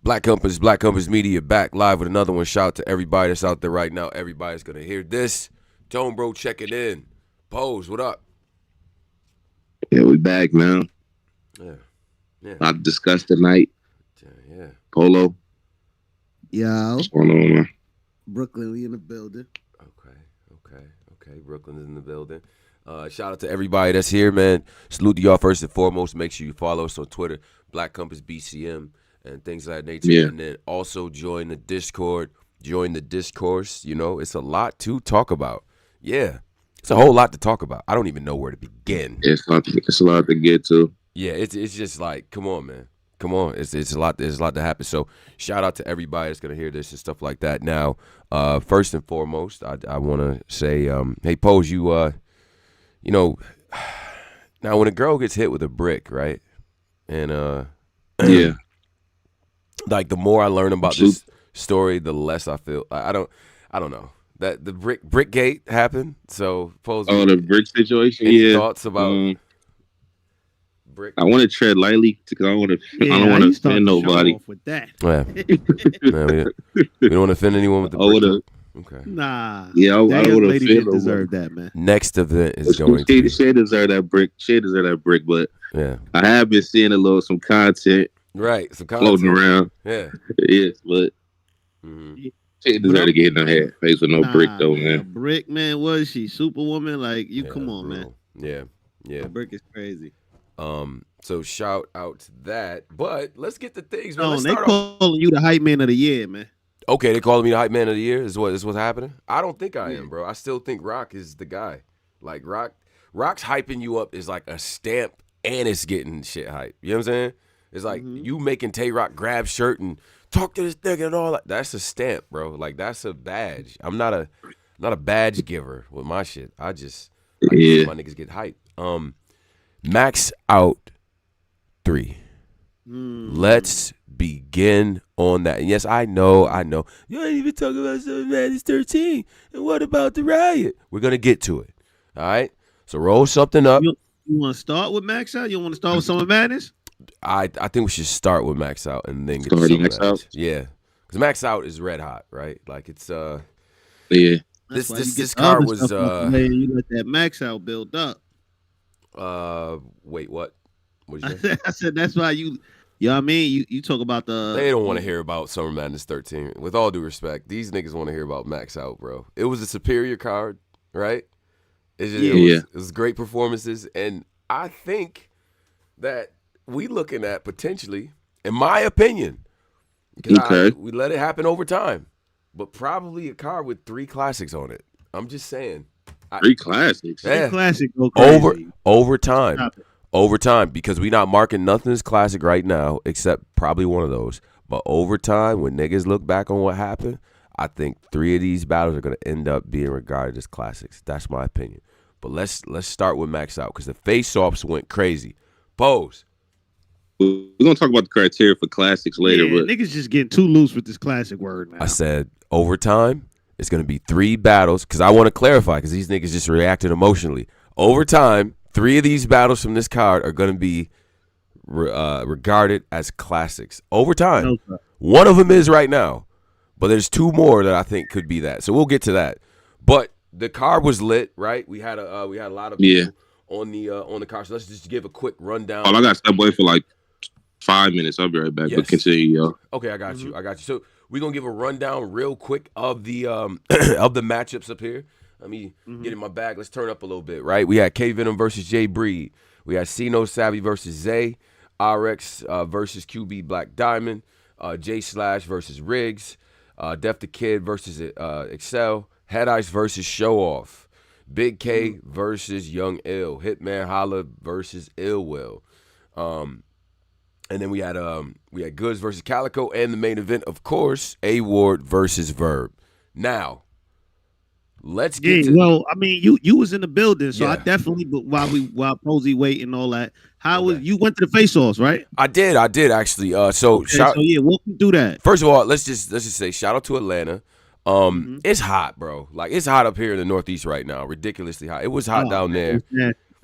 Black Compass Media back live with another one. Shout out to everybody that's out there right now. Everybody's going to hear this. Tone Bro checking in. Pose, what up? Yeah, we back, man. Yeah. I discussed tonight. Yeah. Polo. Yo. What's going on, man? Brooklyn, we in the building. Okay. Brooklyn is in the building. Shout out to everybody that's here, man. Salute to y'all first and foremost. Make sure you follow us on Twitter, Black Compass BCM, and things of that nature. Yeah. And then also join the Discord, join the discourse. You know, it's a lot to talk about. Yeah, it's a whole lot to talk about. I don't even know where to begin. It's a lot to get to. Yeah, it's just like, come on, man. Come on. It's a lot. There's a lot to happen. So shout out to everybody that's gonna hear this and stuff like that. Now, first and foremost, I want to say, hey, Pose, you know, now when a girl gets hit with a brick, right, and Yeah. like the more I learn about this story, the less I feel. I don't know that the brick gate happened. So, Pose, the brick situation. any Yeah. thoughts about brick? I want to tread lightly because I don't want to offend nobody. With that. Yeah. We don't want to offend anyone with the brick. Okay. Nah. Yeah, I that don't young want to lady offend didn't deserve nobody. that, man. Next event is going to. She deserve that brick. She deserve that brick, but Yeah. I have been seeing some content Right. Some floating around. Yeah. Yes, but she deserve to get in her face with no brick though, man. A brick, man. What is she? Superwoman? Like you? Come on, bro. man. Yeah. A brick is crazy. So shout out to that. But let's get the things. Man. No, Let's they start calling you the hype man of the year, man. Okay, they calling me the hype man of the year. Is what's happening? I don't think I am, bro. I still think Rock is the guy. Like Rock's hyping you up is like a stamp, and it's getting shit hype. You know what I'm saying? It's like you making Tay Rock grab shirt and talk to this nigga and all that. That's a stamp, bro. Like that's a badge. I'm not a badge giver with my shit. I just like to see my niggas get hyped. Max out 3. Let's begin on that. And yes, I know. You ain't even talking about SM13. And what about the Riot? We're gonna get to it. All right. So roll something up. You want to start with Max out? You want to start with Summer Madness? I think we should start with Max out and then get Start to Max out? Yeah, because Max out is red hot, right? Like it's Yeah. This card was you let that Max out build up. Wait, what? What'd you say? I said that's why you know what I mean? You talk about They don't want to hear about Summer Madness 13. With all due respect, these niggas want to hear about Max out, bro. It was a superior card, right? It was great performances, and I think that we looking at potentially, in my opinion, we let it happen over time, but probably a card with 3 classics on it. I'm just saying. 3 classics. Yeah. 3 classics go crazy. Over time, because we not marking nothing as classic right now, except probably one of those. But over time, when niggas look back on what happened, I think 3 of these battles are going to end up being regarded as classics. That's my opinion. But let's start with Max out because the Faceoffs went crazy. Pose. We're gonna talk about the criteria for classics later, but niggas just getting too loose with this classic word, man. I said over time, it's going to be 3 battles because I want to clarify because these niggas just reacted emotionally. Over time, 3 of these battles from this card are going to be regarded as classics. Over time. Okay. One of them is right now, but there's 2 more that I think could be that. So we'll get to that. But the card was lit, right? We had a lot of people on the card. So let's just give a quick rundown. I got to step away for like 5 minutes. I'll be right back. Yes. But continue, y'all. Okay, I got you. So we're gonna give a rundown real quick of the of the matchups up here. Let me get in my bag. Let's turn up a little bit, right? We had K Venom versus Jay Breed. We had Cino Savvy versus Zay. RX versus QB Black Diamond. J Slash versus Riggs. Def the Kid versus Excel. Head Ice versus Show Off. Big K versus Young Ill. Hitman Holla versus Ill Will. And then we had Goods versus Calico, and the main event, of course, A Ward versus Verb. Now, let's get to. Well, I mean, you was in the building, so I definitely. But while Posey wait and all that, was you went to the Faceoffs, right? I did actually. So walk me through that. First of all, let's just say shout out to Atlanta. It's hot, bro. Like it's hot up here in the Northeast right now, ridiculously hot. It was hot down there.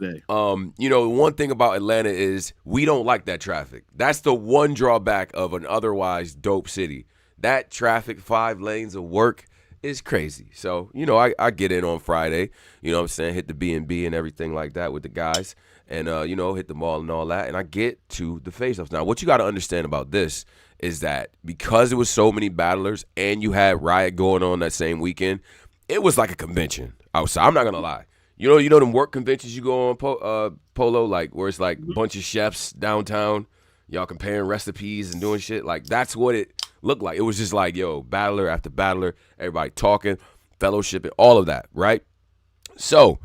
day. One thing about Atlanta is we don't like that traffic. That's the one drawback of an otherwise dope city. That traffic, 5 lanes of work is crazy. So, I get in on Friday, you know what I'm saying, hit the B&B and everything like that with the guys and, hit the mall and all that. And I get to the Faceoffs. Now, what you got to understand about this is that because it was so many battlers and you had Riot going on that same weekend, it was like a convention outside. I'm not going to lie. You know them work conventions you go on, Polo, like where it's like a bunch of chefs downtown, y'all comparing recipes and doing shit. Like that's what it looked like. It was just like, battler after battler, everybody talking, fellowshipping, all of that, right? So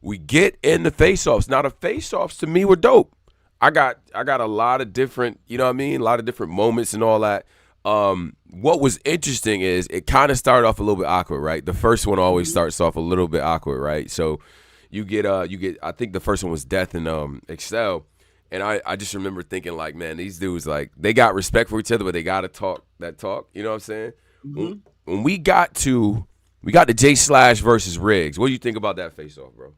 we get in the face-offs. Now the face-offs to me were dope. I got a lot of different, a lot of different moments and all that. What was interesting is it kind of started off a little bit awkward, right? The first one always starts off a little bit awkward, right? So you get I think the first one was Death and Excel, and I just remember thinking like, man, these dudes like they got respect for each other, but they gotta talk that talk. You know what I'm saying? Mm-hmm. When we got the J Slash versus Riggs, what do you think about that face off, bro?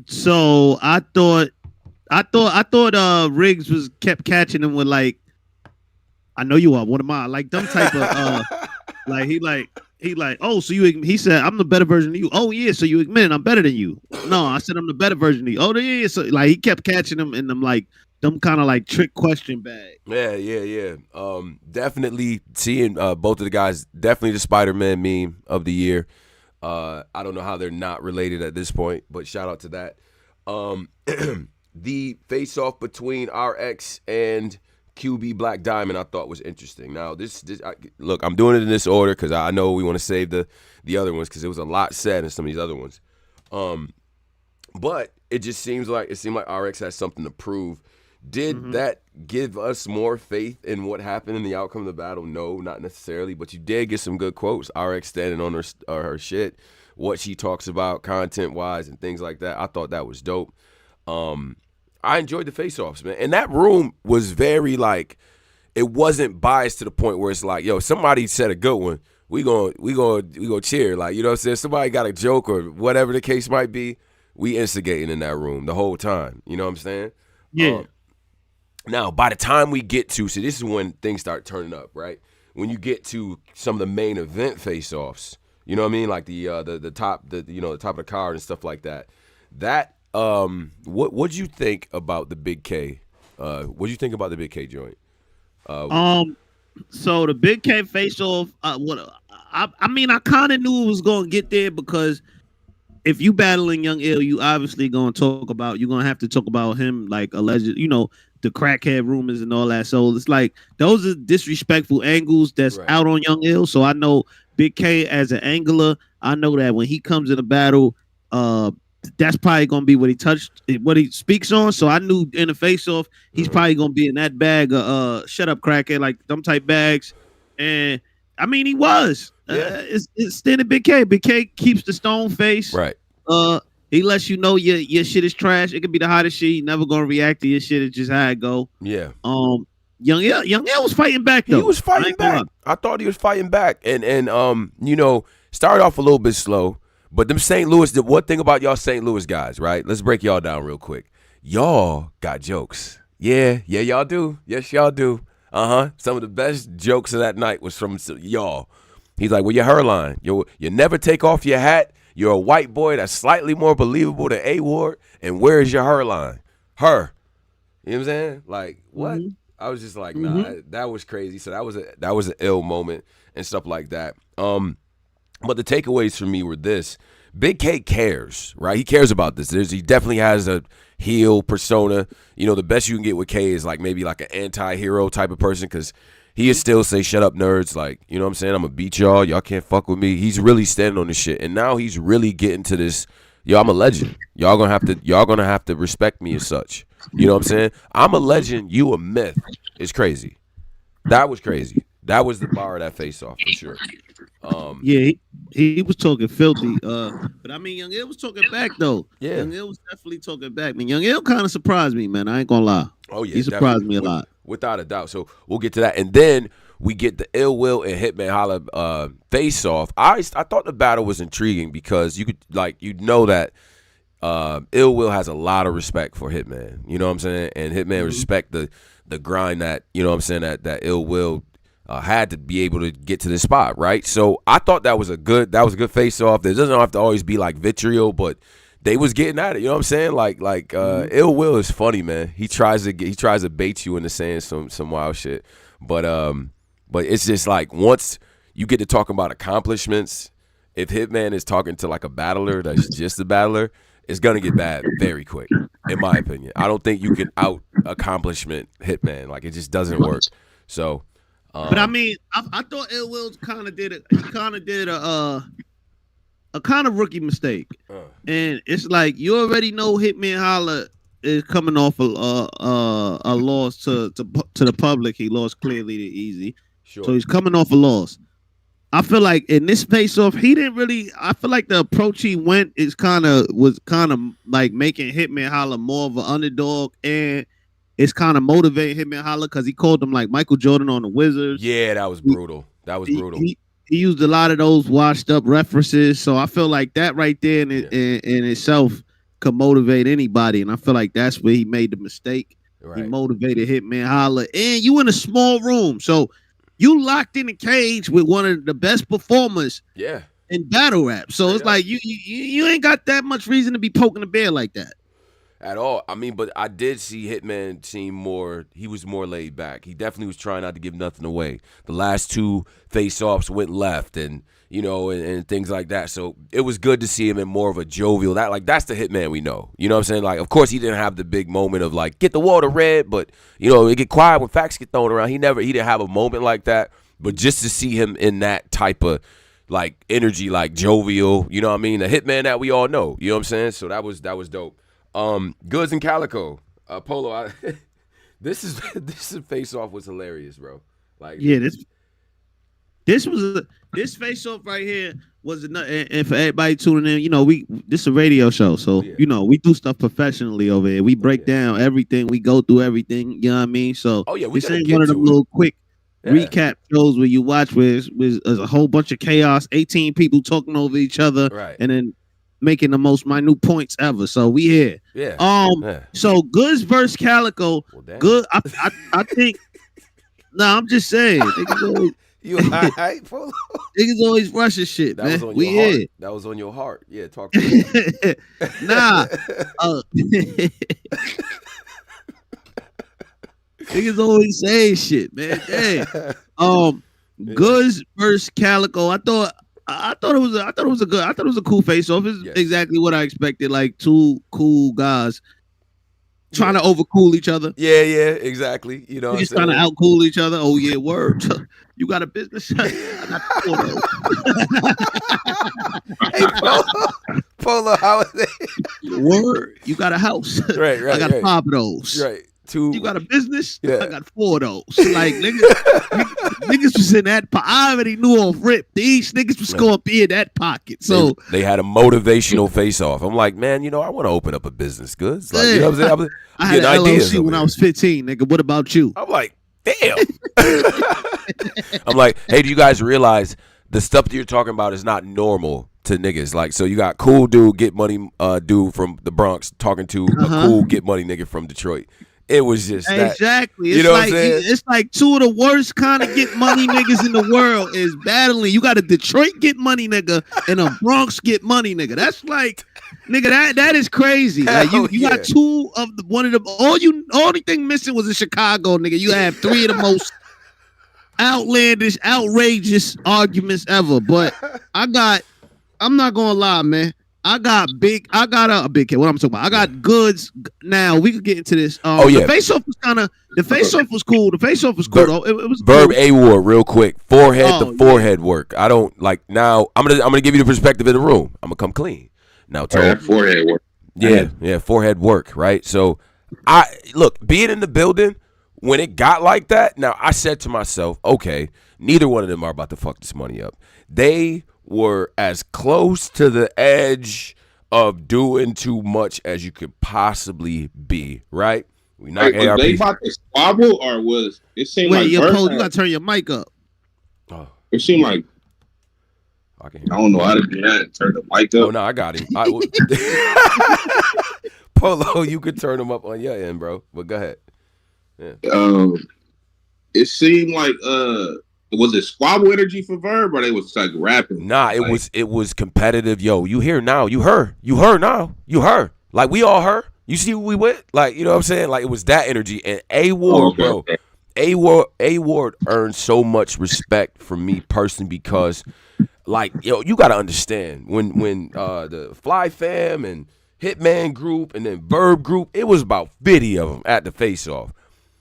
So I thought Riggs was kept catching him with like, I know you are. What am I? Like them type of like he like, oh, so he said I'm the better version of you. Oh yeah, so you admitted I'm better than you. No, I said I'm the better version of you. Oh yeah, so like he kept catching him in them like them kind of like trick question bag. Yeah. Definitely seeing both of the guys, definitely the Spider-Man meme of the year. I don't know how they're not related at this point, but shout out to that. The face-off between RX and QB Black Diamond I thought was interesting. Now, look, I'm doing it in this order because I know we want to save the other ones because there was a lot said in some of these other ones. But it seemed like RX has something to prove. Did that give us more faith in what happened in the outcome of the battle? No, not necessarily. But you did get some good quotes. RX standing on her shit, what she talks about content-wise and things like that. I thought that was dope. I enjoyed the face-offs, man. And that room was very, like, it wasn't biased to the point where it's like, yo, somebody said a good one. We gonna cheer. Like, you know what I'm saying? Somebody got a joke or whatever the case might be. We instigating in that room the whole time. You know what I'm saying? Yeah. Now, by the time we get to, so this is when things start turning up, right? When you get to some of the main event face-offs, you know what I mean? Like the top, the top of the card and stuff like that. That what'd you think about the Big K? What'd you think about the Big K joint? So the Big K face-off, I mean, I kind of knew it was gonna get there because if you battling Young Ill, you obviously you're gonna have to talk about him like alleged, the crackhead rumors and all that. So it's like those are disrespectful angles that's out on Young Ill. So I know Big K as an angler, I know that when he comes in a battle, that's probably gonna be what he speaks on. So I knew in the face off, he's probably gonna be in that bag of shut up crackhead, like them type bags. And I mean he was. It's standing Big K. Big K keeps the stone face. Right. He lets you know your shit is trash. It could be the hottest shit. He never gonna react to your shit. It's just how it go. Yeah. Young L was fighting back though. He was fighting back. I thought he was fighting back, and started off a little bit slow. But them St. Louis, the one thing about y'all St. Louis guys, right? Let's break y'all down real quick. Y'all got jokes. Yeah, y'all do. Yes, y'all do. Some of the best jokes of that night was from y'all. He's like, well, your hairline. You never take off your hat. You're a white boy that's slightly more believable than A-Ward. And where is your hairline? Her. You know what I'm saying? Like, what? Mm-hmm. I was just like, nah, that was crazy. So that was an ill moment and stuff like that. But the takeaways for me were this. Big K cares, right? He cares about this. He definitely has a heel persona. The best you can get with K is like maybe like an anti-hero type of person because he is still say, shut up, nerds. Like, you know what I'm saying? I'm going to beat y'all. Y'all can't fuck with me. He's really standing on this shit. And now he's really getting to this, yo, I'm a legend. Y'all going to have to respect me as such. You know what I'm saying? I'm a legend. You a myth. It's crazy. That was crazy. That was the bar of that face-off for sure. Yeah, he was talking filthy. But I mean, Young Ill was talking back though. Yeah, Young Ill was definitely talking back. I mean, Young Ill kind of surprised me, man. I ain't gonna lie. Oh yeah, he surprised me a lot, without a doubt. So we'll get to that, and then we get the Ill Will and Hitman Holla face off. I thought the battle was intriguing because you could that Ill Will has a lot of respect for Hitman. You know what I'm saying? And Hitman respect the grind that, you know what I'm saying, that Ill Will had to be able to get to this spot, right? So I thought that was a good face off. There doesn't have to always be like vitriol, but they was getting at it. You know what I'm saying? Like Ill Will is funny, man. He tries to bait you into saying some wild shit. But it's just like once you get to talking about accomplishments, if Hitman is talking to like a battler that's just a battler, it's gonna get bad very quick, in my opinion. I don't think you can out accomplishment Hitman. Like it just doesn't work. So but I mean, I thought Ill Will kind of did it. He kind of did a kind of rookie mistake, and it's like you already know Hitman Holla is coming off a loss to the public. He lost clearly to Easy, so he's coming off a loss. I feel like in this face-off, he didn't really. I feel like the approach he went was kind of like making Hitman Holla more of an underdog, and it's kind of motivating Hitman Holla because he called him like Michael Jordan on the Wizards. Yeah, that was brutal. He used a lot of those washed up references, so I feel like that right there in itself could motivate anybody, and I feel like that's where he made the mistake. Right. He motivated Hitman Holla, and you in a small room, so you locked in a cage with one of the best performers. Yeah. In battle rap, so it's like you ain't got that much reason to be poking the bear like that. At all. I mean, but I did see Hitman seem he was more laid back. He definitely was trying not to give nothing away. The last two face-offs went left and, you know, and things like that. So it was good to see him in more of a jovial, that's the Hitman we know. You know what I'm saying? Like, of course, he didn't have the big moment of like, get the water red, but, you know, it get quiet when facts get thrown around. He didn't have a moment like that. But just to see him in that type of, like, energy, like jovial, you know what I mean? The Hitman that we all know. You know what I'm saying? So that was dope. Goods and Calico, Polo. This face off was hilarious, bro. Like, yeah, this face off right here was enough. And for everybody tuning in, you know, this is a radio show, so you know we do stuff professionally over here. We break down everything, we go through everything. You know what I mean? So this ain't one of them little quick recap shows where you watch where there's a whole bunch of chaos, 18 people talking over each other, and then making the most minute points ever. So we here. Yeah. So Goods versus Calico. Well, good. I think. I'm just saying. You alright, Polo? Niggas always rushing shit, man. We here. That was on your heart. Yeah, talk to me. Nah. Niggas always saying shit, man. Damn. Goods versus Calico. I thought it was a cool face off. It's exactly what I expected. Like two cool guys trying to overcool each other. Yeah, exactly. You know, just trying to outcool each other. Oh yeah, word. You got a business? I got hey, Polo, how is it? Word. You got a house? Right. I got 5 of those. Right. You got a business? Yeah. I got 4 of those. Like niggas was in that pocket. I already knew off rip. These niggas was going to be in that pocket. So they had a motivational face off. I'm like, man, you know, I want to open up a business. Goods. Like, you know what I'm saying? I had an LLC when I was 15, nigga. What about you? I'm like, damn. I'm like, hey, do you guys realize the stuff that you're talking about is not normal to niggas? Like, so you got cool dude, get money dude from the Bronx talking to a cool get money nigga from Detroit. It was just exactly. It's like it's like 2 of the worst kind of get money niggas in the world is battling. You got a Detroit get money nigga and a Bronx get money nigga. That's like, nigga, that is crazy. Like you got 2 of one of the only thing missing was in Chicago, nigga. You have 3 of the most outlandish, outrageous arguments ever. But I'm not gonna lie, man. I got a big kid. What I'm talking about? I got goods. Now we could get into this. The face-off was cool. The face-off was cool. It was Verb cool. A-War real quick. Forehead to forehead work. I don't like now. I'm gonna give you the perspective of the room. I'm gonna come clean. Now tell forehead work. Yeah, forehead work, right? So being in the building when it got like that, now I said to myself, okay, neither one of them are about to fuck this money up. They were as close to the edge of doing too much as you could possibly be, right? We knock ARP. They about to squabble, or was it seemed like you gotta turn your mic up. It seemed like I can hear. I don't know how to do that. Turn the mic up. Oh no, I got him. Polo, you could turn him up on your end, bro. But go ahead. Yeah. It seemed like was it squabble energy for Verb, or they was like rapping? Nah, it was competitive. Yo, you hear now? You heard now? You heard? Like we all heard. You see who we with? Like, you know what I'm saying? Like it was that energy. And A Ward, bro. A Ward earned so much respect from me personally because, like, yo, you gotta understand when the Fly Fam and Hitman group and then Verb group, it was about 50 of them at the face-off.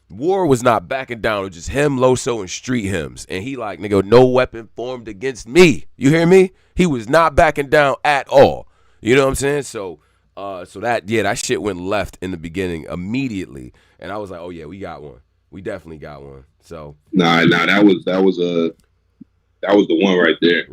War was not backing down. It was just him, Loso, and Street Hymns. And he like, nigga, no weapon formed against me. You hear me? He was not backing down at all. You know what I'm saying? So that shit went left in the beginning immediately. And I was like, oh yeah, we got one. We definitely got one. So nah, that was the one right there.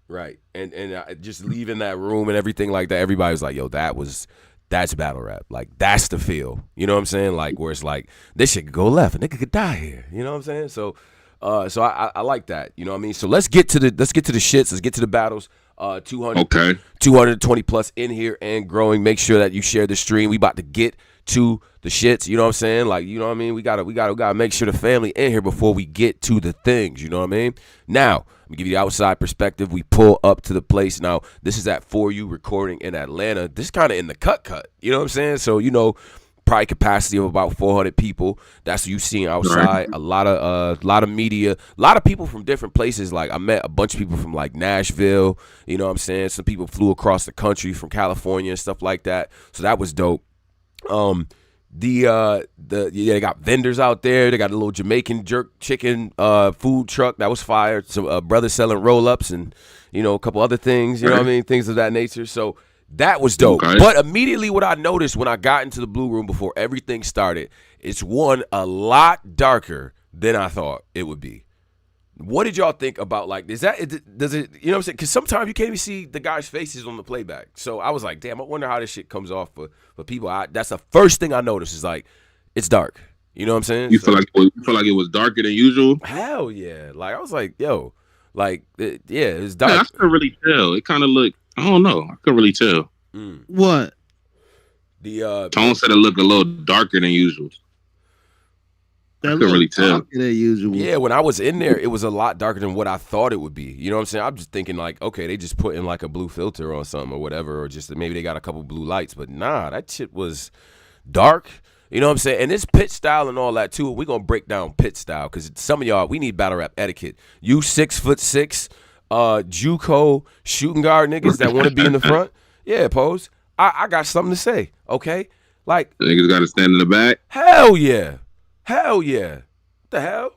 Right. And just leaving that room and everything like that, everybody was like, yo, that's battle rap. Like, that's the feel. You know what I'm saying? Like, where it's like, this shit could go left. A nigga could die here. You know what I'm saying? So I like that. You know what I mean? So let's get to the shits. Let's get to the battles. 220 plus in here and growing. Make sure that you share the stream. We about to get to the shits. You know what I'm saying? Like, you know what I mean? We gotta make sure the family in here before we get to the things. You know what I mean? Now, let me give you the outside perspective. We pull up to the place. Now, this is at For You recording in Atlanta. This is kind of in the cut. You know what I'm saying? So, you know, probably capacity of about 400 people. That's what you seeing outside. A lot of media, a lot of people from different places. Like I met a bunch of people from like Nashville. You know what I'm saying? Some people flew across the country from California and stuff like that. So that was dope. They got vendors out there. They got a little Jamaican jerk chicken food truck that was fire. Some brothers selling roll-ups and, you know, a couple other things, you know what I mean? Things of that nature. So that was dope. Okay. But immediately what I noticed when I got into the blue room before everything started, it's a lot darker than I thought it would be. What did y'all think about, like, does it, you know what I'm saying? Because sometimes you can't even see the guys' faces on the playback. So I was like, damn, I wonder how this shit comes off for people. That's the first thing I noticed is, like, it's dark. You know what I'm saying? You feel like it was darker than usual? Hell yeah. Like, I was like, yo, like, it's dark. Yeah, I couldn't really tell. It kind of looked, I don't know. I couldn't really tell. What? Tone said it looked a little darker than usual. I couldn't really tell. Yeah, when I was in there, it was a lot darker than what I thought it would be. You know what I'm saying? I'm just thinking like, okay, they just put in like a blue filter on something or whatever, or just maybe they got a couple blue lights. But nah, that shit was dark. You know what I'm saying? And it's pit style and all that too. We're going to break down pit style because some of y'all, we need battle rap etiquette. You 6'6", JUCO shooting guard niggas that want to be in the front. Yeah, Pose. I got something to say, okay? Like, niggas got to stand in the back? Hell yeah. Hell yeah. What the hell?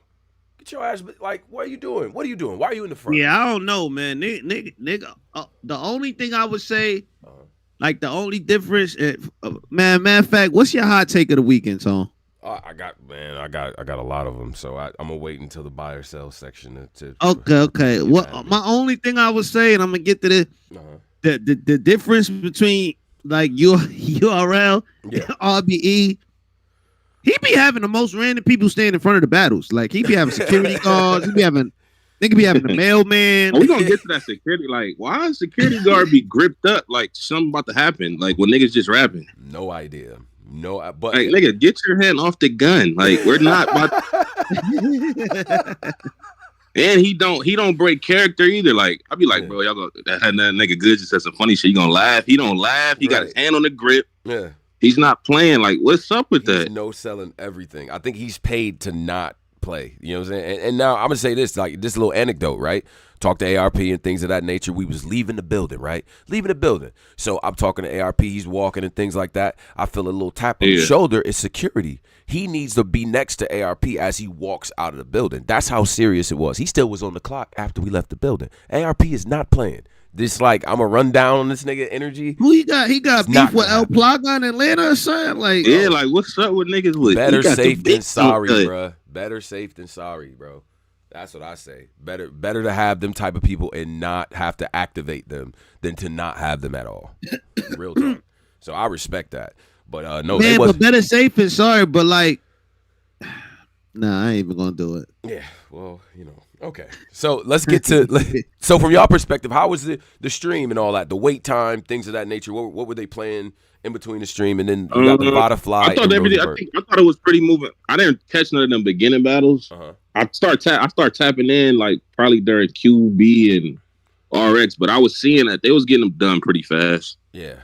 Get your ass, like, what are you doing? What are you doing? Why are you in the front? Yeah, I don't know, man. Nigga, the only thing I would say, like, the only difference, matter of fact, what's your hot take of the weekend, Tom? I got a lot of them, so I'm gonna wait until the buy or sell section to Okay. What my only thing I would say, and I'm gonna get to this, the difference between like URL, RBE. He be having the most random people stand in front of the battles. Like he be having security guards. He be having the mailman. We gonna get to that security. Like, why is security guard be gripped up? Like something about to happen. Like when niggas just rapping. No idea. No, but like nigga, get your hand off the gun. Like we're not about. And he don't break character either. Like I be like, bro, y'all go that nigga good just said some funny shit. You gonna laugh? He don't laugh. He got his hand on the grip. Yeah. He's not playing. Like, what's up with that? No selling everything. I think he's paid to not play. You know what I'm saying? And now I'm gonna say this, like this little anecdote, right? Talk to ARP and things of that nature. We was leaving the building, right? Leaving the building. So I'm talking to ARP. He's walking and things like that. I feel a little tap on the shoulder. It's security. He needs to be next to ARP as he walks out of the building. That's how serious it was. He still was on the clock after we left the building. ARP is not playing. This like I'm gonna run down on this nigga energy. Who he got? He got beef with El Plaga in Atlanta or something? Like like what's up with niggas with better safe than sorry, bro. Better safe than sorry, bro. That's what I say. Better to have them type of people and not have to activate them than to not have them at all. Real talk. So I respect that. But no, man, but better safe than sorry. But like, Nah, I ain't even gonna do it. Yeah, well, okay. So let's get to. So from your perspective, how was the stream and all that, the wait time, things of that nature? What were they playing in between the stream, and then you got the Butterfly. I thought everything. I thought it was pretty moving. I didn't catch none of them beginning battles. I start tapping in like probably during QB and RX, but I was seeing that they was getting them done pretty fast. Yeah.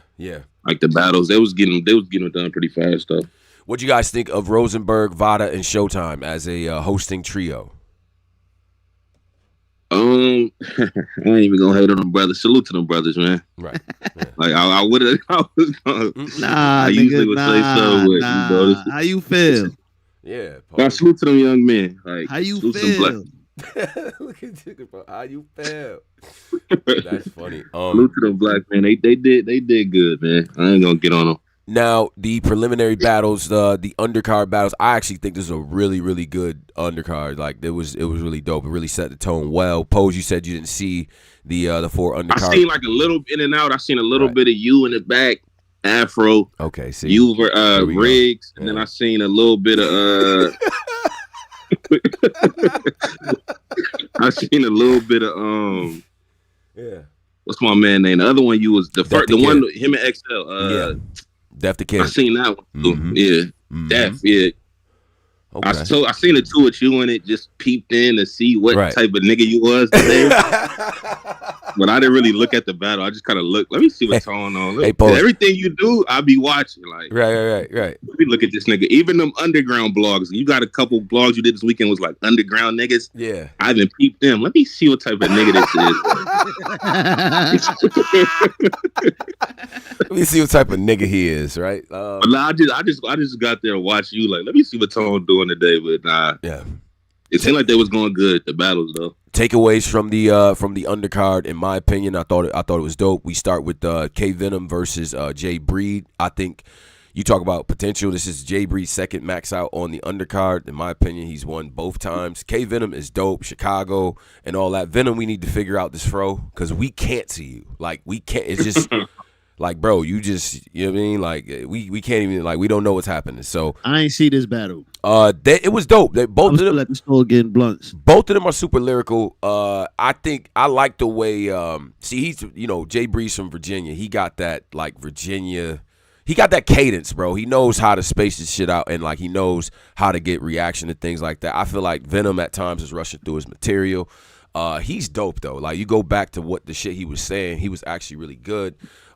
Like the battles, they was getting them done pretty fast though. What do you guys think of Rosenberg, Vada, and Showtime as a hosting trio? I ain't even gonna hate on them brothers. Salute to them brothers, man. Right. Yeah. Like I would have. I usually would say so. But, how you feel? Yeah. I salute to them young men. Like how you feel? Look at you, bro. How you feel? That's funny. Salute to them black men. They did good, man. I ain't gonna get on them. Now, the preliminary battles, the undercard battles, I actually think this is a really, really good undercard. Like it was really dope. It really set the tone well. Pose, you said you didn't see the 4 undercards. I seen like a little in and out. I seen a little bit of you in the back, Afro. Okay, see you were Riggs, and then I seen a little bit of I seen a little bit of yeah. What's my man name? The other one you was the first, the one him and XL. Def the Kid. I seen that one too. Mm-hmm. Yeah. Mm-hmm. Def, yeah. Okay. I seen the two with you in it, just peeped in to see what type of nigga you was today. But I didn't really look at the battle. I just kind of looked. Let me see what's going on. Everything you do, I be watching. Like right. Let me look at this nigga. Even them underground blogs. You got a couple blogs you did this weekend was like underground niggas. Yeah. I haven't peeped them. Let me see what type of nigga this is. Let me see what type of nigga he is, right? But nah, I just got there and watched you. Like, let me see what Tone doing today. But nah, yeah, it seemed like they was going good. The battles though. Takeaways from the undercard, in my opinion, I thought it was dope. We start with K Venom versus Jay Breed. I think you talk about potential. This is Jay Breed's second max out on the undercard. In my opinion, he's won both times. K Venom is dope, Chicago and all that. Venom, we need to figure out this fro because we can't see you. Like we can't. It's just. Like, bro, you just, you know what I mean? Like, we can't even, like, we don't know what's happening. So I ain't see this battle. It was dope. Both of them, let the store getting blunts. Both of them are super lyrical. I think I like the way. See, he's, Jay Breeze from Virginia. He got that like Virginia. He got that cadence, bro. He knows how to space this shit out, and like he knows how to get reaction to things like that. I feel like Venom at times is rushing through his material. He's dope though. Like you go back to what the shit he was saying, he was actually really good.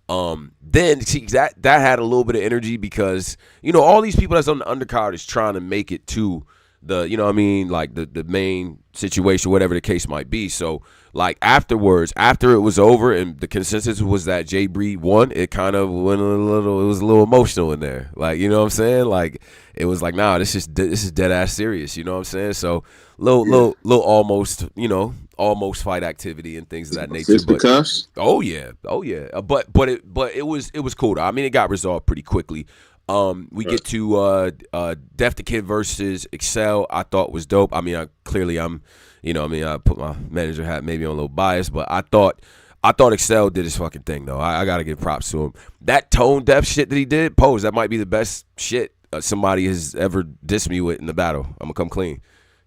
Then see that had a little bit of energy because all these people that's on the undercard is trying to make it to the like the main situation, whatever the case might be. So like afterwards, after it was over and the consensus was that Jay Breed won, it kind of went it was a little emotional in there. Like, you know what I'm saying? Like it was like, nah, this is dead ass serious. You know what I'm saying? So little almost, almost fight activity and things of that nature. But oh yeah. But it was cool though. I mean, it got resolved pretty quickly. We get to Def the Kid versus Excel. I thought was dope. I mean, I put my manager hat maybe on a little bias, but I thought Excel did his fucking thing though. I gotta give props to him. That tone deaf shit that he did, Pose, that might be the best shit somebody has ever dissed me with in the battle. I'm gonna come clean.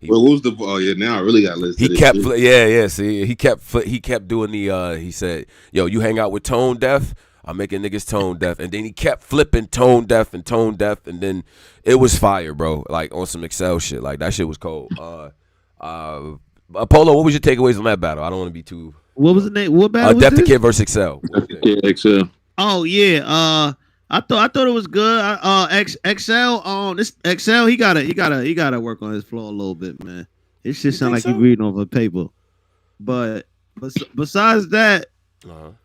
Well, who's the? Oh yeah, now I really got listened. He kept, yeah. See, he kept doing the. He said, "Yo, you hang out with tone deaf. I'm making niggas tone deaf," and then he kept flipping tone deaf, and then it was fire, bro. Like on some Excel shit. Like that shit was cold. Polo, what was your takeaways on that battle? I don't want to be too. What was the name? What battle? Def the Kid versus Excel. Excel. Oh yeah. I thought it was good. Excel this Excel he gotta work on his flow a little bit, man. It shit sound like he's reading off a paper. But besides that,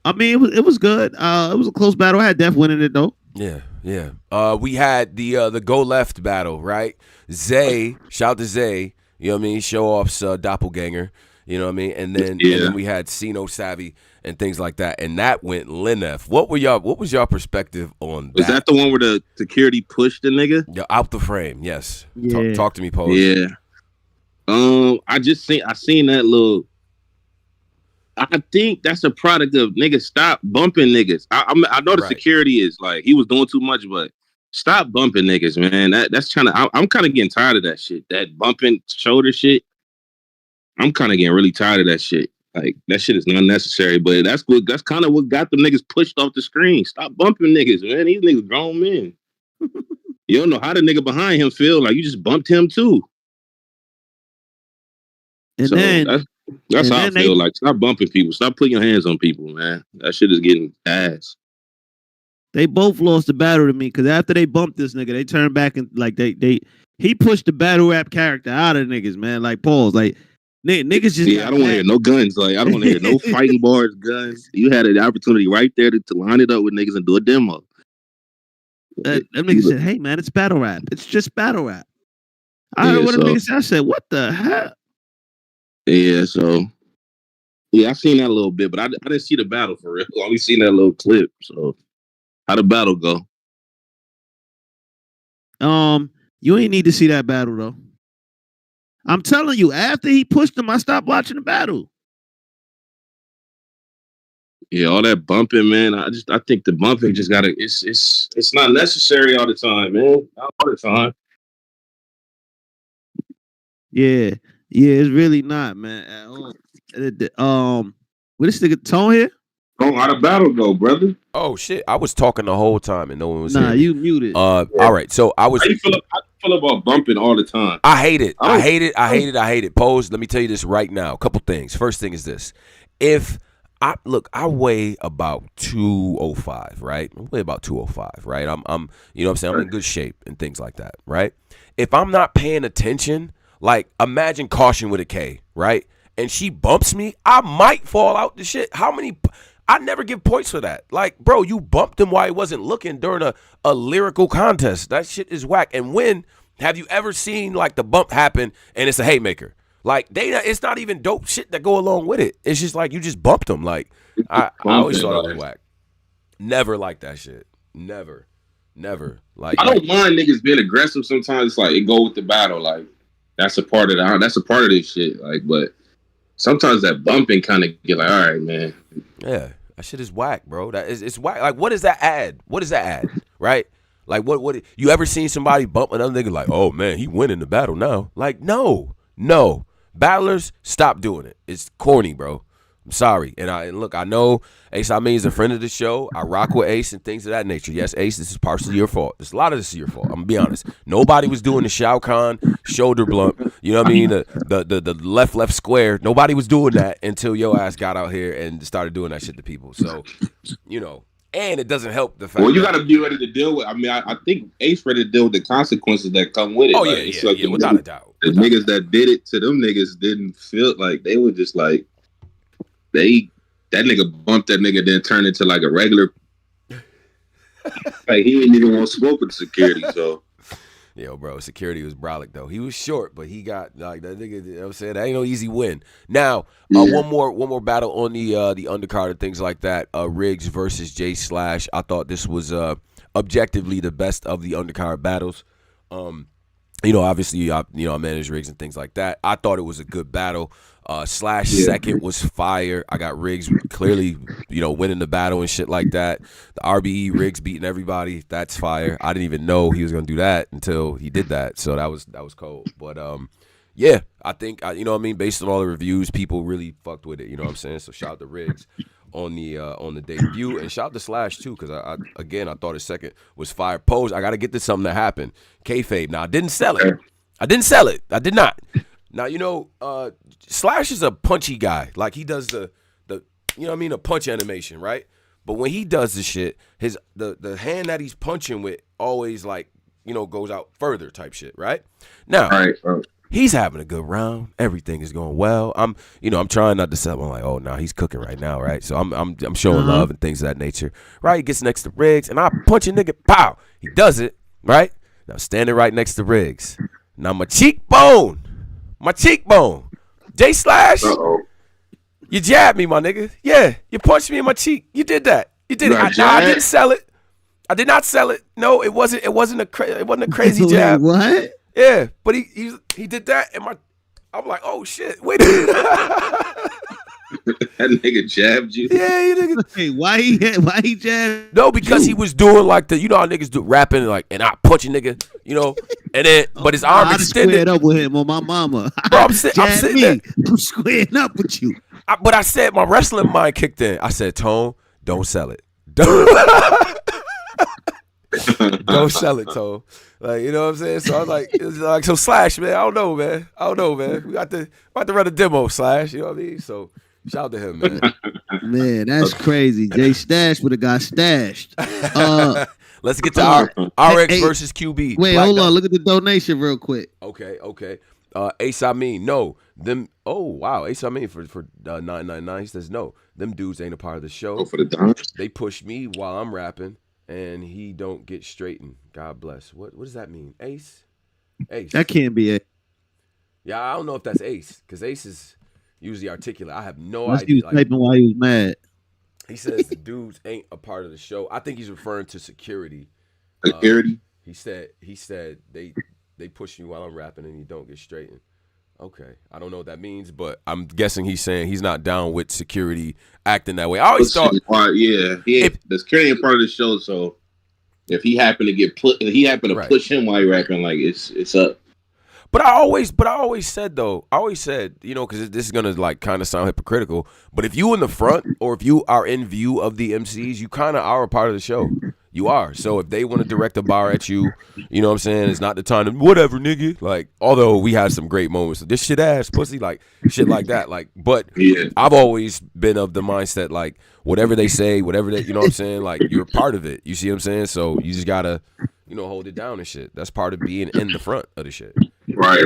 I mean it was good. It was a close battle. I had Def winning it though. Yeah. We had the Go Left battle, right? Zay, shout to Zay. You know what I mean? Show off's doppelganger. You know what I mean? And then we had Sino Savvy and things like that. And that went Linef. What was your perspective on that? Was that the one where the security pushed the nigga? Yeah, out the frame, yes. Yeah. Talk to me, Pose. Yeah. I seen that little. I think that's a product of niggas stop bumping niggas. I know the security is like he was doing too much, but Stop bumping niggas, man. That's trying to. I'm kind of getting tired of that shit. That bumping shoulder shit. I'm kind of getting really tired of that shit. Like that shit is not necessary. But that's kind of what got them niggas pushed off the screen. Stop bumping niggas, man. These niggas grown men. You don't know how the nigga behind him feel. Like you just bumped him too. And so then that's how I feel. Like stop bumping people. Stop putting your hands on people, man. That shit is getting ass. They both lost the battle to me because after they bumped this nigga, they turned back and like he pushed the battle rap character out of niggas, man. Like pause, like niggas just I don't want to hear no guns. Like I don't want to hear no fighting bars, guns. You had an opportunity right there to line it up with niggas and do a demo. That nigga said, "Hey man, it's battle rap. It's just battle rap." I heard what the nigga said. I said, "What the hell?" Yeah, so I seen that a little bit, but I didn't see the battle for real. I only seen that little clip. So. How'd the battle go? You ain't need to see that battle though. I'm telling you, after he pushed him, I stopped watching the battle. Yeah, all that bumping, man. I think the bumping just gotta. It's not necessary all the time, man. Not all the time. Yeah, it's really not, man. What this nigga Tone here? Oh, how'd the battle go, brother? Oh shit! I was talking the whole time and no one was here. Nah, you muted. All right, so I was. How you feel about bumping all the time? I hate it. I hate it. Pose. Let me tell you this right now. A couple things. First thing is this: if I weigh about 205, right? I weigh about 205, right? I'm you know what I'm saying? I'm in good shape and things like that, right? If I'm not paying attention, like imagine Caution with a K, right? And she bumps me, I might fall out the shit. How many? I never give points for that. Like, bro, you bumped him while he wasn't looking during a lyrical contest. That shit is whack. And when have you ever seen like the bump happen and it's a haymaker? Like it's not even dope shit that go along with it. It's just like you just bumped him. Like I always thought it was whack. Never like that shit. Never. Like I don't mind niggas being aggressive. Sometimes it's like it go with the battle. Like that's a part of this shit. Like, but sometimes that bumping kind of get like, all right, man. Yeah. That shit is whack, bro. It's whack. Like, what does that add? Right? Like, what? You ever seen somebody bump another nigga like, oh man, he winning the battle now? Like, no. Battlers, stop doing it. It's corny, bro. I'm sorry. And look, I know Ace I mean is a friend of the show. I rock with Ace and things of that nature. Yes, Ace, this is partially your fault. A lot of this is your fault. I'm gonna be honest. Nobody was doing the Shao Kahn shoulder blunt. You know what I mean? The left square. Nobody was doing that until your ass got out here and started doing that shit to people. So, you know, and it doesn't help the fact. Well, you got to be ready to deal with. I mean, I think Ace ready to deal with the consequences that come with it. Oh like, yeah, without a doubt. The niggas that did it to them niggas didn't feel like they were just like. That nigga bumped that nigga, then turned into like a regular. Like he didn't even want to smoke with security. So, yo, bro, security was brolic though. He was short, but he got like that nigga. You know what I'm saying, that ain't no easy win. Now, one more battle on the undercard and things like that. Riggs versus J Slash. I thought this was objectively the best of the undercard battles. You know, obviously, I manage Riggs and things like that. I thought it was a good battle. Slash second was fire. I got Riggs clearly, winning the battle and shit like that. The RBE Riggs beating everybody. That's fire. I didn't even know he was gonna do that until he did that. So that was cold. But yeah, I think you know what I mean. Based on all the reviews, people really fucked with it. You know what I'm saying? So shout out to Riggs on the debut, and shout out to Slash too, because I thought his second was fire. Pose, I got to get this something to happen. Kayfabe. Now I didn't sell it. I did not. Now Slash is a punchy guy. Like he does the a punch animation, right? But when he does the shit, the hand that he's punching with always goes out further type shit, right? Now, he's having a good round. Everything is going well. I'm trying not to sell. I'm like, oh no, he's cooking right now, right? So I'm showing love and things of that nature, right? He gets next to Riggs, and I punch a nigga, pow. He does it, right? Now standing right next to Riggs. Now my cheekbone, J Slash. You jabbed me, my nigga. Yeah, you punched me in my cheek. You did that. You did it. I didn't sell it. I did not sell it. No, it wasn't a crazy jab. What? Yeah, but he did that, and I'm like, oh shit, wait a minute. That nigga jabbed you. Yeah, nigga. Hey, why he jabbed? No, because he was doing like you know how niggas do rapping like, and I punch a nigga, you know, and then but his arm extended. I squared up with him on my mama. Bro, I'm sitting there. I'm squaring up with you. But I said my wrestling mind kicked in. I said, Tone, don't sell it. Don't sell it, Tone. Like, you know what I'm saying? So I was like, it was like, so Slash, man, I don't know, man. We got to run a demo, Slash. You know what I mean? So shout out to him, man. Man, that's crazy. Jay Stash would have got stashed. Let's get to RX versus QB. Wait, hold on. Look at the donation real quick. Okay. Ace Amin, no. Them. Oh wow, Ace Amin for 999. He says no. Them dudes ain't a part of the show. Oh, for the dimes. They push me while I'm rapping, and he don't get straightened. God bless. What does that mean? Ace. That can't be it. Yeah, I don't know if that's Ace, because Ace is usually articulate. I have no Unless idea. He was typing while he was mad. He says the dudes ain't a part of the show. I think he's referring to security. Security. He said they push me while I'm rapping and you don't get straightened. Okay, I don't know what that means, but I'm guessing he's saying he's not down with security acting that way. I always thought, the security ain't part of the show. So if he happened to push him while he's rapping, like it's up. But I always said, you know, because this is gonna like kind of sound hypocritical, but if you in the front or if you are in view of the MCs, you kind of are a part of the show. You are. So if they want to direct a bar at you, you know what I'm saying? It's not the time to whatever, nigga. Like, although we had some great moments, this shit ass pussy, like shit like that. Like, but I've always been of the mindset like whatever they say, whatever they, you know what I'm saying? Like you're a part of it. You see what I'm saying? So you just gotta, you know, hold it down and shit. That's part of being in the front of the shit. Right.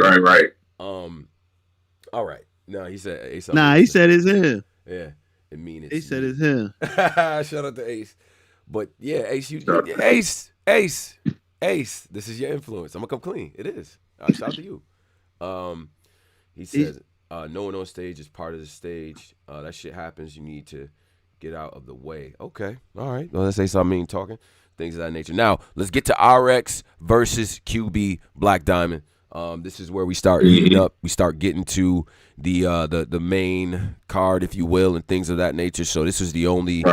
All right. No, he said Ace. He said it's him. Yeah, it mean it's. He said it's him. Shout out to Ace. But yeah, Ace. This is your influence. I'm gonna come clean. It is. Shout out to you. He says, no one on stage is part of the stage. That shit happens. You need to get out of the way. Okay. All right. Well, let's say something talking. Things of that nature. Now, let's get to RX versus QB Black Diamond. This is where we start heating up. We start getting to the main card, if you will, and things of that nature. So this is the only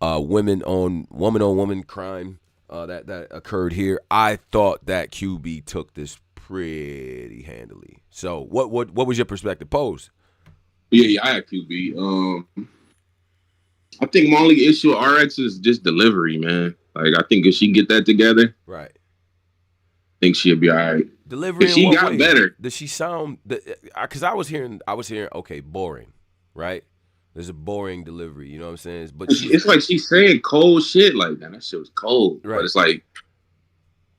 woman on woman crime that occurred here. I thought that QB took this pretty handily. So what was your perspective, Pose? Yeah, I had QB. I think my only issue with RX is just delivery, man. Like I think if she get that together, right, I think she'll be all right. Delivery. She got better. Does she sound? Because I was hearing, okay, boring, right? There's a boring delivery. You know what I'm saying? But it's like she's saying cold shit like that. That shit was cold. Right. But it's like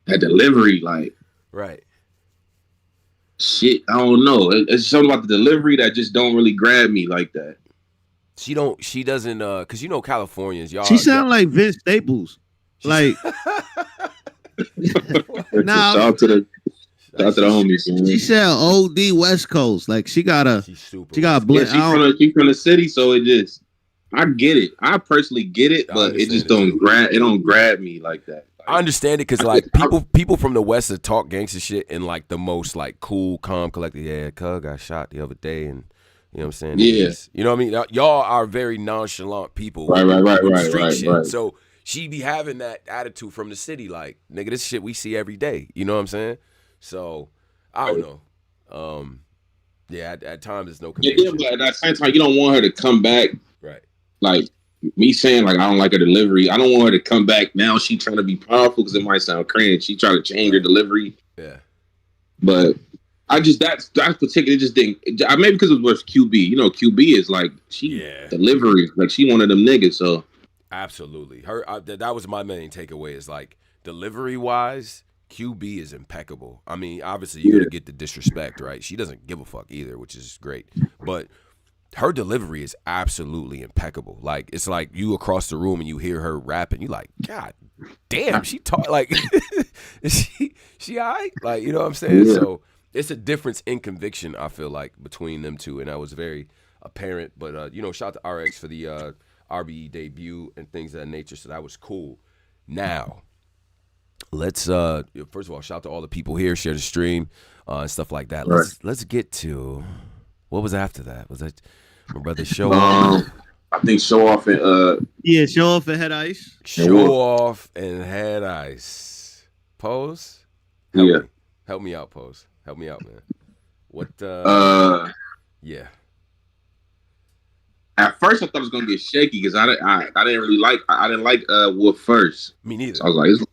that delivery, like right. Shit, I don't know. It's something about the delivery that just don't really grab me like that. She doesn't. Because you know Californians, y'all. She sound like Vince Staples. Like. Shout out to the homies. Man. She said OD West Coast. Like she got a blend. She's from the city, so it just I get it. I personally get it, but it just don't grab me like that. Like, I understand it because like people from the West that talk gangster shit in like the most like cool, calm, collected. Yeah, cuz got shot the other day, and you know what I'm saying. Yeah, you know what I mean. Y'all are very nonchalant people. Right. So she be having that attitude from the city, like nigga, this shit we see every day. You know what I'm saying? So I don't know. At times it's no conviction. Yeah, but at the same time, you don't want her to come back. Right. Like me saying, like I don't like her delivery. I don't want her to come back now. She trying to be powerful because it might sound cringe. She trying to change her delivery. Yeah. But I just that's particular just didn't. Maybe because it was QB. You know, QB is like delivery. Like she one of them niggas. So absolutely, that was my main takeaway. Is like delivery wise. QB is impeccable. I mean, obviously, you're going to get the disrespect, right? She doesn't give a fuck either, which is great. But her delivery is absolutely impeccable. Like, it's like you across the room and you hear her rapping. You like, God damn, she talk like, is she all right? Like, you know what I'm saying? Yeah. So it's a difference in conviction, I feel like, between them two. And that was very apparent. But, shout out to RX for the RBE debut and things of that nature. So that was cool. Now, let's first of all shout out to all the people here, share the stream and stuff like that. Let's get to what was after that. Was that My brother Show Off. I think Show Off and Show Off and Head Ice. Show Off and Head Ice. Pose? Help me out, Pose. Help me out, man. What yeah. At first I thought it was gonna get shaky because I didn't really like Wolf first. Me neither. So I was like,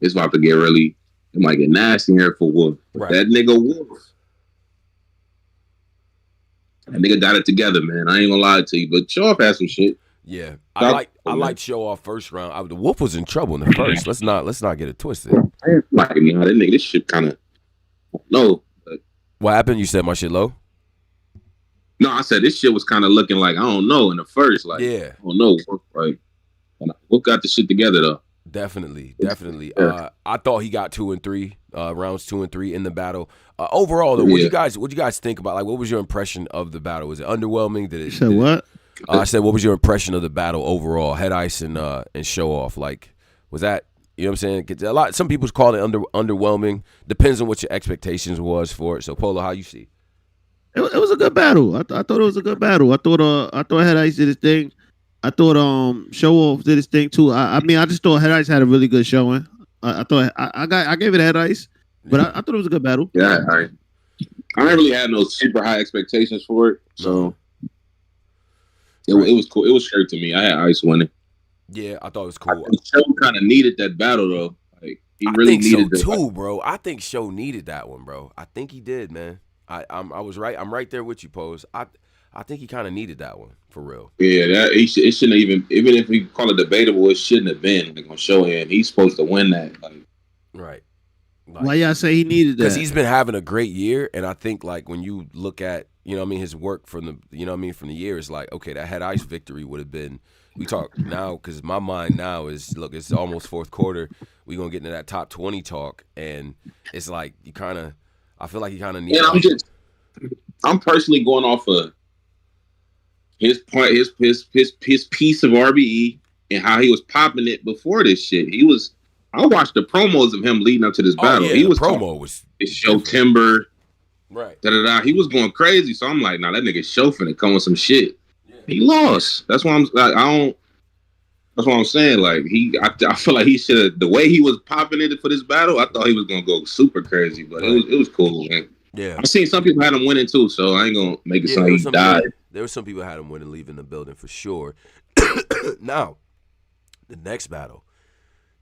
it's about to get really, it might get nasty here for Wolf. Right. That nigga Wolf. That nigga got it together, man. I ain't gonna lie to you, but Show Off had some shit. Yeah, I like Show Off first round. The Wolf was in trouble in the first. Let's not get it twisted. I ain't liking me. That nigga, this shit kind of low. What happened? You said my shit low? No, I said this shit was kind of looking like I don't know in the first. Like, I don't know. Like, Wolf got the shit together though. Definitely. Yeah. I thought he got 2 and 3 rounds, 2 and 3 in the battle. Overall, though, what you guys think about? Like, what was your impression of the battle? Was it underwhelming? You said what? I said, what was your impression of the battle overall? Head Ice and Show Off. Like, was that, you know what I'm saying? Some people call it underwhelming. Depends on what your expectations was for it. So, Polo, how you see? It was a good battle. I thought it was a good battle. I thought Head Ice did his thing. I thought Show Off did his thing too. I mean, I just thought Head Ice had a really good showing. I thought I gave it Head Ice, but I thought it was a good battle. Yeah, I didn't really have no super high expectations for it, so it was cool. It was straight to me. I had Ice winning. Yeah, I thought it was cool. I think Show kind of needed that battle though. Like he really needed it too, bro. I think Show needed that one, bro. I think he did, man. I was right. I'm right there with you, Pose. I think he kind of needed that one for real. Yeah, it shouldn't even if we call it debatable, it shouldn't have been like on Show him. He's supposed to win that. Like, right. Like, why y'all say he needed that? Because he's been having a great year, and I think like when you look at his work from the year, it's like okay, that Head Ice victory would have been. We talk now because my mind now is look, it's almost fourth quarter. We gonna get into that top 20 talk, and it's like I feel like you kind of need. Yeah, I'm personally going off of his point, his piece of RBE and how he was popping it before this shit. I watched the promos of him leading up to this battle. Yeah, he was was show timber, right? He was going crazy. So I'm like, nah, that nigga Show finna come with some shit. Yeah. He lost. That's why I'm like, That's what I'm saying. Like I feel like he should have. The way he was popping it for this battle, I thought he was gonna go super crazy, but it was cool, man. Yeah, I seen some people had him winning too, so I ain't gonna make it sound like he died. There were some people had him winning, leaving the building for sure. Now, the next battle.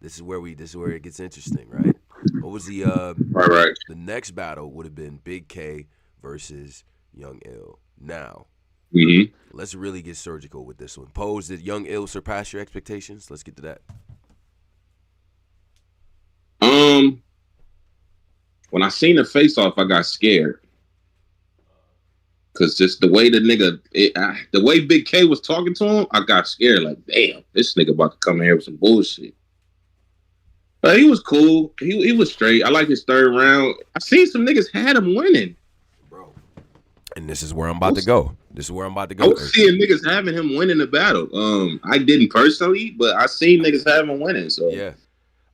This is where it gets interesting, right? What was the right? The next battle would have been Big K versus Young Ill. Now, let's really get surgical with this one. Pose, did Young Ill surpass your expectations? Let's get to that. When I seen the face-off, I got scared. Cause just the way the way Big K was talking to him, I got scared. Like, damn, this nigga about to come in here with some bullshit. But he was cool. He was straight. I like his third round. I seen some niggas had him winning, bro. And this is where I'm about to go. I was seeing niggas having him winning the battle. I didn't personally, but I seen niggas having him winning. So yeah,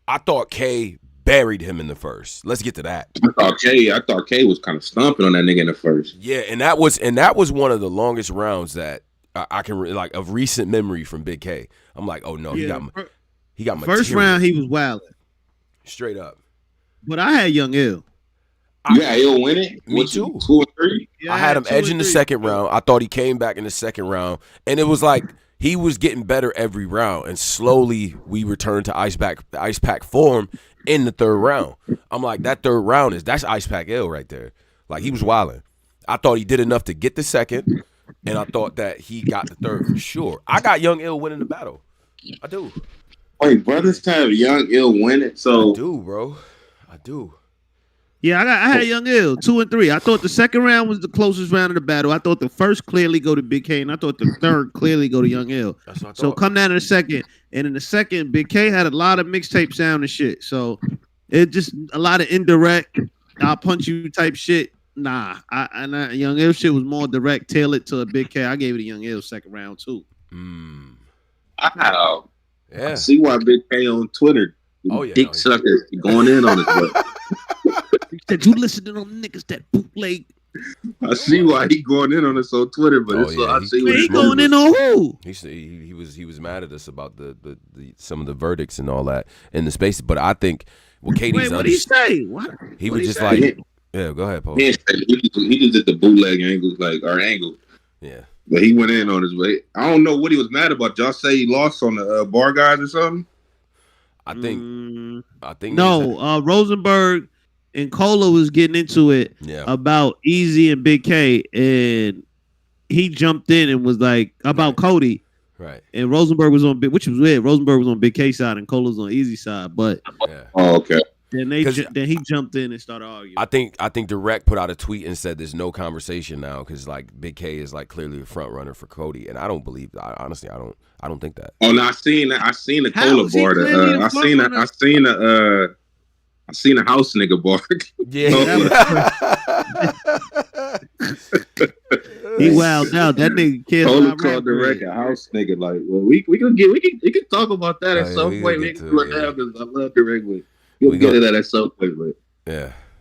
I thought K buried him in the first. Let's get to that. I thought K was kind of stomping on that nigga in the first. Yeah, and that was one of the longest rounds that I can like of recent memory from Big K. I'm like, oh no, he got material. First round he was wilding. Straight up. But I had Young Ill. Yeah, Ill winning. Me too. 2 or 3. Yeah, I had him edging the second round. I thought he came back in the second round, and it was like he was getting better every round, and slowly we returned to ice pack form in the third round. I'm like, that third round that's ice pack Ill right there. Like, he was wilding. I thought he did enough to get the second, and I thought that he got the third for sure. I got Young Ill winning the battle. I do. Wait, brothers have Young Ill winning? So I do, bro. I do. Yeah, I had Young Ill 2 and 3. I thought the second round was the closest round of the battle. I thought the first clearly go to Big K, and I thought the third clearly go to Young Ill. That's what I thought. So come down to the second, and in the second, Big K had a lot of mixtape sound and shit. So it just a lot of indirect, I'll punch you type shit. Nah, Young Ill shit was more direct, tailored to a Big K. I gave it a Young Ill second round too. Wow. Yeah. I see why Big K on Twitter. Dick suckers going in on it. He said, you listening on niggas that bootleg I see why he going in on us on Twitter, but I see what he going in on who? He was mad at us about the some of the verdicts and all that in the space. But I think what KD's what did he say? He was just like, yeah, go ahead, Paul. He just did the bootleg angles, like our angle. Yeah. But he went in on his way. I don't know what he was mad about. Y'all say he lost on the bar guys or something? I think no. Rosenberg and Polo was getting into it about Easy and Big K, and he jumped in and was like about Cody. Right. And Rosenberg was on which was weird. Rosenberg was on Big K side and Colo's on Easy side, but oh, okay. Then he jumped in and started arguing. I think Direct put out a tweet and said there's no conversation now because like Big K is like clearly the front runner for Cody, and I don't believe. Honestly, I don't think that. Oh no, I seen the Cola bar. I seen a house nigga bar. Yeah. He wilded out. That nigga killed. Cola called Direct a house nigga. Like, well, we can talk about that at some point. We can do it now because I love Direct. We'll get to that at some point, but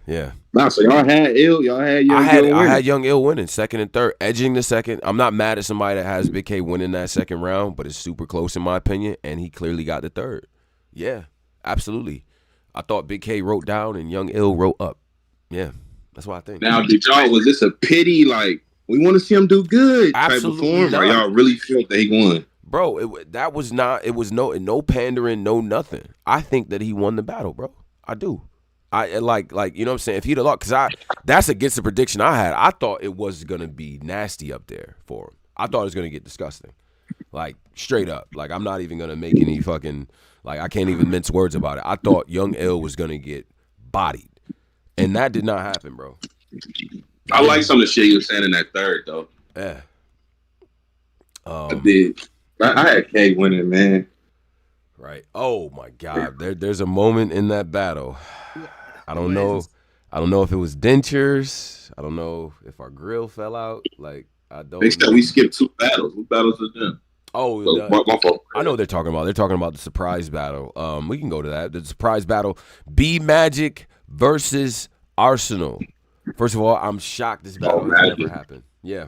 yeah. Nah, so y'all had Young Ill winning. I had Young Ill winning second and third, edging the second. I'm not mad at somebody that has Big K winning that second round, but it's super close in my opinion, and he clearly got the third. Yeah, absolutely. I thought Big K wrote down and Young Ill wrote up. Yeah, that's what I think. Now, was this a pity? Like, we want to see him do good absolutely type of form, or y'all really felt that he won? Bro, that was not. It was no pandering, no nothing. I think that he won the battle, bro. I do. I like you know what I'm saying. If he'd have lost, because that's against the prediction I had. I thought it was gonna be nasty up there for him. I thought it was gonna get disgusting, like straight up. Like I'm not even gonna make any fucking I can't even mince words about it. I thought Young Ill was gonna get bodied, and that did not happen, bro. I like some of the shit you were saying in that third though. Yeah. I did. I had K winning, man. Right. Oh my God. There's a moment in that battle. I don't know if it was dentures. I don't know if our grill fell out. Like I don't. They said we skipped 2 battles. What battles was them? Oh, so, my fault. I know what they're talking about. They're talking about the surprise battle. We can go to that. The surprise battle: B Magic versus Arsenal. First of all, I'm shocked this battle has never happened. Yeah.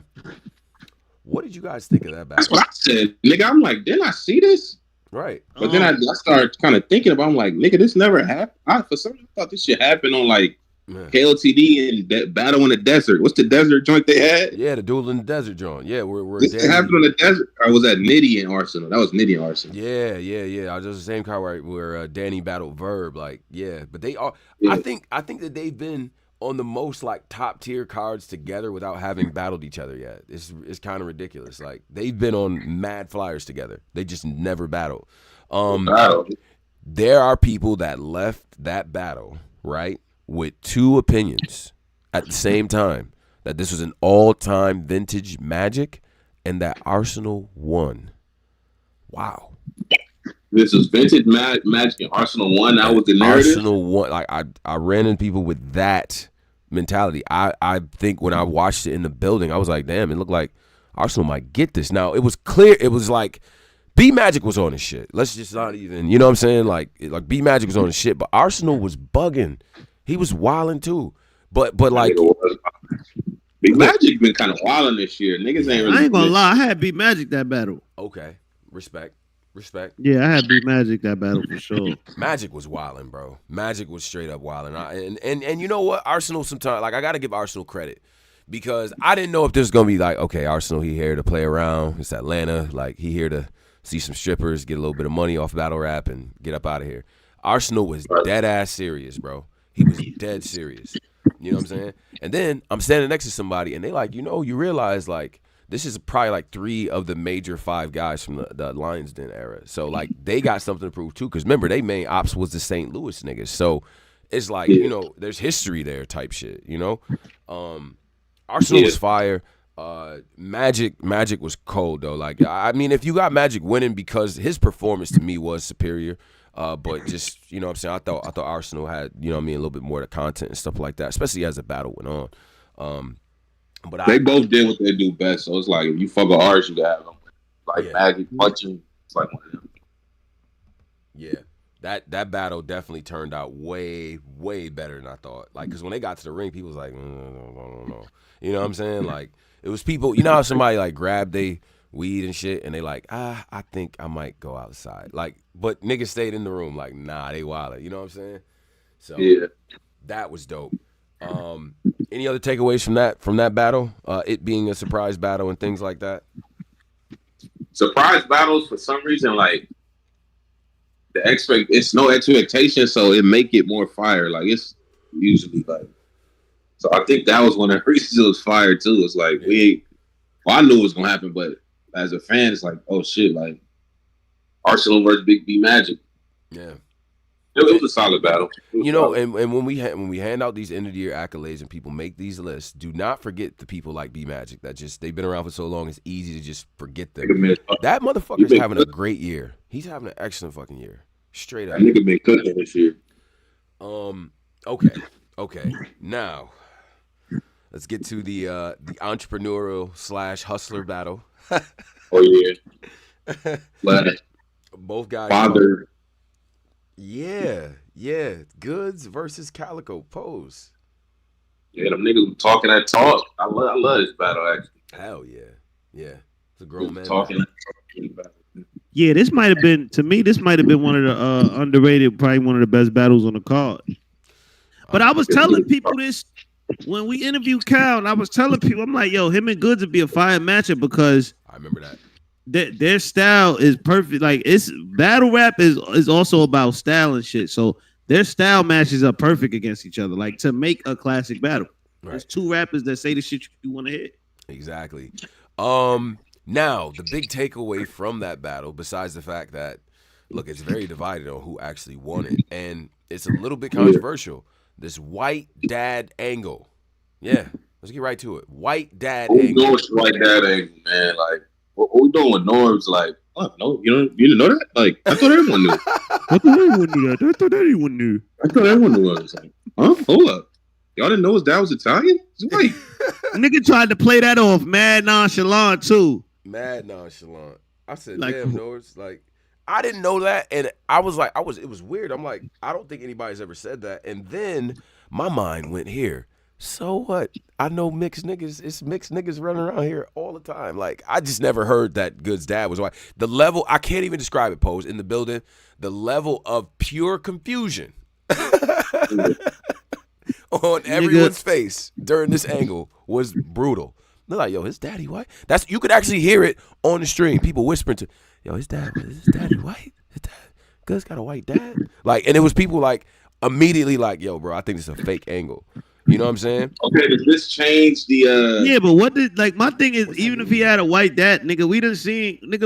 What did you guys think of that battle? That's what I said, nigga. I'm like, didn't I see this? Right. But then I started kind of thinking about. I'm like, nigga, this never happened. For some reason, I thought this shit happened on like KOTD and Battle in the Desert. What's the desert joint they had? Yeah, the Duel in the Desert joint. Yeah, we're this happened on the desert. I was at Nitty and Arsenal. That was Nitty and Arsenal. Yeah. I was just the same card where Danny battled Verb. Like, yeah, but they are. Yeah. I think that they've been on the most like top tier cards together without having battled each other yet. It's kind of ridiculous. Like they've been on mad flyers together. They just never battled. There are people that left that battle, right, with 2 opinions at the same time, that this was an all-time vintage Magic and that Arsenal won. Wow. This was vintage Magic and Arsenal won. That was the narrative. Arsenal won. Like I ran into people with that mentality. I think when I watched it in the building, I was like, damn, it looked like Arsenal might get this. Now, it was clear. It was like B Magic was on his shit. Let's just not even, you know what I'm saying? Like B Magic was on his shit, but Arsenal was bugging. He was wilding too. But like B Magic been kind of wilding this year. Niggas ain't really. I ain't gonna lie. I had B Magic that battle. Okay, respect. Yeah, I had B Magic that battle for sure. Magic was wilding, bro. Magic was straight up wilding. And you know what? Arsenal sometimes, like I gotta give Arsenal credit. Because I didn't know if this was gonna be like, okay, Arsenal, he here to play around. It's Atlanta, like he here to see some strippers, get a little bit of money off battle rap, and get up out of here. Arsenal was dead ass serious, bro. He was dead serious. You know what I'm saying? And then I'm standing next to somebody, and they like, you realize like this is probably like 3 of the major 5 guys from the Lions Den era. So like they got something to prove too. Because remember, they main ops was the St. Louis niggas. So it's like there's history there type shit. Arsenal was fire. Magic was cold though. Like I mean, if you got Magic winning because his performance to me was superior, but just what I'm saying, I thought Arsenal had a little bit more of the content and stuff like that, especially as the battle went on. But they both did what they do best. So it's like if you fuck with ours, you got them. Like Magic punching, it's like one of them. Yeah, that battle definitely turned out way better than I thought. Like, because when they got to the ring, people was like, no. You know what I'm saying? Like, it was people. You know how somebody like grabbed they weed and shit, and they like, I think I might go outside. Like, but niggas stayed in the room. Like, nah, they wildin'. You know what I'm saying? So yeah, that was dope. Any other takeaways from that battle? It being a surprise battle and things like that. Surprise battles for some reason, like it's no expectation, so it make it more fire. Like it's usually like, so I think that was one of the reasons it was fire too. It's like I knew it was gonna happen, but as a fan, it's like, oh shit, like Arsenal versus Big B Magic. Yeah. It was a solid battle. You know, and when we hand out these end of the year accolades and people make these lists, do not forget the people like B Magic that just they've been around for so long. It's easy to just forget them. That motherfucker's having a great year. He's having an excellent fucking year. Straight up. That nigga been cooking this year. Okay. Now let's get to the entrepreneurial / hustler battle. Oh yeah. Both guys. Father. Yeah. Goods versus Calico Pose. Yeah, them niggas talking that talk. I love this battle actually. Hell yeah. It's a grown man. Talking. Yeah, this might have been one of the underrated, probably one of the best battles on the card. But I was telling people this when we interviewed Cal, and I was telling people, I'm like, yo, him and Goods would be a fire matchup because I remember that. Their style is perfect. Like it's battle rap is also about style and shit. So their style matches are perfect against each other. Like to make a classic battle. Right. There's two rappers that say the shit you want to hear. Exactly. Now the big takeaway from that battle, besides the fact that look, it's very divided on who actually won it, and it's a little bit controversial. This white dad angle. Yeah, let's get right to it. White dad angle. White dad angle, man. Like. What we doing with Norms? Like, oh, no, you didn't know that? Like, I thought everyone knew. I thought everyone knew. I was like, huh? Hold up. Y'all didn't know his dad was Italian? He's white. Nigga tried to play that off mad nonchalant, too. Mad nonchalant. I said, like, damn, Norms. Like, I didn't know that. And I was like, it was weird. I'm like, I don't think anybody's ever said that. And then my mind went here. So what? I know mixed niggas. It's mixed niggas running around here all the time. Like, I just never heard that Good's dad was white. The level, I can't even describe it, Pose, in the building. The level of pure confusion on everyone's face during this angle was brutal. They're like, yo, his daddy white? You could actually hear it on the stream. People whispering to, yo, is his daddy white? Good's got a white dad? Like, and it was people like immediately like, yo, bro, I think it's a fake angle. You know what I'm saying? Okay, does this change the Yeah, but what did my thing is, even if he had a white dad, nigga,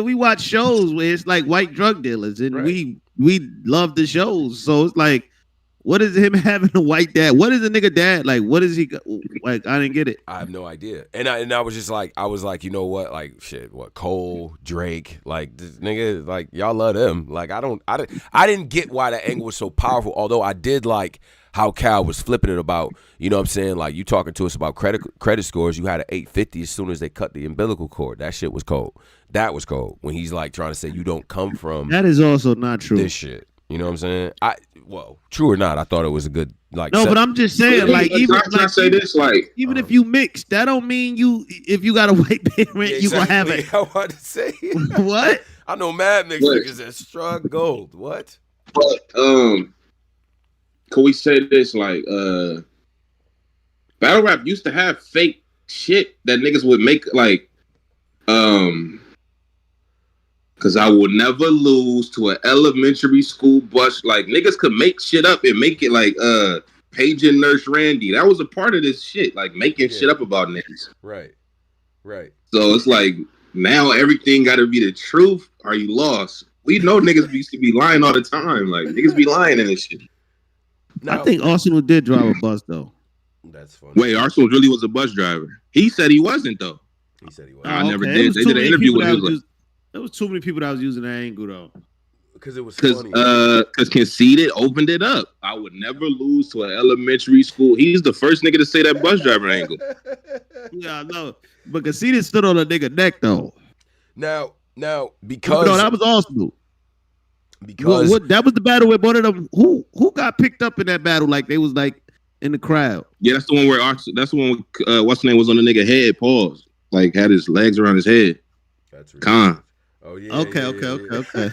we watch shows where it's like white drug dealers and right. we love the shows. So it's like, what is him having a white dad? What is a nigga dad? Like, what is he like? I didn't get it. I have no idea. And I was just like, you know what? Like, shit, what, Cole, Drake, like, this nigga, like, y'all love them. Like, I didn't get why that angle was so powerful, although I did like how Cal was flipping it about, you know what I'm saying? Like, you talking to us about credit scores. You had an 850 as soon as they cut the umbilical cord. That shit was cold. That was cold. When he's like trying to say you don't come from. That is also not true. This shit. You know what I'm saying? Well, true or not, I thought it was a good like. No, but I'm just saying, like, even if you mix, that don't mean if you got a white parent, you gonna have it. I want to say what? I know mad mixed niggas that struck gold. What? But can we say this? Like, battle rap used to have fake shit that niggas would make, like, because I will never lose to an elementary school bus. Like, niggas could make shit up and make it like paging Nurse Randy. That was a part of this shit, like making shit up about niggas. Right. So it's like now everything got to be the truth. Are you lost? We know niggas used to be lying all the time. Like, niggas be lying in this shit. Now, I think Arsenal did drive a bus though. That's funny. Wait, Arsenal really was a bus driver? He said he wasn't though. He said he wasn't. I never did. They did an interview with him. There was too many people that was using that angle though. Because it was funny. Because Conceited opened it up. I would never lose to an elementary school. He's the first nigga to say that bus driver angle. Yeah, I know. But Conceited stood on a nigga neck though. Now because that was Arsenal. Because what that was the battle where both of them who got picked up in that battle, like they was like in the crowd. Yeah, that's the one where that's the one what's the name was on the nigga head, pause. Like had his legs around his head. That's Con. Oh yeah. Okay.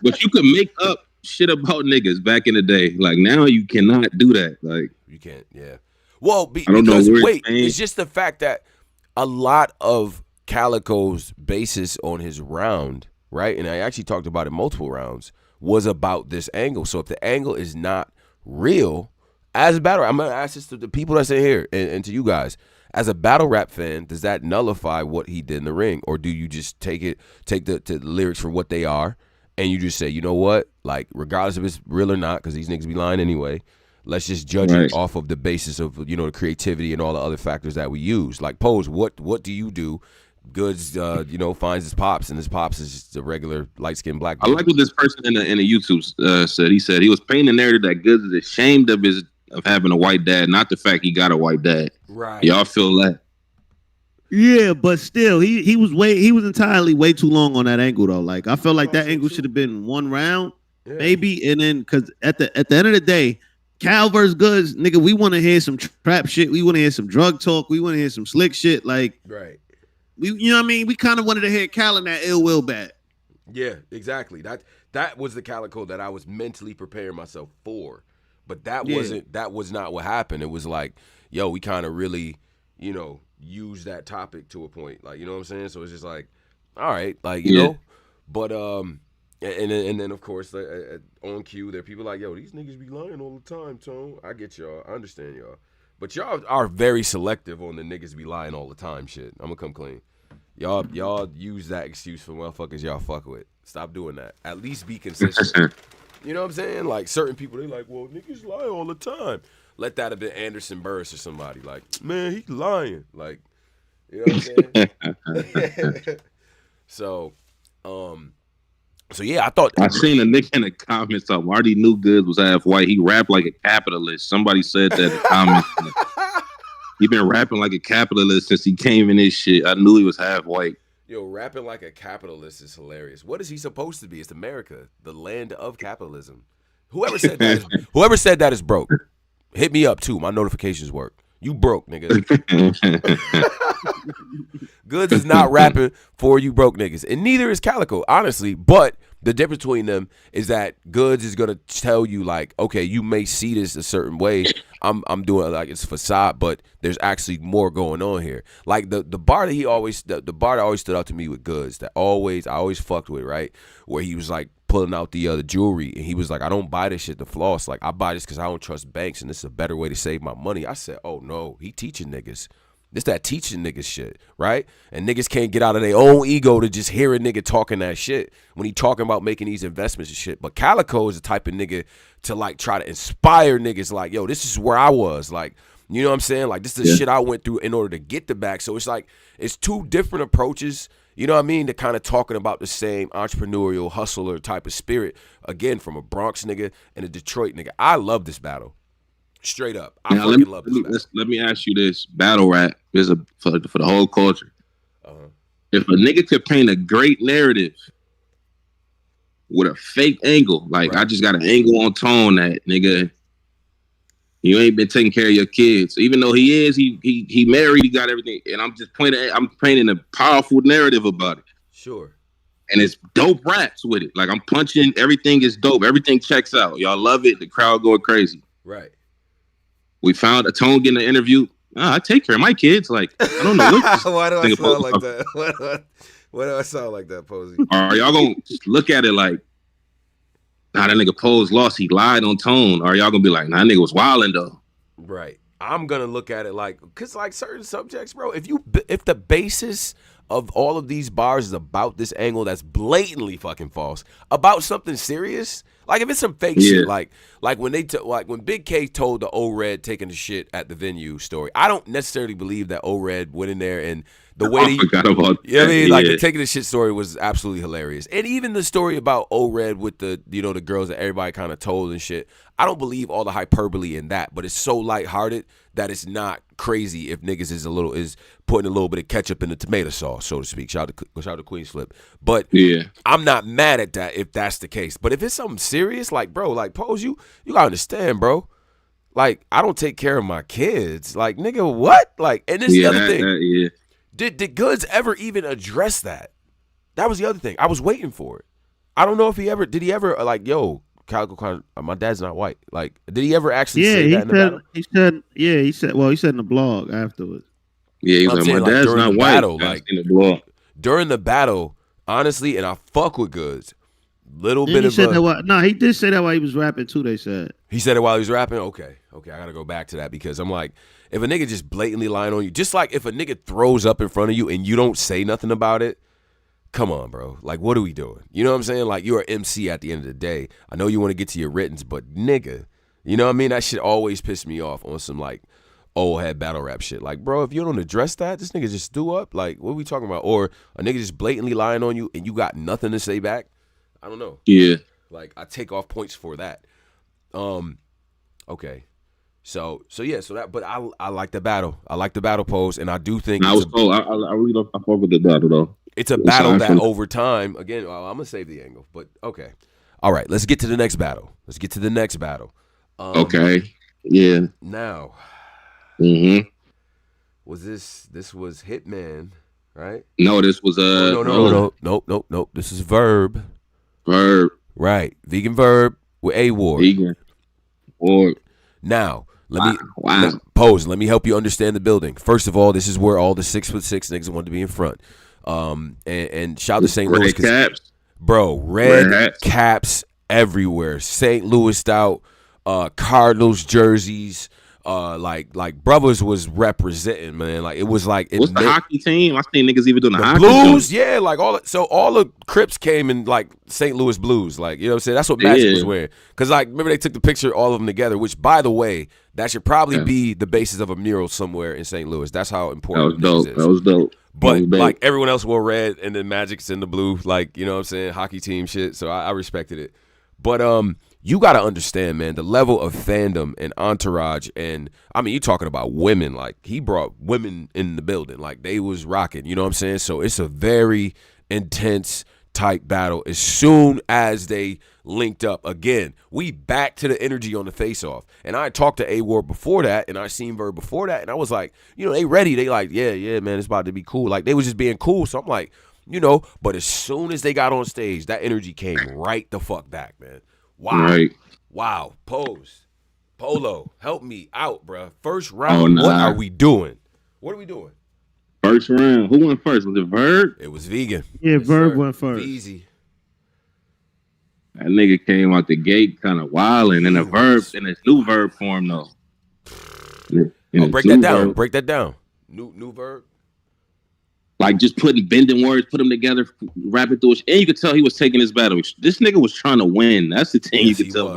But you could make up shit about niggas back in the day. Like now you cannot do that. Like you can't, yeah. Well, I don't because know wait, it's just the fact that a lot of Calico's basis on his round, right? And I actually talked about it multiple rounds, was about this angle. So if the angle is not real, as a battle, I'm gonna ask this to the people that sit here and to you guys. As a battle rap fan, does that nullify what he did in the ring, or do you just take the lyrics for what they are, and you just say, you know what, like regardless if it's real or not, because these niggas be lying anyway, let's just judge it off of the basis of the creativity and all the other factors that we use. Like Pose, what do you do? Goods, finds his pops, and his pops is just a regular light skinned black dude. I like what this person in the YouTube said. He said he was painting the narrative that Goods is ashamed of having a white dad, not the fact he got a white dad. Right. Y'all feel that? Yeah, but still, he was entirely way too long on that angle though. Like I felt like that angle should have been one round, maybe, and then because at the end of the day, Cal versus Goods, nigga, we want to hear some trap shit. We want to hear some drug talk. We want to hear some slick shit. Like, right. You know what I mean? We kind of wanted to hear Cal in that ill will bat. Yeah, exactly. That was the Calico that I was mentally preparing myself for. But that was not what happened. It was like, yo, we kind of really, use that topic to a point. Like, you know what I'm saying? So it's just like, all right, like, you know. But and then of course on cue there are people like, yo, these niggas be lying all the time, Tone. I get y'all. I understand y'all. But y'all are very selective on the niggas be lying all the time shit. I'm gonna come clean. Y'all use that excuse for motherfuckers y'all fuck with. Stop doing that. At least be consistent. You know what I'm saying? Like certain people, they like, well, niggas lie all the time. Let that have been Anderson Burris or somebody. Like, man, he lying. Like, you know what I'm saying? So yeah, I thought I seen a nigga in the comments I already knew Goods was half white. He rapped like a capitalist. Somebody said that in the comments. He been rapping like a capitalist since he came in this shit. I knew he was half white. Yo, rapping like a capitalist is hilarious. What is he supposed to be? It's America, the land of capitalism. Whoever said that is broke. Hit me up too. My notifications work. You broke, nigga. Goods is not rapping for you broke niggas, and neither is Calico, honestly. But the difference between them is that Goods is gonna tell you like, okay, you may see this a certain way. I'm doing it like it's facade, but there's actually more going on here. Like the bar that the bar that always stood out to me with Goods that I always fucked with, right? Where he was like pulling out the jewelry, and he was like, I don't buy this shit to floss. Like I buy this because I don't trust banks, and this is a better way to save my money. I said, oh no, he teaching niggas. This that teaching niggas shit, right? And niggas can't get out of their own ego to just hear a nigga talking that shit when he talking about making these investments and shit. But Calico is the type of nigga to like try to inspire niggas like, yo, this is where I was. Like, you know what I'm saying? Like this is the shit I went through in order to get the bag. So it's like, it's two different approaches, you know what I mean? They're kind of talking about the same entrepreneurial hustler type of spirit. Again, from a Bronx nigga and a Detroit nigga. I love this battle. Straight up. I fucking love this. Let me ask you this. Battle rap is for the whole culture. If a nigga could paint a great narrative with a fake angle, like I just got an angle on Tone that nigga, you ain't been taking care of your kids. Even though he married, he got everything. And I'm painting a powerful narrative about it. Sure. And it's dope raps with it. Like I'm punching, everything is dope. Everything checks out. Y'all love it. The crowd going crazy. Right. We found a Tone getting an interview. I take care of my kids. Like, I don't know. Why do I sound like that? Why do I sound like that, Posey? Are y'all going to look at it like, nah, that nigga Pose lost. He lied on Tone. Or are y'all going to be like, nah, that nigga was wilding though? Right. I'm going to look at it like, because like certain subjects, bro, if the basis of all of these bars is about this angle that's blatantly fucking false, about something serious, like if it's some fake shit, like when when Big K told the O-Red taking the shit at the venue story, I don't necessarily believe that O-Red went in there and The way I forgot about that. You know what I mean? Like the taking the shit story was absolutely hilarious. And even the story about O-Red with the the girls that everybody kind of told and shit. I don't believe all the hyperbole in that, but it's so lighthearted that it's not crazy if niggas is putting a little bit of ketchup in the tomato sauce, so to speak. Shout out to Queen's Flip. But I'm not mad at that if that's the case. But if it's something serious, like bro, like Pose, you gotta understand, bro. Like I don't take care of my kids. Like nigga, what? Like, and this is the other thing. Did Goods ever even address that? That was the other thing. I was waiting for it. I don't know if he ever like, yo, Calico Con, my dad's not white. Like, did he ever actually say that in the battle? He said in the blog afterwards. Yeah, he's like, my dad's not white. Battle, like, in the blog. During the battle, honestly, and I fuck with Goods. Little bit of he did say that while he was rapping too, they said. He said it while he was rapping? Okay, I gotta go back to that because I'm like, if a nigga just blatantly lying on you, just like if a nigga throws up in front of you and you don't say nothing about it, come on, bro. Like, what are we doing? You know what I'm saying? Like, you're an MC at the end of the day. I know you want to get to your writtens, but nigga, you know what I mean? That shit always pissed me off on some, like, old head battle rap shit. Like, bro, if you don't address that, this nigga just threw up. Like, what are we talking about? Or a nigga just blatantly lying on you and you got nothing to say back? I don't know. Yeah. Like, I take off points for that. Okay. So that, but I like the battle. I like the battle Pose, and I do think I really don't fuck with the battle though. It's a battle that over time, again, I'm gonna save the angle, but okay. All right, let's get to the next battle. Okay. Yeah. Now. Was this was Hitman, right? No, this was no. This is Verb. Right. Vegan Verb with A-Ward. Vegan. Or now, let me help you understand the building. First of all, this is where all the 6'6" niggas want to be in front. And shout to St. Louis. Caps. Bro, red caps everywhere. St. Louis out, Cardinals jerseys. Like brothers was representing, man. Like it was like what's the hockey team? I seen niggas even doing the hockey Blues, yeah. Like all the Crips came in like St. Louis Blues, like you know what I'm saying. That's what Magic was wearing. Cause like remember they took the picture all of them together, which by the way that should probably be the basis of a mural somewhere in St. Louis. That's how important that was dope. But like everyone else wore red, and then Magic's in the blue, like you know what I'm saying, hockey team shit. So I respected it, but you got to understand, man, the level of fandom and entourage. And I mean, you talking about women, like he brought women in the building, like they was rocking, you know what I'm saying? So it's a very intense type battle. As soon as they linked up again, we back to the energy on the face-off. And I talked to A-Ward before that, and I seen Verb before that. And I was like, you know, they ready. They like, yeah, man, it's about to be cool. Like they was just being cool. So I'm like, you know, but as soon as they got on stage, that energy came right the fuck back, man. Wow. Right. Wow. Pose. Polo, help me out, bro. First round, what are we doing? What are we doing? First round. Who went first? Was it Verb? It was Vegan. Yeah, Verb went first. Easy. That nigga came out the gate kind of wilding in a Verb, in his new Verb form, though. Break that down. Break that down. New Verb. Like just bending words, put them together, rapping through it. And you could tell he was taking his battle. This nigga was trying to win. That's the thing you could tell.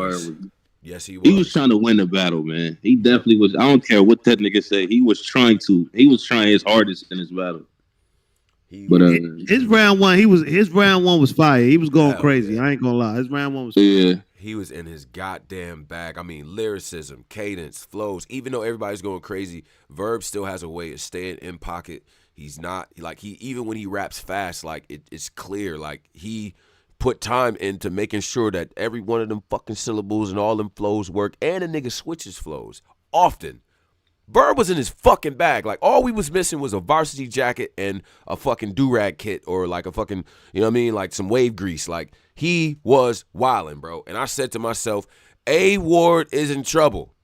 Yes, he was. He was trying to win the battle, man. He definitely was. I don't care what that nigga said. He was trying his hardest in his battle. But his round one was fire. He was going crazy. Yeah. I ain't gonna lie. His round one was fire. Yeah. He was in his goddamn bag. I mean, lyricism, cadence, flows. Even though everybody's going crazy, Verb still has a way of staying in pocket. He's not like even when he raps fast, like it's clear. Like he put time into making sure that every one of them fucking syllables and all them flows work, and a nigga switches flows often. Verb was in his fucking bag. Like all we was missing was a varsity jacket and a fucking do-rag kit or like a fucking, you know what I mean, like some wave grease. Like he was wilding, bro. And I said to myself, A-Ward is in trouble.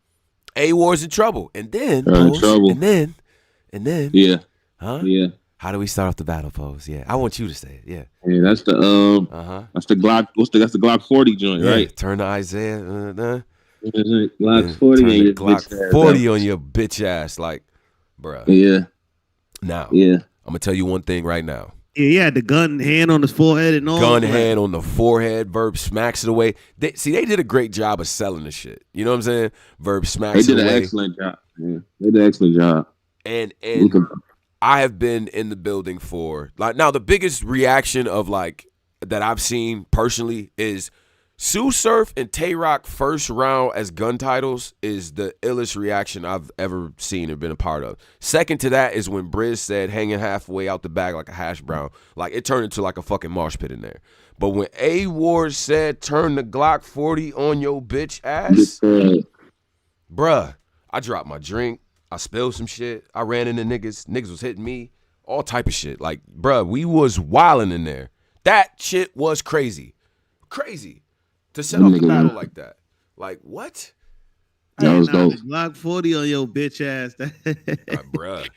A-Ward's in trouble. And then, and then, yeah. Huh? Yeah. How do we start off the battle Pose? Yeah, I want you to say it. Yeah. Yeah, that's the that's the Glock. That's the Glock 40 joint, right? Turn to Isaiah. Glock 40 on your Glock bitch 40 on your bitch ass, like, bruh. Yeah. Now, yeah, I'm gonna tell you one thing right now. Yeah, he had the gun hand on his forehead and all. Gun hand on the forehead. Verb smacks it away. They did a great job of selling the shit. You know what I'm saying? Verb smacks it away. They did an excellent job. Yeah, they did an excellent job. And I have been in the building for like now the biggest reaction of like that I've seen personally is Sue Surf and Tay Rock first round as gun titles is the illest reaction I've ever seen or been a part of. Second to that is when Briz said hanging halfway out the bag like a hash brown. Like it turned into like a fucking mosh pit in there. But when A Ward said turn the Glock 40 on your bitch ass, bruh, I dropped my drink. I spilled some shit. I ran into niggas. Niggas was hitting me. All type of shit. Like, bruh, we was wilding in there. That shit was crazy. Crazy. To set off the battle like that. Like, what? That was dope. Glock 40 on your bitch ass. Bruh.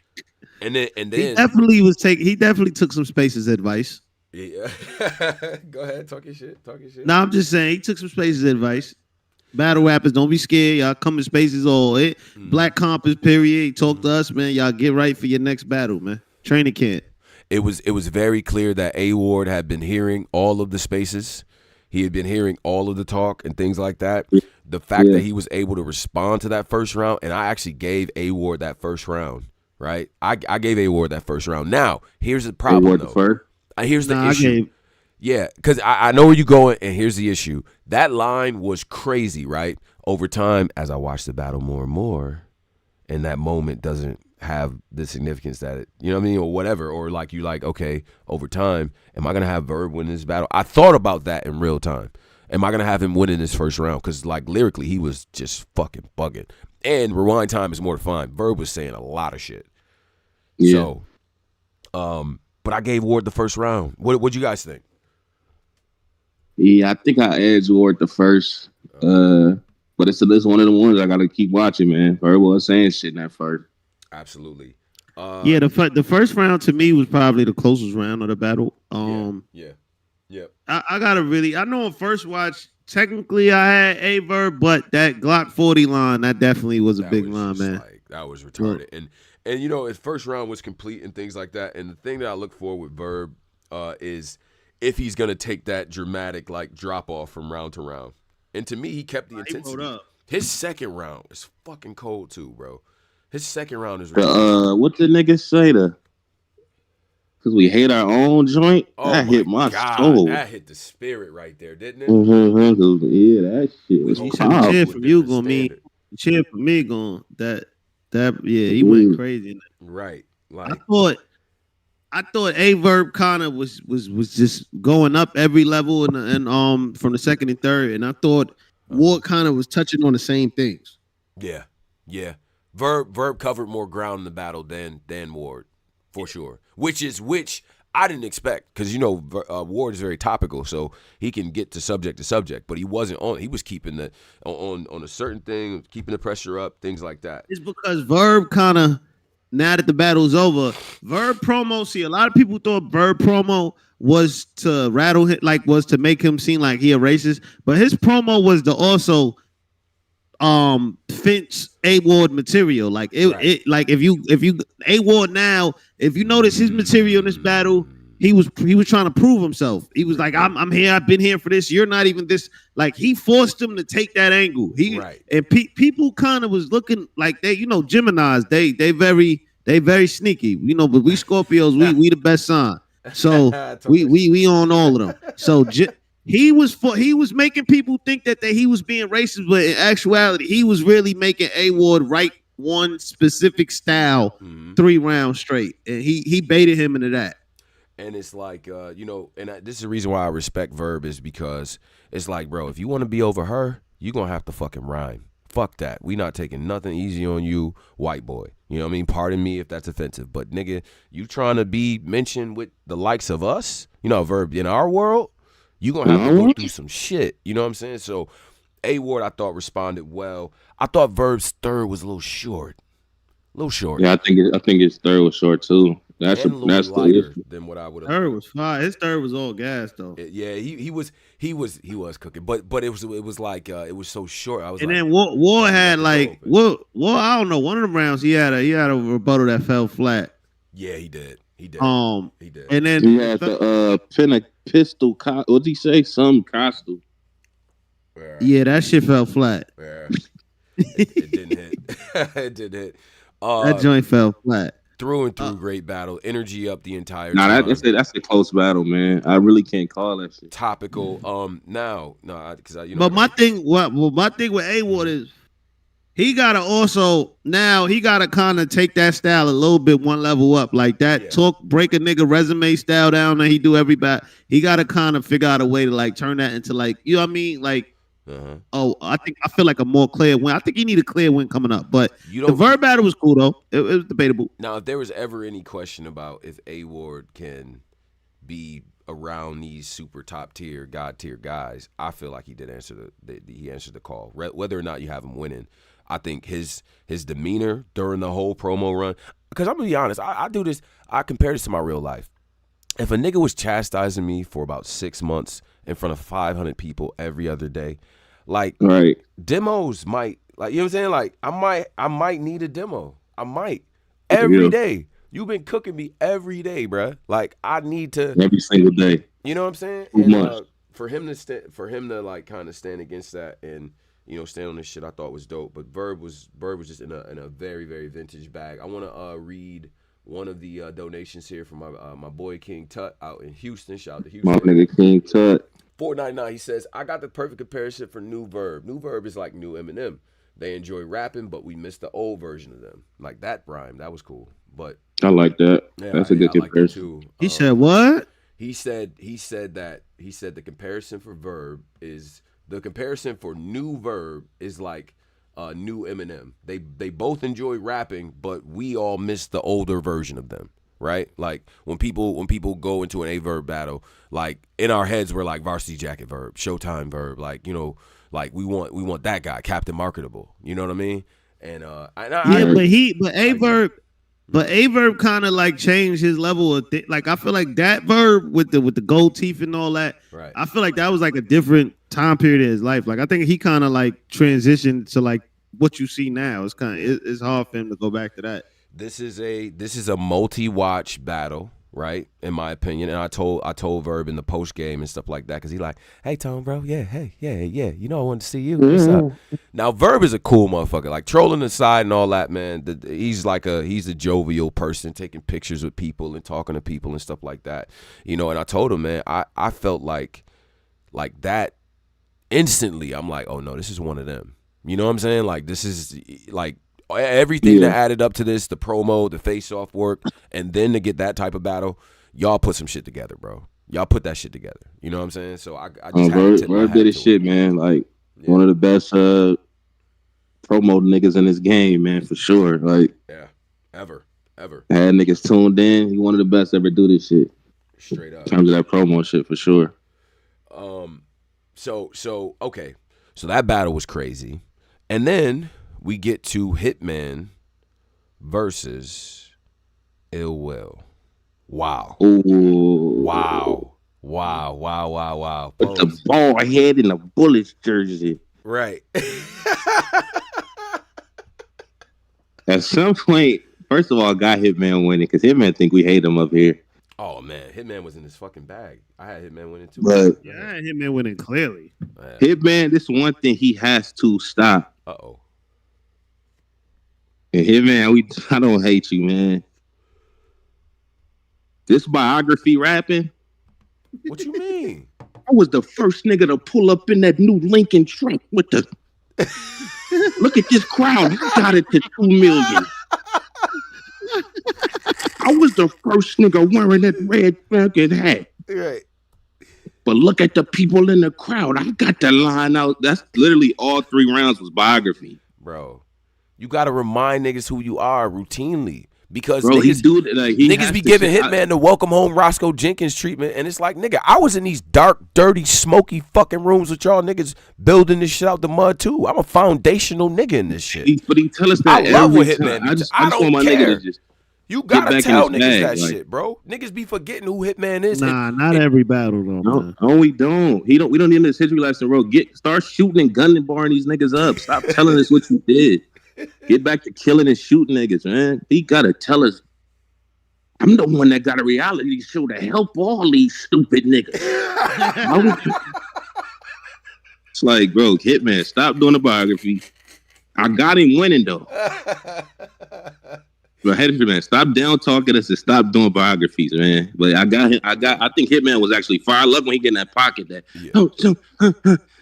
And then he definitely took some Spaces advice. Yeah. Go ahead, talk your shit. No, I'm just saying he took some Spaces advice. Battle rappers, don't be scared. Y'all come in Spaces all it. Black Compass, period. Talk to us, man. Y'all get right for your next battle, man. Training camp. It was very clear that A Ward had been hearing all of the Spaces. He had been hearing all of the talk and things like that. The fact that he was able to respond to that first round, and I actually gave A Ward that first round, right? I gave A Ward that first round. Now, here's the problem, though. Here's the issue. Yeah, because I know where you're going, and here's the issue. That line was crazy, right? Over time, as I watched the battle more and more, and that moment doesn't have the significance that it, you know what I mean, or whatever, or like you like, okay, over time, am I going to have Verb win this battle? I thought about that in real time. Am I going to have him win in this first round? Because like lyrically, he was just fucking bugging. And rewind time is more defined. Verb was saying a lot of shit. Yeah. So, but I gave Ward the first round. What'd you guys think? Yeah, I think I edged Ward the first. But it's one of the ones I got to keep watching, man. Verb was saying shit in that first. Absolutely. Yeah, the first round to me was probably the closest round of the battle. Yeah. I know on first watch, technically I had a Verb, but that Glock 40 line, that definitely was a big line, man. Like, that was retarded. And you know, his first round was complete and things like that. And the thing that I look for with Verb is if he's gonna take that dramatic like drop off from round to round. And to me, he kept the intensity. His second round is fucking cold too, bro. His second round is what the niggas say to? Because we hate our own joint. That hit my soul. That hit the spirit right there, didn't it? Mm-hmm. Yeah, that shit was powerful. Cheer from you gonna mean cheer for me going that yeah, he went crazy. Right. Like I thought A Verb kind of was just going up every level and from the second and third, and I thought Ward kind of was touching on the same things. Yeah. Verb covered more ground in the battle than Ward, for sure. Which I didn't expect because you know Ward is very topical, so he can get to subject, but he wasn't on. He was keeping the on a certain thing, keeping the pressure up, things like that. It's because Verb kind of. Now that the battle's over, Verb promo. See, a lot of people thought Verb promo was to rattle him, was to make him seem like he a racist. But his promo was to also fence A Ward material. Like it like if you A Ward now, if you notice his material in this battle, he was trying to prove himself. He was like, I'm here, I've been here for this. You're not even this. Like he forced him to take that angle. And people kind of was looking like they, you know, Geminis, they very sneaky, you know, but we Scorpios, we the best sign. So we on all of them. So he was making people think that he was being racist, but in actuality, he was really making A Ward write one specific style 3 rounds straight, and he baited him into that. And it's like, you know, and this is the reason why I respect Verb is because it's like, bro, if you want to be over her, you're going to have to fucking rhyme. Fuck that. We not taking nothing easy on you, white boy. You know what I mean? Pardon me if that's offensive. But, nigga, you trying to be mentioned with the likes of us, you know, Verb, in our world, you going to have to go through some shit. You know what I'm saying? So, A Ward, I thought, responded well. I thought Verb's third was a little short. Yeah, I think his third was short, too. That's lighter than what I would have. Third was fine. His third was all gas though. Yeah, he was cooking, but it was like it was so short. I was and like, then War had like War. I don't know. One of them rounds he had a rebuttal that fell flat. Yeah, he did. He did. And then he had the pistol. What did he say? Some costume. Yeah, that shit fell flat. Yeah. It didn't hit. It didn't hit. That joint fell flat. Through and through, great battle. Energy up the entire time. Nah, that's a close battle, man. I really can't call that shit. Topical. But my thing with A-Ward is he gotta kind of take that style a little bit one level up, like that break a nigga resume style down that he do every bat. He gotta kind of figure out a way to like turn that into like, you know what I mean, like. I feel like a more clear win. I think he need a clear win coming up. But the Verb battle was cool though. It was debatable. Now, if there was ever any question about if A-Ward can be around these super top tier, god tier guys, I feel like he did answer he answered the call. Whether or not you have him winning, I think his demeanor during the whole promo run. Because I'm gonna be honest, I do this. I compare this to my real life. If a nigga was chastising me for about 6 months in front of 500 people every other day, like demos might, like, you know what I'm saying? Like I might need a demo. I might every day. You've been cooking me every day, bruh. Like I need to every single day. You know what I'm saying? Too much. For him to like kind of stand against that and stand on this shit, I thought was dope. But Verb was just in a very, very vintage bag. I want to read one of the donations here from my boy King Tut out in Houston. Shout out to Houston. My nigga King Tut. 499, he says, I got the perfect comparison for New Verb. New Verb is like new Eminem. They enjoy rapping, but we miss the old version of them. Like that rhyme, that was cool. But I like that. That's a good comparison. Too. He said what? He said the comparison for New Verb is like new Eminem. They both enjoy rapping, but we all miss the older version of them. Right, like when people go into an A-Verb battle, like in our heads we're like Varsity Jacket Verb, Showtime Verb, like like we want that guy, Captain Marketable. You know what I mean? And but A-Verb kind of like changed his level of like I feel like that Verb with the gold teeth and all that. Right. I feel like that was like a different time period in his life. Like I think he kind of like transitioned to like what you see now. It's hard for him to go back to that. This is a multi-watch battle, right? In my opinion, and I told Verb in the post game and stuff like that because he like, hey Tone, bro, yeah, I wanted to see you. What's up? Now Verb is a cool motherfucker, like trolling aside and all that, man. He's a jovial person, taking pictures with people and talking to people and stuff like that, And I told him, man, I felt like that instantly. I'm like, oh no, this is one of them. You know what I'm saying? Like this is like. Everything that added up to this, the promo, the face-off work, and then to get that type of battle, y'all put some shit together, bro. Y'all put that shit together. You know what I'm saying? So I just had to Verb did his shit, man. Like one of the best promo niggas in this game, man, for sure. Like ever. Had niggas tuned in. He one of the best ever do this shit. Straight up. In terms of that promo shit, for sure. So okay. So that battle was crazy. And then we get to Hitman versus Ill Will. Wow. Ooh. Wow. With the ball head in the Bullets jersey. Right. At some point, first of all, got Hitman winning because Hitman think we hate him up here. Oh man, Hitman was in his fucking bag. I had Hitman winning too. But I had Hitman winning clearly. Hitman, this one thing he has to stop. Uh-oh. And Hitman, I don't hate you, man. This biography rapping. What you mean? I was the first nigga to pull up in that new Lincoln truck with the. Look at this crowd. You got it to 2 million. I was the first nigga wearing that red fucking hat. Right. But look at the people in the crowd. I got the line out. That's literally all 3 rounds was biography. Bro, you got to remind niggas who you are routinely. Because bro, niggas be giving Hitman the welcome home Roscoe Jenkins treatment. And it's like, nigga, I was in these dark, dirty, smoky fucking rooms with y'all niggas building this shit out the mud too. I'm a foundational nigga in this shit. But he tell us that I love every Hitman. time. I just don't want my care. nigga to just you gotta tell niggas bag, that like, shit, bro. Niggas be forgetting who Hitman is. Nah, not every battle though. No, we don't. We don't need this history lesson, bro. Start shooting and gunning barring these niggas up. Stop telling us what you did. Get back to killing and shooting niggas, man. He gotta tell us. I'm the one that got a reality show to help all these stupid niggas. It's like, bro, Hitman, stop doing the biography. I got him winning though. But Hitman, stop down talking us and stop doing biographies, man. But I think Hitman was actually fire. I love when he get in that pocket that. Yeah.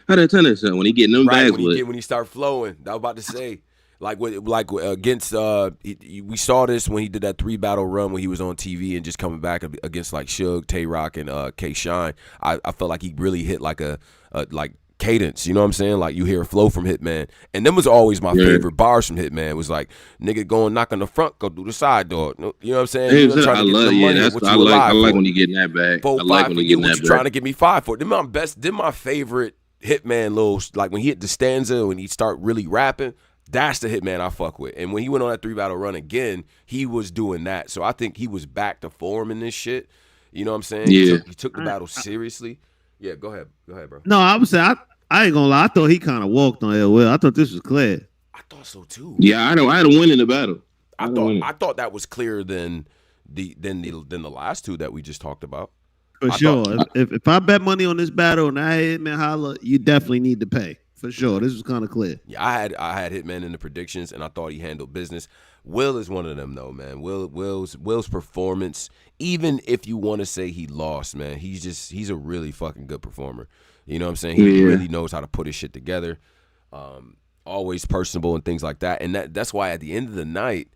How did I tell that son? When he get in them bags when he start flowing. I was about to say. Against we saw this when he did that 3 battle run when he was on TV and just coming back against like Suge, Tay Rock, and K Shine. I felt like he really hit like a cadence, you know what I'm saying? Like you hear a flow from Hitman, and them was always my favorite bars from Hitman. It was like nigga go and knock on the front, go do the side door. You know what I'm saying? I like when you get in that bag. 4, I like when you get in that bag. Trying to give me 5 for it. Then my favorite Hitman little like when he hit the stanza when he start really rapping. That's the Hitman I fuck with. And when he went on that 3 battle run again, he was doing that. So I think he was back to form in this shit. You know what I'm saying? Yeah. He took the battle seriously. Yeah, go ahead. Go ahead, bro. No, I would say I ain't gonna lie. I thought he kind of walked on Ill Will. I thought this was clear. I thought so too. Yeah, I had a win in the battle. I thought that was clearer than the last 2 that we just talked about. For sure. If I bet money on this battle and I hit Hitman holla, you definitely need to pay. For sure, this was kind of clear. Yeah, I had Hitman in the predictions, and I thought he handled business. Will is one of them, though, man. Will's performance, even if you want to say he lost, man, he's a really fucking good performer. You know what I'm saying? He really knows how to put his shit together. Always personable and things like that. And that's why at the end of the night,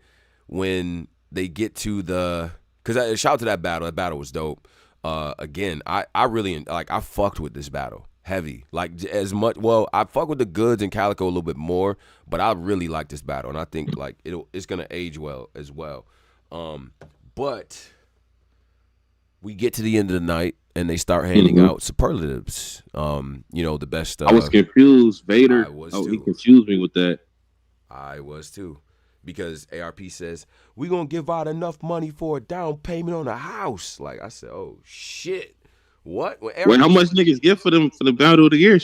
when they get to because shout out to that battle was dope. Again, I really like I fucked with this battle. Heavy, like as much. Well, I fuck with the Goods and Calico a little bit more, but I really like this battle, and I think like it's gonna age well as well. But we get to the end of the night, and they start handing out superlatives. The best. I was confused. Vader. He confused me with that. I was too, because ARP says we gonna give out enough money for a down payment on a house. Like I said, oh shit. What? Wait, how much niggas get for the battle of the year?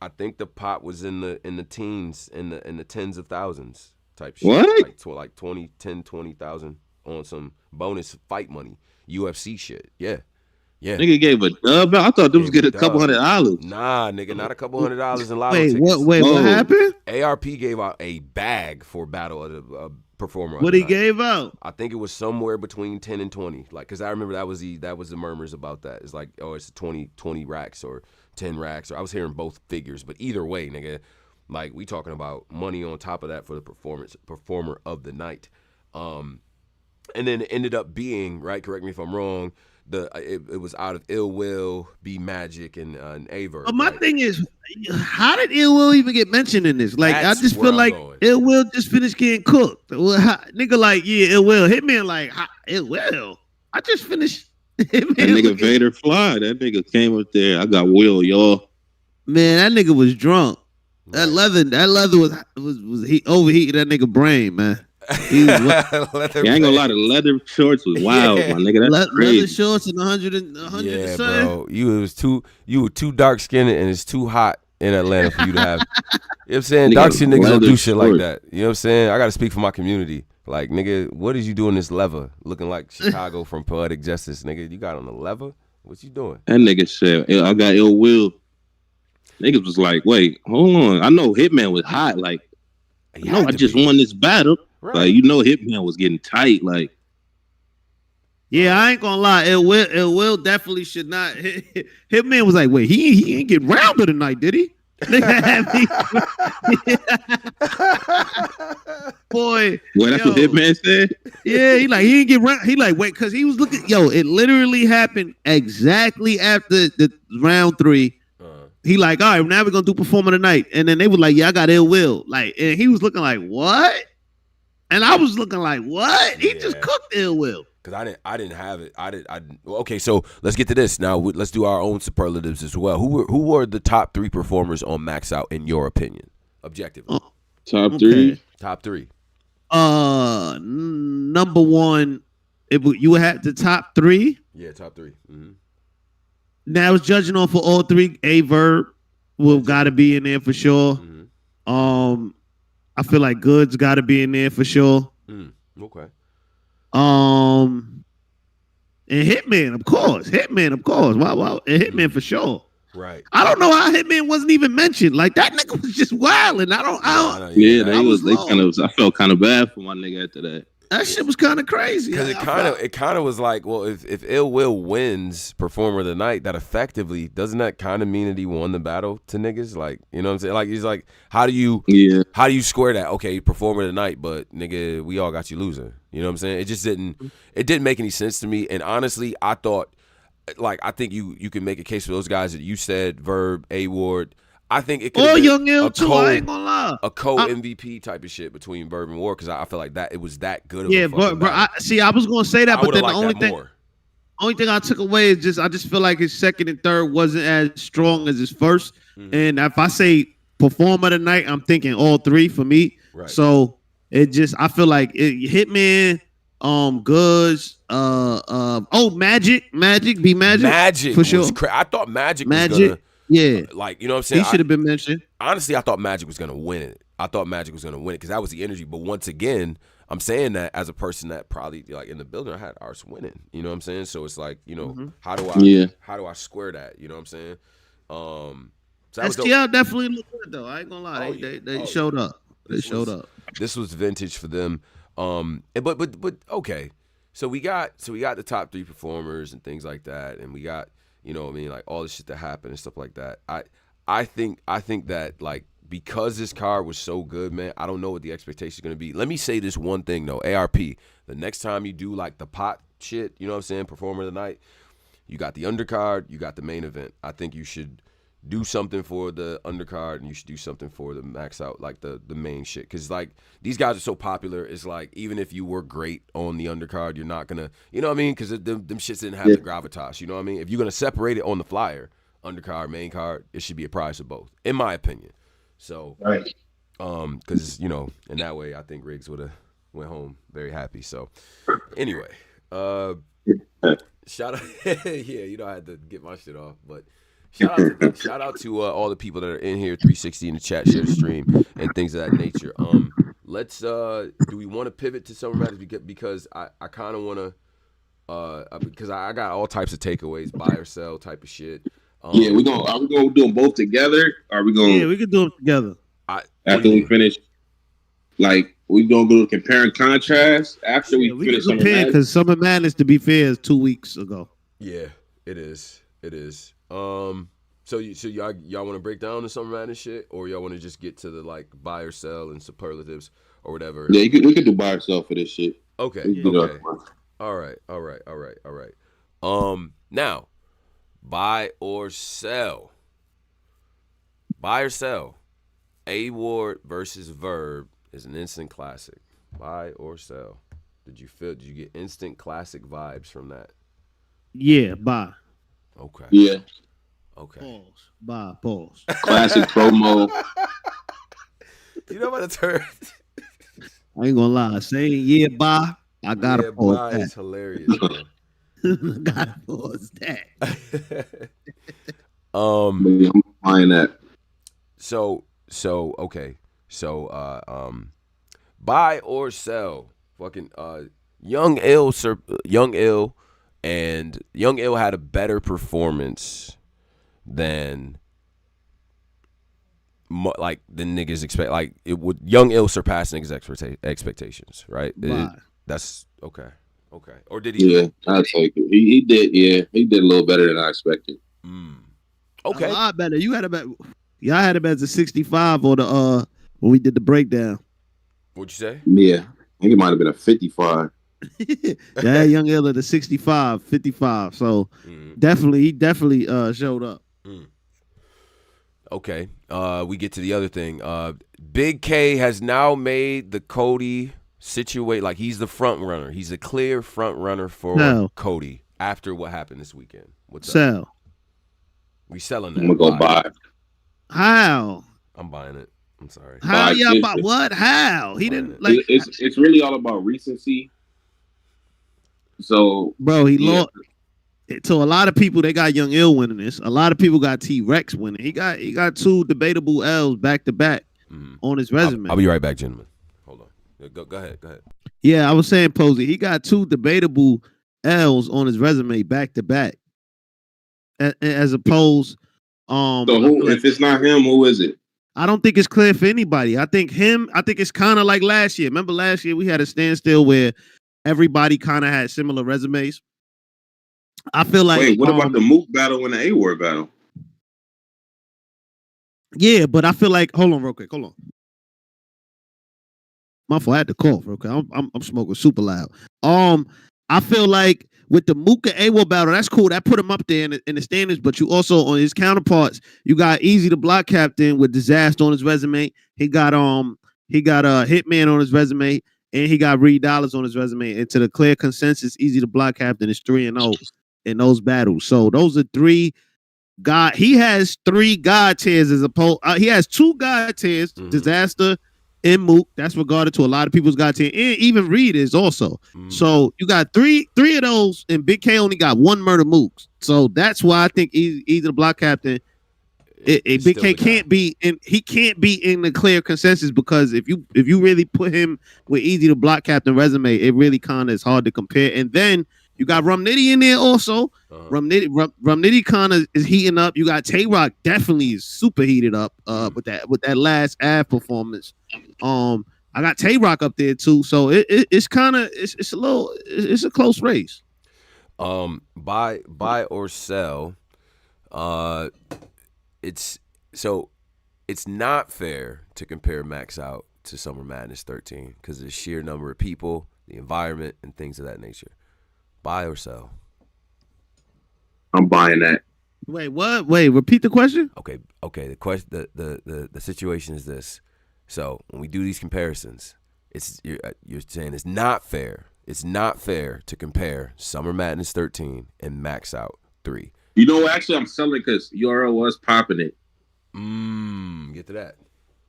I think the pot was in the teens, in the tens of thousands type shit. What? Like 20,000 on some bonus fight money, UFC shit. Yeah. Nigga gave a dub. I thought they was getting a couple $100. Nah, nigga, not a couple $100 in lotto tickets. Wait, what happened? ARP gave out a bag for battle of the performer. What he gave out? I think it was somewhere between 10 and 20. Like, cause I remember that was the murmurs about that. It's like, oh, it's 20 racks or 10 racks. Or I was hearing both figures, but either way, nigga, like we talking about money on top of that for the performer of the night. And then it ended up being, right, correct me if I'm wrong, it was out of Ill Will, B Magic, and Aver. But my thing is, how did Ill Will even get mentioned in this? Like, I just feel like Ill Will just finished getting cooked. Well, nigga, like, yeah, Ill Will. Hitman, like, Ill Will. I just finished. Hitman, that nigga Vader Fly. That nigga came up there. I got Will, y'all. Man, that nigga was drunk. Right. That leather was he overheated that nigga brain, man. I ain't gonna lie, the leather shorts was wild, my nigga. That's crazy. Leather shorts and 100 yeah, bro. You were too dark skinned and it's too hot in Atlanta for you to have. You know what I'm saying? Dark skinned niggas don't do shit like that. You know what I'm saying? I gotta speak for my community. Like, nigga, what is you doing this leather? Looking like Chicago from Poetic Justice, nigga. You got on the leather? What you doing? That nigga said, I got Ill Will. Niggas was like, wait, hold on. I know Hitman was hot. Like, I just won this battle. Right. Like, Hitman was getting tight. Like, yeah, I ain't gonna lie. It will definitely should not. Hitman was like, wait, he ain't get rounded tonight, did he? Boy, that's what Hitman said. Yeah, he ain't get round. He like, wait, because he was looking. Yo, it literally happened exactly after the round 3. He like, all right, now we're gonna do performer tonight, and then they was like, yeah, I got Ill Will. Like, and he was looking like, what? And I was looking like, what? He just cooked Ill Will. Cause I didn't have it. Okay, so let's get to this now. Let's do our own superlatives as well. Who were the top 3 performers on Max Out in your opinion, objectively? Top 3. Top 3. Number 1. You had the top 3. Yeah, top 3. Mm-hmm. Now it's judging off for all 3. Verb will gotta be in there for sure. Mm-hmm. I feel like Goods got to be in there for sure. Okay. And Hitman, of course. Wow. And Hitman for sure. Right. I don't know how Hitman wasn't even mentioned. Like that nigga was just wilding. I don't. Yeah, I felt kind of bad for my nigga after that. That shit was kind of crazy. Because it kind of was like, well, if Ill Will wins Performer of the Night, that effectively doesn't that kind of mean that he won the battle to niggas? Like, you know what I'm saying? Like, he's like, how do you square that? Okay, Performer of the Night, but nigga, we all got you losing. You know what I'm saying? It just didn't make any sense to me. And honestly, I thought, like, I think you can make a case for those guys that you said, Verb, A-Ward. I think it could have been Young Ill too. I ain't gonna lie. A co-MVP type of shit between Verb and Ward, because I feel like that it was that good of a fucking but I was gonna say that, but then the only thing I took away is I just feel like his second and third wasn't as strong as his first. Mm-hmm. And if I say Performer of the Night, I'm thinking all three for me. Right. So I feel like Hitman, Goods, Magic for sure. I thought Magic was gonna. Yeah, like, you know what I'm saying? He should have been mentioned. Honestly, I thought Magic was going to win it. Because that was the energy. But once again, I'm saying that as a person that probably, like, in the building, I had Ars winning. You know what I'm saying? So it's like, you know, how do I square that? You know what I'm saying? So STL definitely looked good, though. I ain't going to lie. They showed up. They showed up. This was vintage for them. But okay. So we got the top 3 performers and things like that. And we got, you know what I mean, like all the shit that happened and stuff like that. I think that, like, because this card was so good, man, I don't know what the expectation is going to be. Let me say this one thing, though. ARP, the next time you do, like, the pot shit, you know what I'm saying, Performer of the Night, you got the undercard, you got the main event. I think you should do something for the undercard and you should do something for the max out, like the main shit. Because, like, these guys are so popular, it's like, even if you were great on the undercard, you're not going to, you know what I mean? Because them shits didn't have the gravitas, you know what I mean? If you're going to separate it on the flyer, undercard, main card, it should be a prize of both, in my opinion. So, right. Because, you know, in that way, I think Riggs would have went home very happy. So, anyway, shout out. Yeah, you know, I had to get my shit off, but shout out to all the people that are in here, 360 in the chat, share the stream, and things of that nature. Let's do we want to pivot to Summer Madness because I kind of want to because I got all types of takeaways, buy or sell type of shit. Are we gonna do them both together? Are we gonna? Yeah, we can do them together. After we finish, like, we gonna go compare and contrast after we finish Summer Madness, because Summer Madness, to be fair, is 2 weeks ago. Yeah, it is. So y'all want to break down the Summer Madness shit, or y'all want to just get to the, like, buy or sell and superlatives or whatever? Yeah, we could do buy or sell for this shit. Okay. All right. Now, buy or sell. A-Ward versus Verb is an instant classic. Buy or sell. Did you get instant classic vibes from that? Yeah, buy. Okay. Yeah. Okay. Pause. Buy. Pause. Classic promo. You know what the term? I ain't gonna lie. Saying buy. I gotta pause buy that. Is hilarious. I gotta pause that. I'm buying that. So okay. So buy or sell. Fucking Young Ill and Young Ill had a better performance than niggas expect. Like, it would Young Ill surpass niggas' expectations, right? That's okay. Or did he? Yeah, I'll take it. He did. Yeah, he did a little better than I expected. Okay, a lot better. You had about y'all had him as a 65 or the when we did the breakdown. What'd you say? Yeah, I think it might have been a 55. Yeah, Young Ill at the 65, 55. So he definitely showed up. Okay. We get to the other thing. Big K has now made the Cody situate, like, he's the front runner. He's a clear front runner for Cody after what happened this weekend. What's up? We selling that. I'm gonna go buy. How? I'm buying it. I'm sorry. How y'all buy what? How? He didn't like. It's really all about recency. So, bro, he lost. So a lot of people, they got Young Ill winning this. A lot of people got T-Rex winning. He got 2 debatable L's back to back on his resume. I'll be right back, gentlemen. Hold on. Go ahead. Yeah, I was saying, Posey, he got 2 debatable L's on his resume back to back, as opposed So who? If it's not him, who is it? I don't think it's clear for anybody. I think it's kind of like last year. Remember last year we had a standstill where everybody kind of had similar resumes. I feel like. Wait, what about the Mook battle and the A-Ward battle? Yeah, but I feel like. Hold on, real quick. Hold on. My fault. I had to cough real quick. I'm smoking super loud. I feel like with the Mook and A-Ward battle, that's cool. That put him up there in the standards. But you also on his counterparts, you got Easy the Block Captain with Dizaster on his resume. He got Hitman on his resume, and he got Reed Dollars on his resume. And to the clear consensus, Easy the Block Captain is 3-0 in those battles. So those are three. He has 3 God tiers as opposed. He has 2 God tiers, Dizaster and Mook. That's regarded to a lot of people's God tier, and even Reed is also. So you got three of those, and Big K only got 1 Murder Mooks. So that's why I think either the Block Captain, Big K can't be in. He can't be in the clear consensus because if you really put him with Easy the Block Captain resume, it really kind of is hard to compare. And then you got Rum Nitty in there also. Rum Nitty kind of is heating up. You got Tay Rock definitely is super heated up with that last Av performance. I got Tay Rock up there too. So it's kind of it's a close race. Buy or sell. It's not fair to compare Max Out to Summer Madness 13 because of the sheer number of people, the environment, and things of that nature. Buy or sell? I'm buying that. Wait, what? Wait, repeat the question. Okay. The question, the situation is this. So when we do these comparisons, you're saying it's not fair. It's not fair to compare Summer Madness 13 and Max Out 3. You know, actually, I'm selling because URL was popping it. Get to that.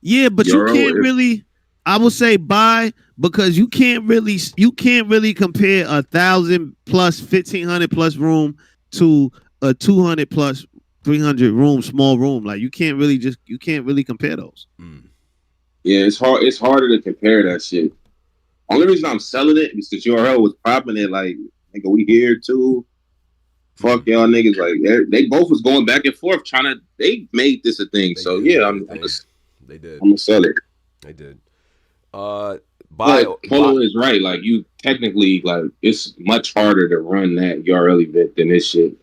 Yeah, but you can't really. I would say buy because you can't really compare 1,000 plus 1,500 plus room to a 200 plus 300 room small room. Like you can't really compare those. Yeah, it's hard. It's harder to compare that shit. Only reason I'm selling it is because URL was popping it. Like, nigga, we here too. Fuck y'all niggas. Like they both was going back and forth trying to. They made this a thing. They did. I'm gonna sell it. They did. Polo is right. Like you technically, like it's much harder to run that URL event than this shit.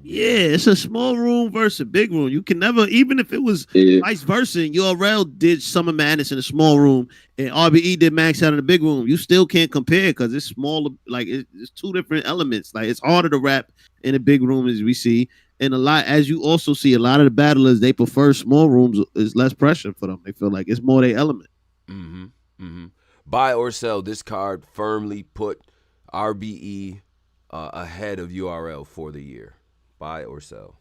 Yeah, it's a small room versus a big room. You can never, even if it was vice versa, and URL did Summer Madness in a small room and RBE did Max Out in a big room, you still can't compare because it's smaller. Like it's 2 different elements. Like it's harder to rap in a big room as we see, and as you also see, a lot of the battlers they prefer small rooms. Is less pressure for them. They feel like it's more their element. Buy or sell, this card firmly put RBE ahead of URL for the year. Buy or sell?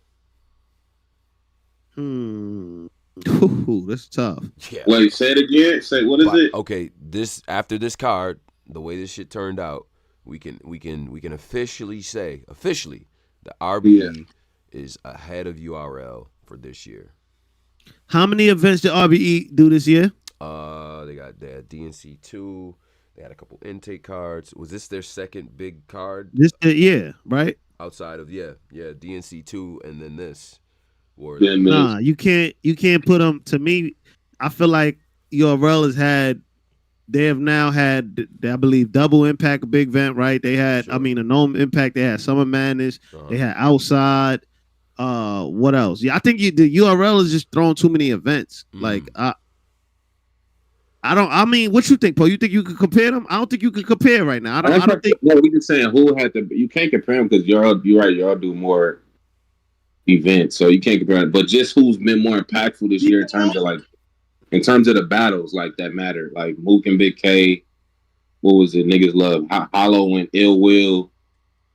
Ooh, that's tough. Yeah. Wait, say it again. Say what is it? Okay, after this card, the way this shit turned out, we can officially say that RBE is ahead of URL for this year. How many events did RBE do this year? They had DNC 2. They had a couple intake cards. Was this their second big card? Right. Outside of DNC 2 and then this. Nah, you can't put them. To me, I feel like URL they have now had, I believe, Double Impact, a big event, right? They had, a Gnome Impact. They had Summer Madness. They had Outside. What else? Yeah, I think the URL is just throwing too many events. Like what you think, Paul? You think you could compare them? I don't think you can compare right now. I don't think. No, we can say who had to. You can't compare them because you're right. Y'all do more events, so you can't compare them. But just who's been more impactful this year in terms of the battles like that matter. Like Mook and Big K. What was it? Niggas love Hollow and Ill Will,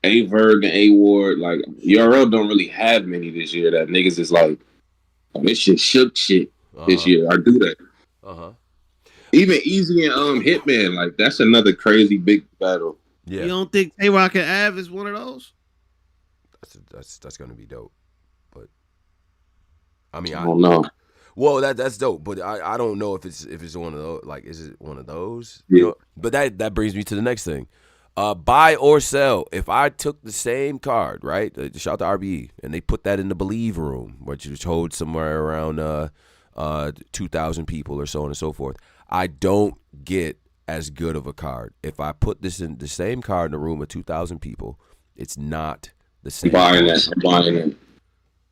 A-Verg and A-Ward. Like URL don't really have many this year. That niggas is like, oh, this shit shook shit this year. I do that. Even Easy and Hitman, like that's another crazy big battle. Yeah. You don't think Tay Rock and Av is one of those? That's gonna be dope. But I don't know. Well, that's dope, but I don't know if it's one of those. Like, is it one of those? Yeah. You know? But that brings me to the next thing. Buy or sell. If I took the same card, right? Shout out to RBE, and they put that in the Believe room, which is holds somewhere around 2,000 people or so on and so forth. I don't get as good of a card. If I put this in the same card in a room of 2,000 people, it's not the same. I'm buying it.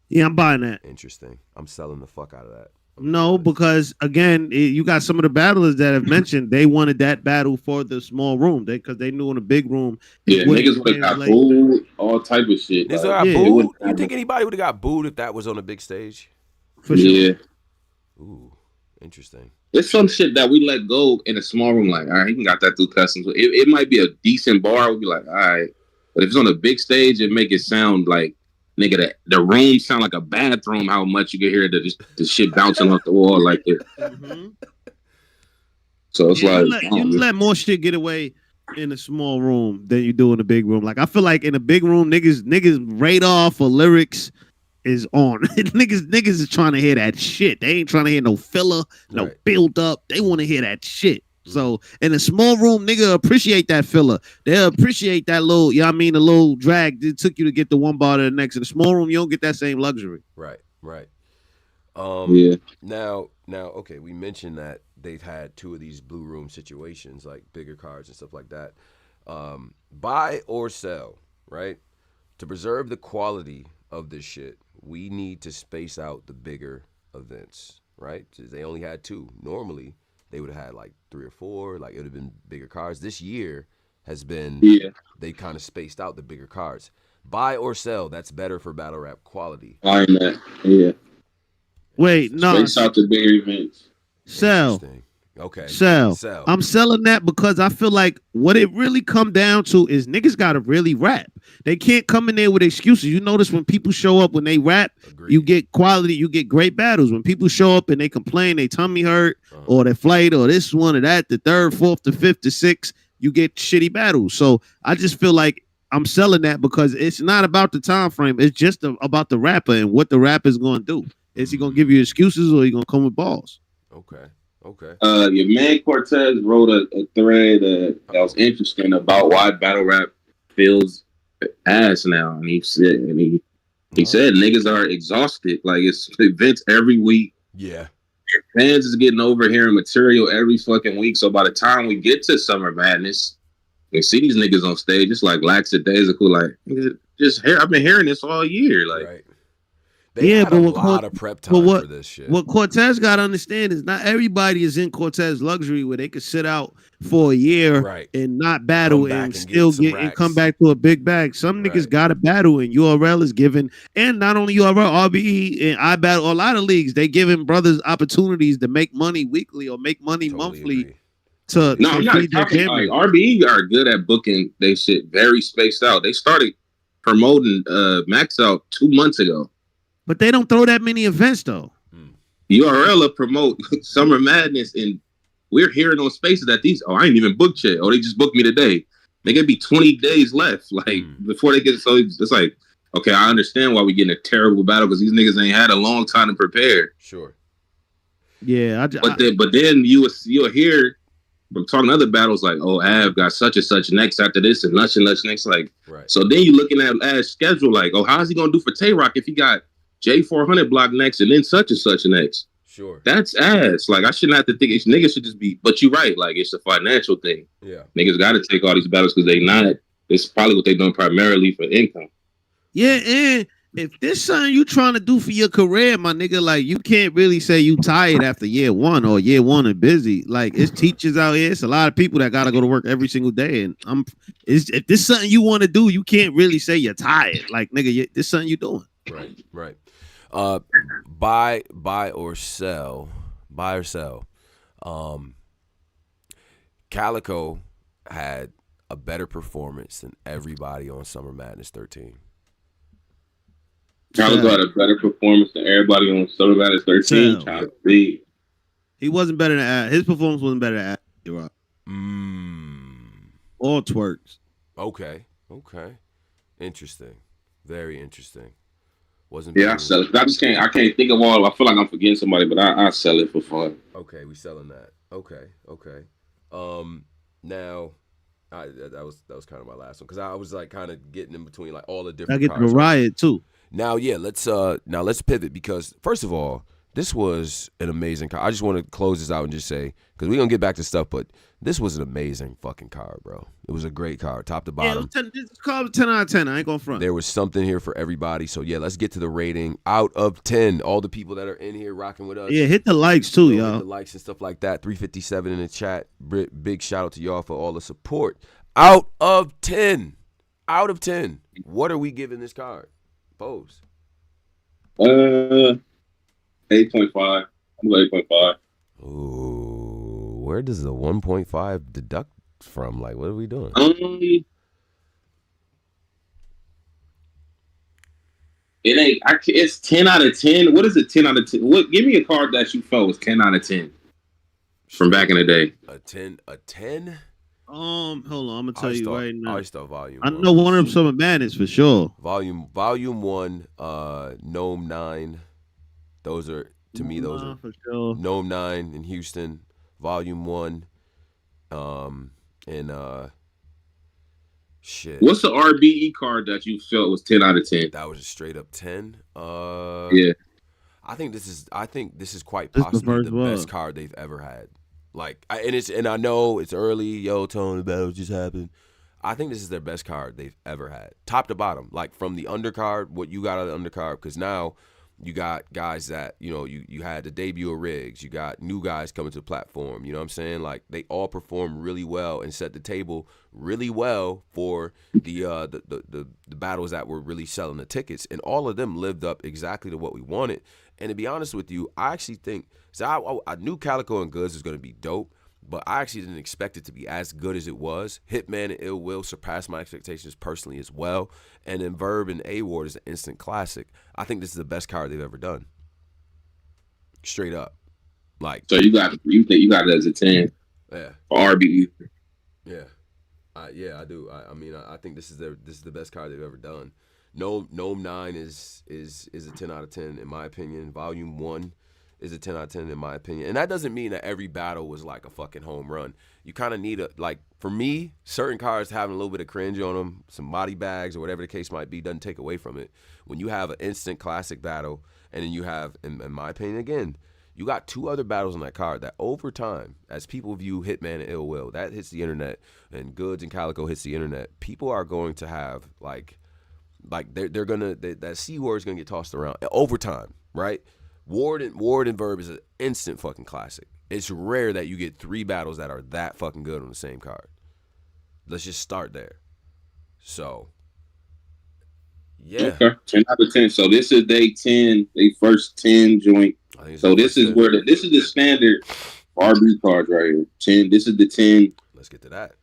Yeah, I'm buying that. Interesting. I'm selling the fuck out of that. No, because again, you got some of the battlers that have mentioned they wanted that battle for the small room, because they knew in a big room. Yeah, niggas would have got booed, all type of shit. You think anybody would have got booed if that was on a big stage? For sure. Yeah. Ooh, interesting. There's some shit that we let go in a small room. Like, all right, he got that through customs. It might be a decent bar. We'll be like, all right, but if it's on a big stage, it make it sound like. Nigga, the room sound like a bathroom. How much you can hear the shit bouncing off the wall like that. Mm-hmm. So it's you let more shit get away in a small room than you do in a big room. Like I feel like in a big room, niggas radar for lyrics is on. niggas is trying to hear that shit. They ain't trying to hear no filler, no build up. They want to hear that shit. So in a small room, nigga appreciate that filler. They'll appreciate that little, the little drag it took you to get the one bar to the next. In a small room, you don't get that same luxury. Right. Yeah. Now, okay, we mentioned that they've had two of these blue room situations, like bigger cards and stuff like that. Buy or sell, right? To preserve the quality of this shit, we need to space out the bigger events, right? They only had two. Normally, they would have had like 3 or 4. Like it would have been bigger cards. This year has been they kind of spaced out the bigger cards. Buy or sell, that's better for battle rap quality. Buying that, yeah. Wait, no. Space out the bigger events. Sell. Okay. Sell. I'm selling that because I feel like what it really come down to is niggas gotta really rap. They can't come in there with excuses. You notice when people show up when they rap, you get quality, you get great battles. When people show up and they complain, they tummy hurt, or they flight, or this one or that, the third, fourth, the fifth, the sixth, you get shitty battles. So I just feel like I'm selling that because it's not about the time frame. It's just about the rapper and what the rapper's gonna do. Is he gonna give you excuses or he gonna come with balls? Okay. Your man Cortez wrote a thread that was interesting about why battle rap feels ass now, and he said niggas are exhausted. Like it's events every week. Yeah, fans is getting over hearing material every fucking week. So by the time we get to Summer Madness, we see these niggas on stage. It's like lackadaisical. Like I've been hearing this all year. Like. Right. They had a lot of prep time for this shit. What Cortez got to understand is not everybody is in Cortez luxury where they could sit out for a year and not battle and still get and come back to a big bag. Some niggas got to battle, and URL is giving, and not only URL, RBE and I battle a lot of leagues. They giving brothers opportunities to make money weekly or make money monthly. I'm not talking like RBE are good at booking. They shit very spaced out. They started promoting Max Out 2 months ago. But they don't throw that many events, though. URL will promote Summer Madness, and we're hearing on spaces that I ain't even booked yet. Oh, they just booked me today. They gonna be 20 days left, like before they get. So it's like, okay, I understand why we getting a terrible battle because these niggas ain't had a long time to prepare. Sure. Yeah, but then you'll hear from talking other battles like, oh, Av got such and such next after this and lunch next. Like, so then you're looking at Av's schedule like, oh, how's he gonna do for Tay-Rock if he got J400 block next and then such and such next? Sure. That's ass. Like, I shouldn't have to think. Niggas should just be, but you're right. Like, it's a financial thing. Yeah. Niggas got to take all these battles because it's probably what they done primarily for income. Yeah, and if this something you trying to do for your career, my nigga, like, you can't really say you tired after year one or year one and busy. Like, it's teachers out here. It's a lot of people that got to go to work every single day. And if this something you want to do, you can't really say you're tired. Like, nigga, this something you doing. Right. Buy or sell. Calico had a better performance than everybody on Summer Madness 13. Calico had a better performance than everybody on Summer Madness 13. He wasn't better than his performance wasn't better than All twerks. Okay. Interesting. Very interesting. I sell it. I can't think of all. I feel like I'm forgetting somebody, but I sell it for fun. Okay, we selling that. Okay. Now, That was kind of my last one because I was like kind of getting in between like all the I different get the cards. Riot too. Now, yeah, let's pivot because first of all, this was an amazing card. I just want to close this out and just say because we're gonna get back to stuff, but this was an amazing fucking card, bro. It was a great card, top to bottom. Yeah, it's called 10 out of 10. I ain't gonna front. There was something here for everybody. So yeah, let's get to the rating out of 10. All the people that are in here rocking with us. Yeah, hit the likes too, y'all. Hit the likes and stuff like that. 357 in the chat. Big shout out to y'all for all the support. Out of 10. Out of 10. What are we giving this card? Pose. 8.5. I'm going 8.5. Ooh, where does the 1.5 deduct from? Like, what are we doing? It ain't. It's 10 out of 10. What is it? 10 out of 10. What? Give me a card that you felt was 10 out of 10 from back in the day. A 10. A 10. Hold on. I'm gonna tell you right now. I start volume. I know one of them Summer Madness for sure. Volume 1. Gnome 9. Those are to me. Those are for sure. Gnome 9 in Houston. Volume 1. Shit. What's the RBE card that you felt was 10 out of 10? That was a straight up 10. Yeah. I think this is quite possibly the best card they've ever had. Like, and I know it's early. Yo, Tony, the battle just happened. I think this is their best card they've ever had, top to bottom. Like from the undercard, what you got out of the undercard, because now you got guys that you had the debut of Riggs. You got new guys coming to the platform. You know what I'm saying? Like they all perform really well and set the table really well for the battles that were really selling the tickets, and all of them lived up exactly to what we wanted. And to be honest with you, I actually think I knew Calico and Goods was going to be dope, but I actually didn't expect it to be as good as it was. Hitman and Ill Will surpassed my expectations personally as well. And then Verb and A-Ward is an instant classic. I think this is the best card they've ever done. Straight up. Like, so you think you got it as a 10? Yeah. For RBE. Yeah. Yeah, I do. I mean, I think this is the best card they've ever done. Gnome 9 is a 10 out of 10 in my opinion. Volume 1 is a 10 out of 10 in my opinion. And that doesn't mean that every battle was like a fucking home run. You kind of need for me, certain cards having a little bit of cringe on them, some body bags or whatever the case might be, doesn't take away from it. When you have an instant classic battle, and then you have, in my opinion again, you got two other battles on that card that over time, as people view Hitman and Ill Will, that hits the internet, and Goods and Calico hits the internet, people are going to have they're gonna that C word is gonna get tossed around over time, right? Ward and Verb is an instant fucking classic. It's rare that you get three battles that are that fucking good on the same card. Let's just start there. So, yeah. Okay, 10 out of 10. So this is day 10, they first 10 joint. So this is this is the standard RB cards right here. 10. This is the 10. Let's get to that.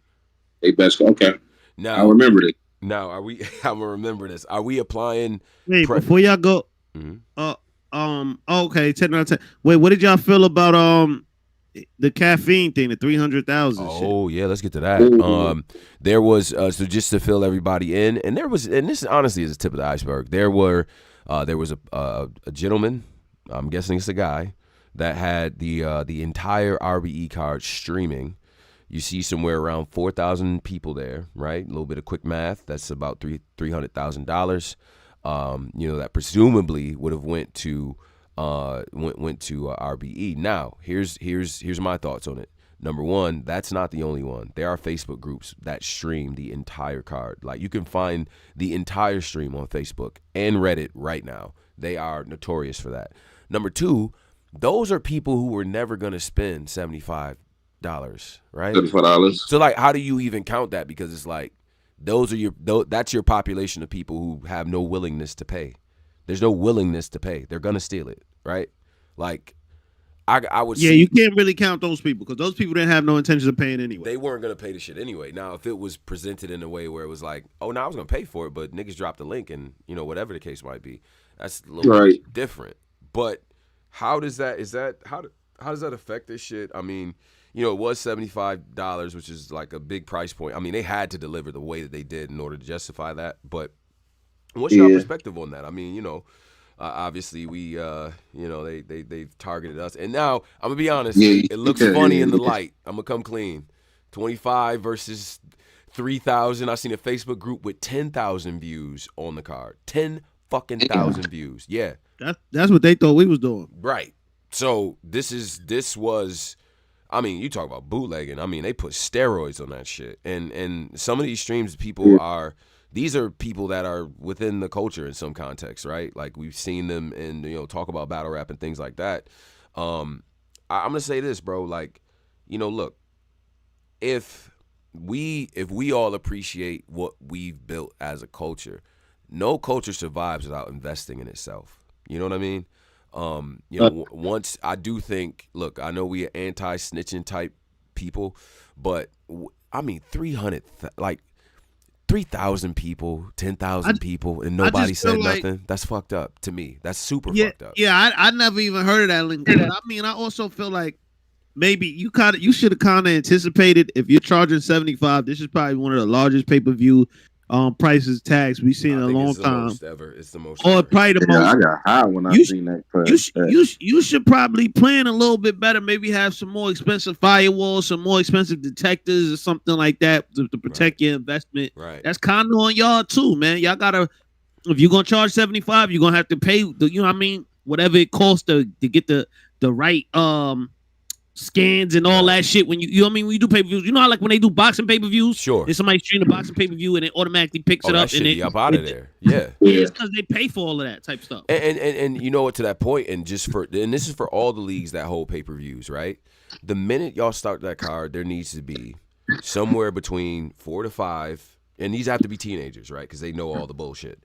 They best. Okay. Now I remember this. Now I'm gonna remember this. Are we applying? Wait, before y'all go. Mm-hmm. Okay, 10 out of 10. Wait, what did y'all feel about the caffeine thing, the 300,000? Oh shit? Yeah, let's get to that. There was so just to fill everybody in, and this honestly is the tip of the iceberg. There was a gentleman, I'm guessing it's a guy, that had the entire RBE card streaming. You see somewhere around 4,000 people there, right? A little bit of quick math. That's about $300,000. That presumably would have went to RBE. Now, here's my thoughts on it. Number one, that's not the only one. There are Facebook groups that stream the entire card. Like you can find the entire stream on Facebook and Reddit right now. They are notorious for that. Number two, those are people who were never gonna spend $75, right? $75. So like, how do you even count that? Because it's like that's your population of people who have no willingness to pay. There's no willingness to pay. They're gonna steal it, right? Like, I would. Yeah, you can't really count those people because those people didn't have no intention of paying anyway. They weren't gonna pay the shit anyway. Now, if it was presented in a way where it was like, oh, now I was gonna pay for it, but niggas dropped the link, and whatever the case might be, that's a little bit different. But how does that affect this shit? I mean, it was $75, which is like a big price point. I mean, they had to deliver the way that they did in order to justify that. But what's your perspective on that? I mean, obviously we, they've targeted us, and now I'm gonna be honest. It looks funny in the light. I'm gonna come clean. 25 versus 3,000. I seen a Facebook group with 10,000 views on the card. 10 fucking thousand views. Yeah. That's what they thought we was doing. Right. So this was, I mean, you talk about bootlegging. I mean, they put steroids on that shit. And some of these streams, these are people that are within the culture in some context, right? Like we've seen them and talk about battle rap and things like that. I'm gonna say this, bro. Like, look, if we all appreciate what we've built as a culture, no culture survives without investing in itself. You know what I mean? Once I do think, look, I know we are anti-snitching type people, but I mean, 3,000 people, 10,000 people, and nobody said nothing. That's fucked up to me. That's super fucked up. Yeah, I never even heard of that link. But I mean, I also feel like maybe you should have kind of anticipated if you're charging $75. This is probably one of the largest pay-per-view prices tags we've seen in a long time. It's the most or ever. Probably the most. I got high when I seen that price. You should probably plan a little bit better. Maybe have some more expensive firewalls, some more expensive detectors, or something like that to protect your investment. Right. That's kind of on y'all too, man. Y'all gotta, if you're gonna charge $75, you're gonna have to pay whatever it costs to get the right scans and all that shit. When when you do pay-per-views, how like when they do boxing pay-per-views, sure, there's somebody streaming a boxing pay-per-view and it automatically picks it up and it up out of there. Yeah, it's because they pay for all of that type stuff. And you know what, to that point, and this is for all the leagues that hold pay-per-views, right? The minute y'all start that card, there needs to be somewhere between 4 to 5, and these have to be teenagers, right? Because they know all the bullshit.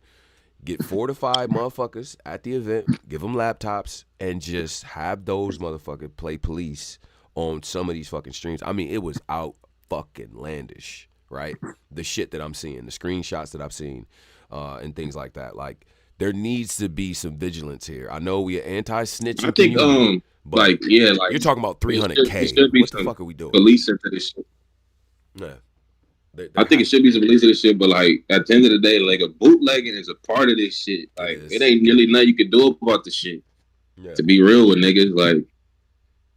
Get 4 to 5 motherfuckers at the event, give them laptops, and just have those motherfuckers play police on some of these fucking streams. I mean, it was out fucking landish, right? The shit that I'm seeing, the screenshots that I've seen, and things like that. Like, there needs to be some vigilance here. I know we are anti-snitching. I think, but you're talking about 300K. What the fuck are we doing? Police into this shit. Yeah. I think it should be some release of this shit, but like at the end of the day, like a bootlegging is a part of this shit. Like it ain't really nothing you can do about the shit. Yeah. To be real with niggas, like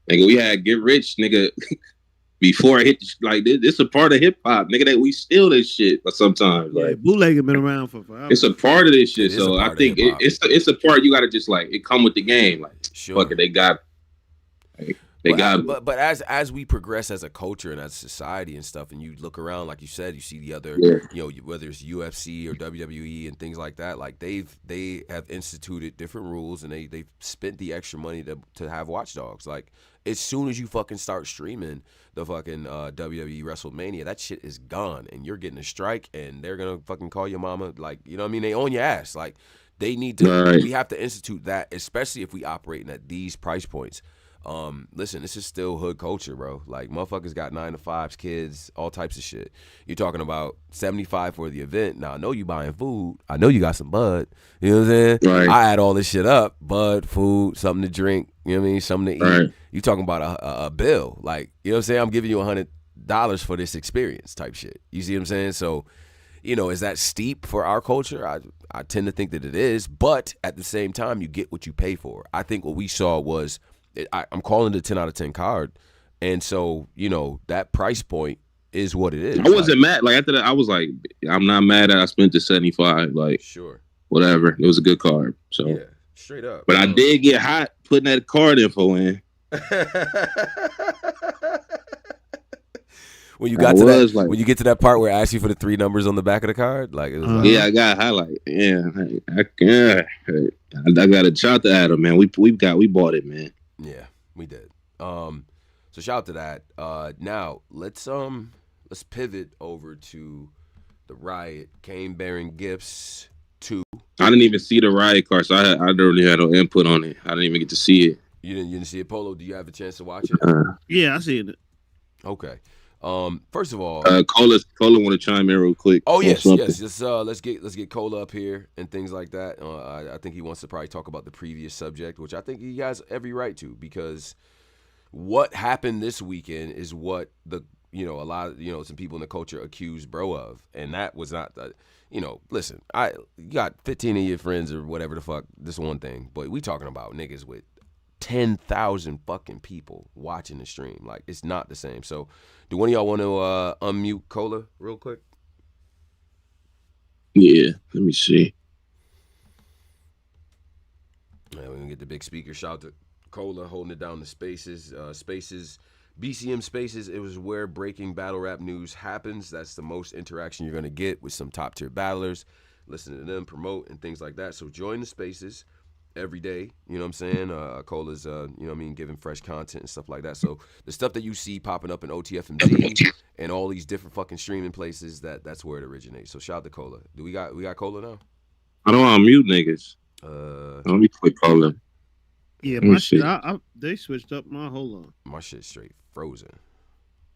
nigga, we had Get Rich, nigga, before I hit like this a part of hip hop, nigga. That we steal this shit, but sometimes like bootlegging been around for forever. It's a part of this shit, so I think it's a part you got to just like it come with the game. Like fuck it, they got. But as we progress as a culture and as a society and stuff, and you look around, like you said, you see the other, whether it's UFC or WWE and things like that, like they have instituted different rules and they've spent the extra money to have watchdogs. Like as soon as you fucking start streaming the fucking WWE WrestleMania, that shit is gone and you're getting a strike and they're gonna fucking call your mama. Like, you know what I mean? They own your ass. Like they need to. We have to institute that, especially if we operating at these price points. Listen, this is still hood culture, bro. Like motherfuckers got 9 to 5s, kids, all types of shit. You're talking about $75 for the event. Now I know you buying food. I know you got some bud. You know what I'm saying? Right. I add all this shit up: bud, food, something to drink. You know what I mean? Something to eat. Right. You talking about a bill? Like, you know what I'm saying? I'm giving you $100 for this experience, type shit. You see what I'm saying? So, is that steep for our culture? I tend to think that it is, but at the same time, you get what you pay for. I think what we saw was. I'm calling it a 10 out of 10 card. And so, that price point is what it is. I wasn't mad. Like, after that, I was like, I'm not mad that I spent the 75. Like, sure. Whatever. It was a good card. So, yeah, straight up. But I did get hot putting that card info in. When you got to that, when you get to that part where I ask you for the 3 numbers on the back of the card, like, it was like yeah, I got highlight. Yeah, I got a shout to Adam, man. We bought it, man. Yeah, we did. So shout out to that. Now let's pivot over to the Riot Cane bearing gifts 2. I didn't even see the Riot card, so I don't really have no input on it. I didn't even get to see it. You didn't see it, Polo? Do you have a chance to watch it? Yeah, I seen it. Okay. First of all, Cola want to chime in real quick. Oh yes. Just let's get Cola up here and things like that. I think he wants to probably talk about the previous subject, which I think he has every right to, because what happened this weekend is what a lot of some people in the culture accuse bro of, and that was not listen, you got 15 of your friends or whatever the fuck, this one thing, but we talking about niggas with 10,000 fucking people watching the stream. Like, it's not the same. So, do one of y'all want to unmute Cola real quick? Yeah, let me see. Yeah, we're gonna get the big speaker. Shout out to Cola holding it down the spaces. BCM Spaces, it was where breaking battle rap news happens. That's the most interaction you're gonna get with some top tier battlers. Listen to them, promote, and things like that. So join the spaces every day. You know what I'm saying? Cola's, you know what I mean, giving fresh content and stuff like that. So the stuff that you see popping up in OTFMZ and all these different fucking streaming places, that's where it originates. So shout out to Cola. We got Cola now? I don't want to mute niggas. Let me click Cola. Yeah, my shit. They switched up my. Hold on. My shit's straight frozen.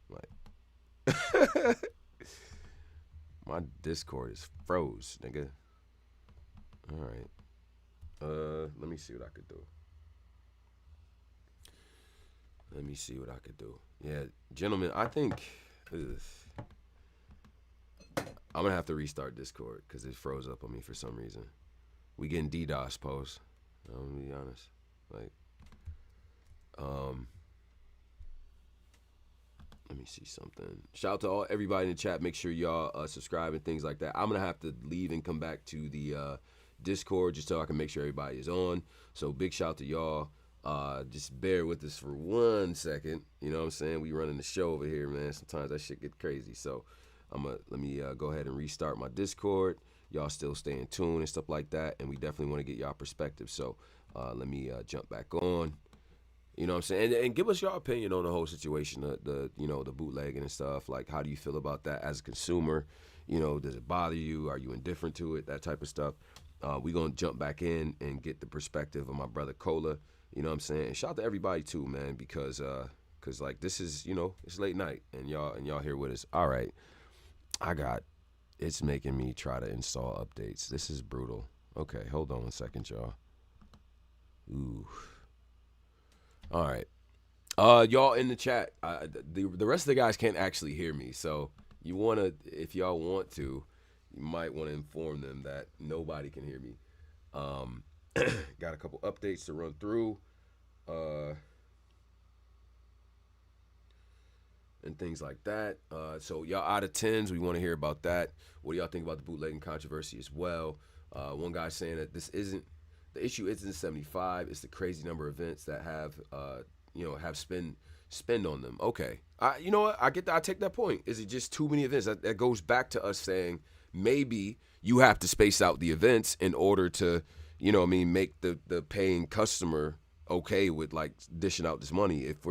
Like, my Discord is froze, nigga. All right. Let me see what I could do. Yeah, gentlemen, I think I'm gonna have to restart Discord because it froze up on me for some reason. We getting DDoS, Pose. I'm gonna be honest. Like, let me see something. Shout out to everybody in the chat. Make sure y'all subscribe and things like that. I'm gonna have to leave and come back to the Discord just so I can make sure everybody is on. So big shout out to y'all. Just bear with us for 1 second. You know what I'm saying? We running the show over here, man. Sometimes that shit get crazy. So let me go ahead and restart my Discord. Y'all still stay in tune and stuff like that, and we definitely want to get y'all perspective. So let me jump back on. You know what I'm saying? And give us your opinion on the whole situation, the bootlegging and stuff. Like, how do you feel about that as a consumer? You know, does it bother you? Are you indifferent to it? That type of stuff. We're going to jump back in and get the perspective of my brother Cola. You know what I'm saying? And shout out to everybody too, man, because like, this is, you know, it's late night and y'all here with us. All right. It's making me try to install updates. This is brutal. Okay, hold on 1 second, y'all. Ooh. All right. Y'all in the chat, the rest of the guys can't actually hear me. So if y'all want to, you might want to inform them that nobody can hear me. Got a couple updates to run through. And things like that. So y'all out of 10s, we want to hear about that. What do y'all think about the bootlegging controversy as well? One guy saying that the issue isn't 75, it's the crazy number of events that have spend on them. Okay. You know what? I get that. I take that point. Is it just too many events? That goes back to us saying maybe you have to space out the events in order to, you know what I mean, make the paying customer okay with like dishing out this money. If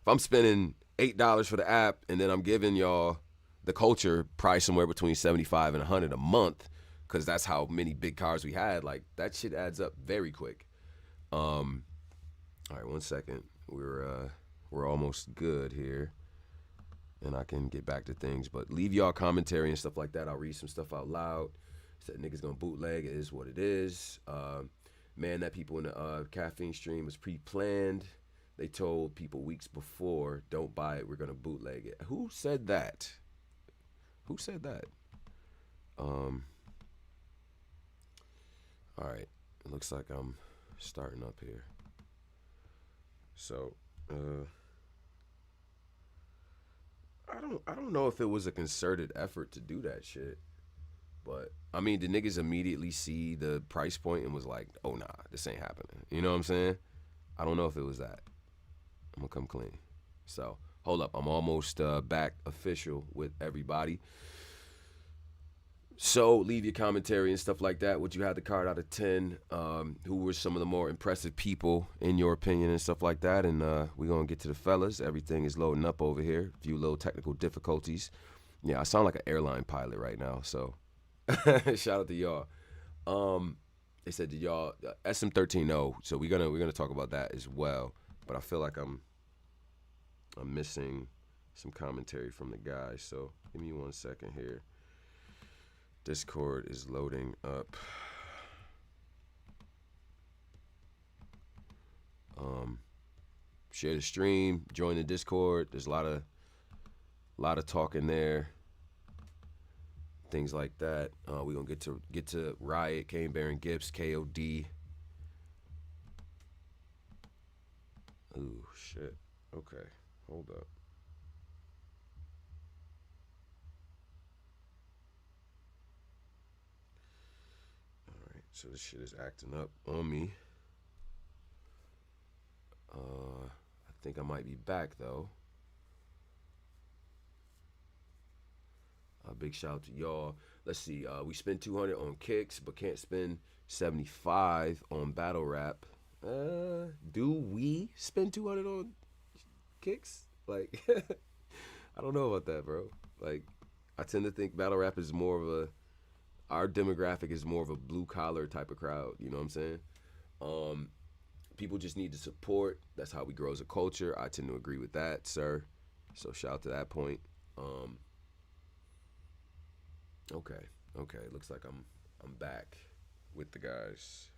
I'm spending $8 for the app and then I'm giving y'all the culture price somewhere between 75 and 100 a month, because that's how many big cars we had, like that shit adds up very quick. All right, 1 second. We're almost good here, and I can get back to things, but leave y'all commentary and stuff like that. I'll read some stuff out loud. Said niggas gonna bootleg. It is what it is. Man, that people in the caffeine stream was pre-planned. They told people weeks before, don't buy it, we're gonna bootleg it. Who said that? All right, it looks like I'm starting up here. So, I don't know if it was a concerted effort to do that shit, but I mean, the niggas immediately see the price point and was like, oh nah, this ain't happening. You know what I'm saying? I don't know if it was that. I'm gonna come clean. So hold up, I'm almost back official with everybody. So leave your commentary and stuff like that. Would you have the card out of 10? Who were some of the more impressive people in your opinion and stuff like that? And we're gonna get to the fellas. Everything is loading up over here. A few little technical difficulties. Yeah, I sound like an airline pilot right now. So shout out to y'all. They said, did y'all SM13? No. So we're gonna talk about that as well. But I feel like I'm missing some commentary from the guys. So give me 1 second here. Discord is loading up. Share the stream, join the Discord. There's a lot of talk in there. Things like that. We're gonna get to Riot, Kane Baron Gibbs, KOD. Ooh, shit. Okay, hold up. All right, so this shit is acting up on me. I think I might be back though. Big shout out to y'all. Let's see. We spent 200 on kicks, but can't spend 75 on battle rap. Do we spend 200 on kicks? Like, I don't know about that, bro. Like, I tend to think battle rap is more of our demographic is more of a blue collar type of crowd. You know what I'm saying? People just need to support. That's how we grow as a culture. I tend to agree with that, sir. So shout out to that point. Okay. Looks like I'm back with the guys.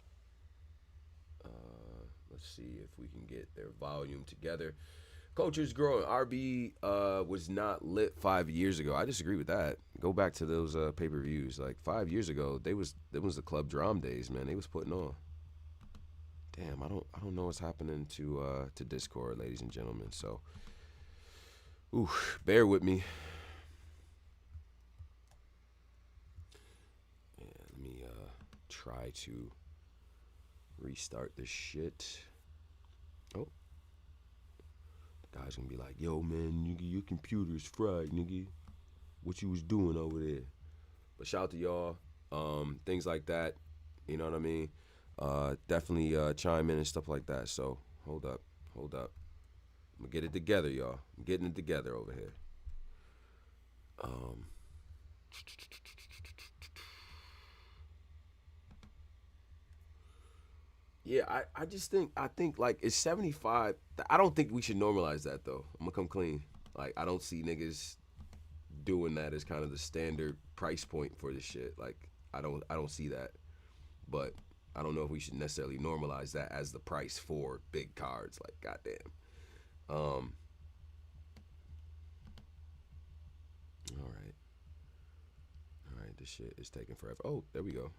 Let's see if we can get their volume together. Culture's growing. RB was not lit 5 years ago. I disagree with that. Go back to those pay-per-views. Like 5 years ago, that was the Club Drum days, man. They was putting on. Damn, I don't know what's happening to Discord, ladies and gentlemen. So, bear with me. Yeah, let me try to restart this shit. Oh, the guy's gonna be like, "Yo, man, nigga, your computer's fried, nigga. What you was doing over there?" But shout out to y'all. Things like that. You know what I mean? Definitely chime in and stuff like that. So hold up. I'm gonna get it together, y'all. I'm getting it together over here. Yeah, I think like it's 75. I don't think we should normalize that though. I'm gonna come clean. Like I don't see niggas doing that as kind of the standard price point for this shit. Like I don't see that. But I don't know if we should necessarily normalize that as the price for big cards. Like, goddamn. All right, this shit is taking forever. Oh, there we go.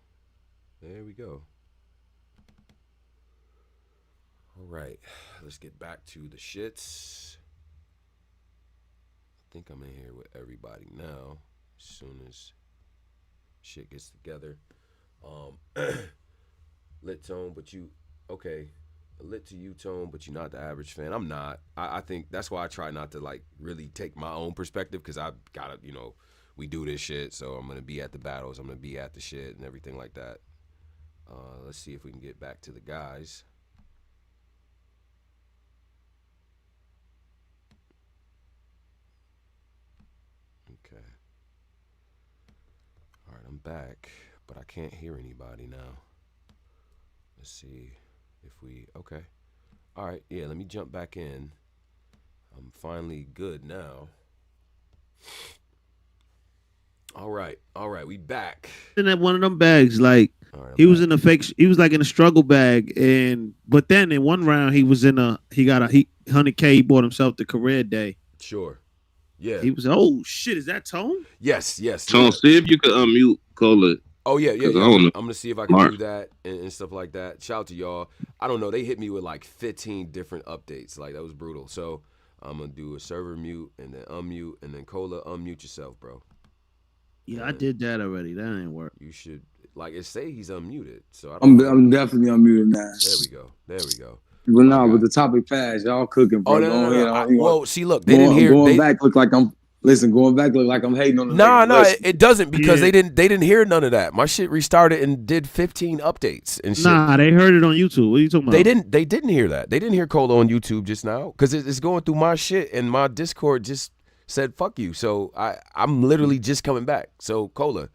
All right, let's get back to the shits. I think I'm in here with everybody now. As soon as shit gets together. Lit tone, but you okay. Lit to you tone, but you're not the average fan. I'm not. I think that's why I try not to like really take my own perspective because I gotta, we do this shit, so I'm gonna be at the battles, I'm gonna be at the shit and everything like that. Let's see if we can get back to the guys. Okay. All right, I'm back, but I can't hear anybody now. Let's see if okay. All right, yeah, let me jump back in. I'm finally good now. All right, we back. In that one of them bags, like he was in a fake. He was like in a struggle bag, but then in one round he got a 100K. He bought himself the career day. Sure. Yeah. He was. Oh shit! Is that Tone? Yes. Tone, yeah. See if you can unmute Cola. Oh yeah. I'm gonna see if I can do that and stuff like that. Shout out to y'all. I don't know. They hit me with like 15 different updates. Like that was brutal. So I'm gonna do a server mute and then unmute and then Cola unmute yourself, bro. Yeah, I did that already. That ain't work. You should it say he's unmuted. So I'm definitely unmuted now. There we go. But no, with the topic fast, y'all cooking, bro. No. Well, see, look, they didn't hear. Going back look like I'm hating on them. No, it doesn't because they didn't hear none of that. My shit restarted and did 15 updates and shit. Nah, they heard it on YouTube. What are you talking about? They didn't hear that. They didn't hear Cola on YouTube just now because it's going through my shit and my Discord just said fuck you. So I'm literally just coming back. So Cola.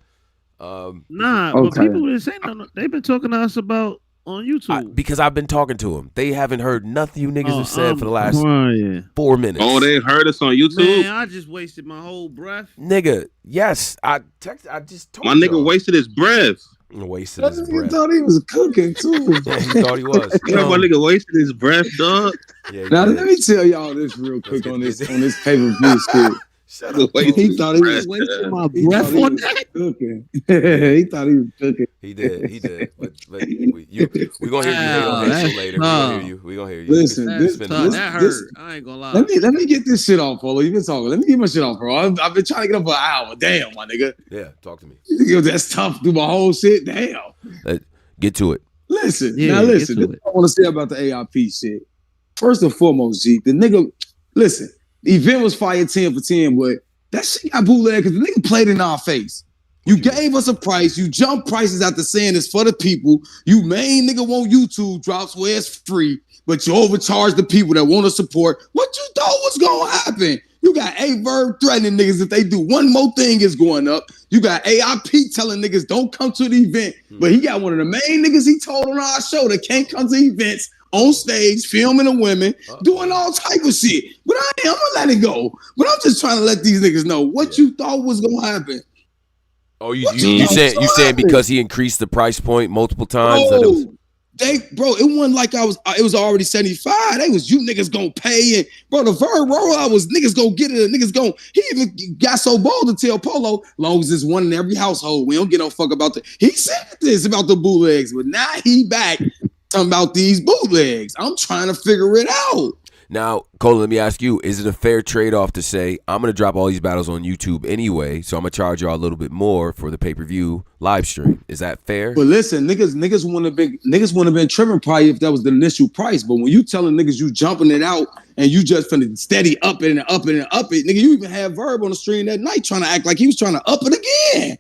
But people didn't say nothing. They've been talking to us about on YouTube because I've been talking to them. They haven't heard nothing you niggas have said for the last 4 minutes. Oh, they heard us on YouTube. Man, I just wasted my whole breath, nigga. Yes, I just told my nigga y'all. Wasted his breath. Wasted his breath. Thought he was cooking too. Yeah, he thought he was. Yeah, my nigga wasted his breath, dog. Yeah, now let me tell y'all this real quick on this pay-per-view shit. Shut up. He thought he was wasting my breath on that. cooking. He thought he was cooking. He did. But we gonna hear you hate on Hazel later. We gonna hear you. Listen, that hurt. I ain't gonna lie. Let me get this shit off, Polo. You've been talking. Let me get my shit off, bro. I've been trying to get up for an hour. Damn, my nigga. Yeah, talk to me. That's tough. Do my whole shit. Damn. Get to it. Listen. This is what I want to say about the ARP shit. First and foremost, G, the nigga. Listen, the event was fire 10 for 10, but that shit got bootleg because the nigga played in our face. You gave us a price. You jumped prices after saying it's for the people. You main nigga want YouTube drops where it's free, but you overcharge the people that want to support. What you thought was going to happen? You got A-Verb threatening niggas if they do one more thing is going up. You got AIP telling niggas don't come to the event, but he got one of the main niggas he told on our show that can't come to events on stage, filming the women, doing all type of shit. But I'm gonna let it go. But I'm just trying to let these niggas know what you thought was gonna happen. Oh, you saying because he increased the price point multiple times? It wasn't like it was already 75. They was you niggas gonna pay, and bro, the verb rollout was niggas gonna get it, and niggas gonna. He even got so bold to tell Polo, long as it's one in every household, we don't get no fuck about the. He said this about the bootlegs, but now he back talking about these bootlegs. I'm trying to figure it out. Now, Cole, let me ask you, is it a fair trade-off to say, I'm going to drop all these battles on YouTube anyway, so I'm going to charge y'all a little bit more for the pay-per-view live stream? Is that fair? But listen, niggas wouldn't have been tripping probably if that was the initial price. But when you telling niggas you jumping it out and you just finna steady up it and up it and up it, nigga, you even had Verb on the stream that night trying to act like he was trying to up it again.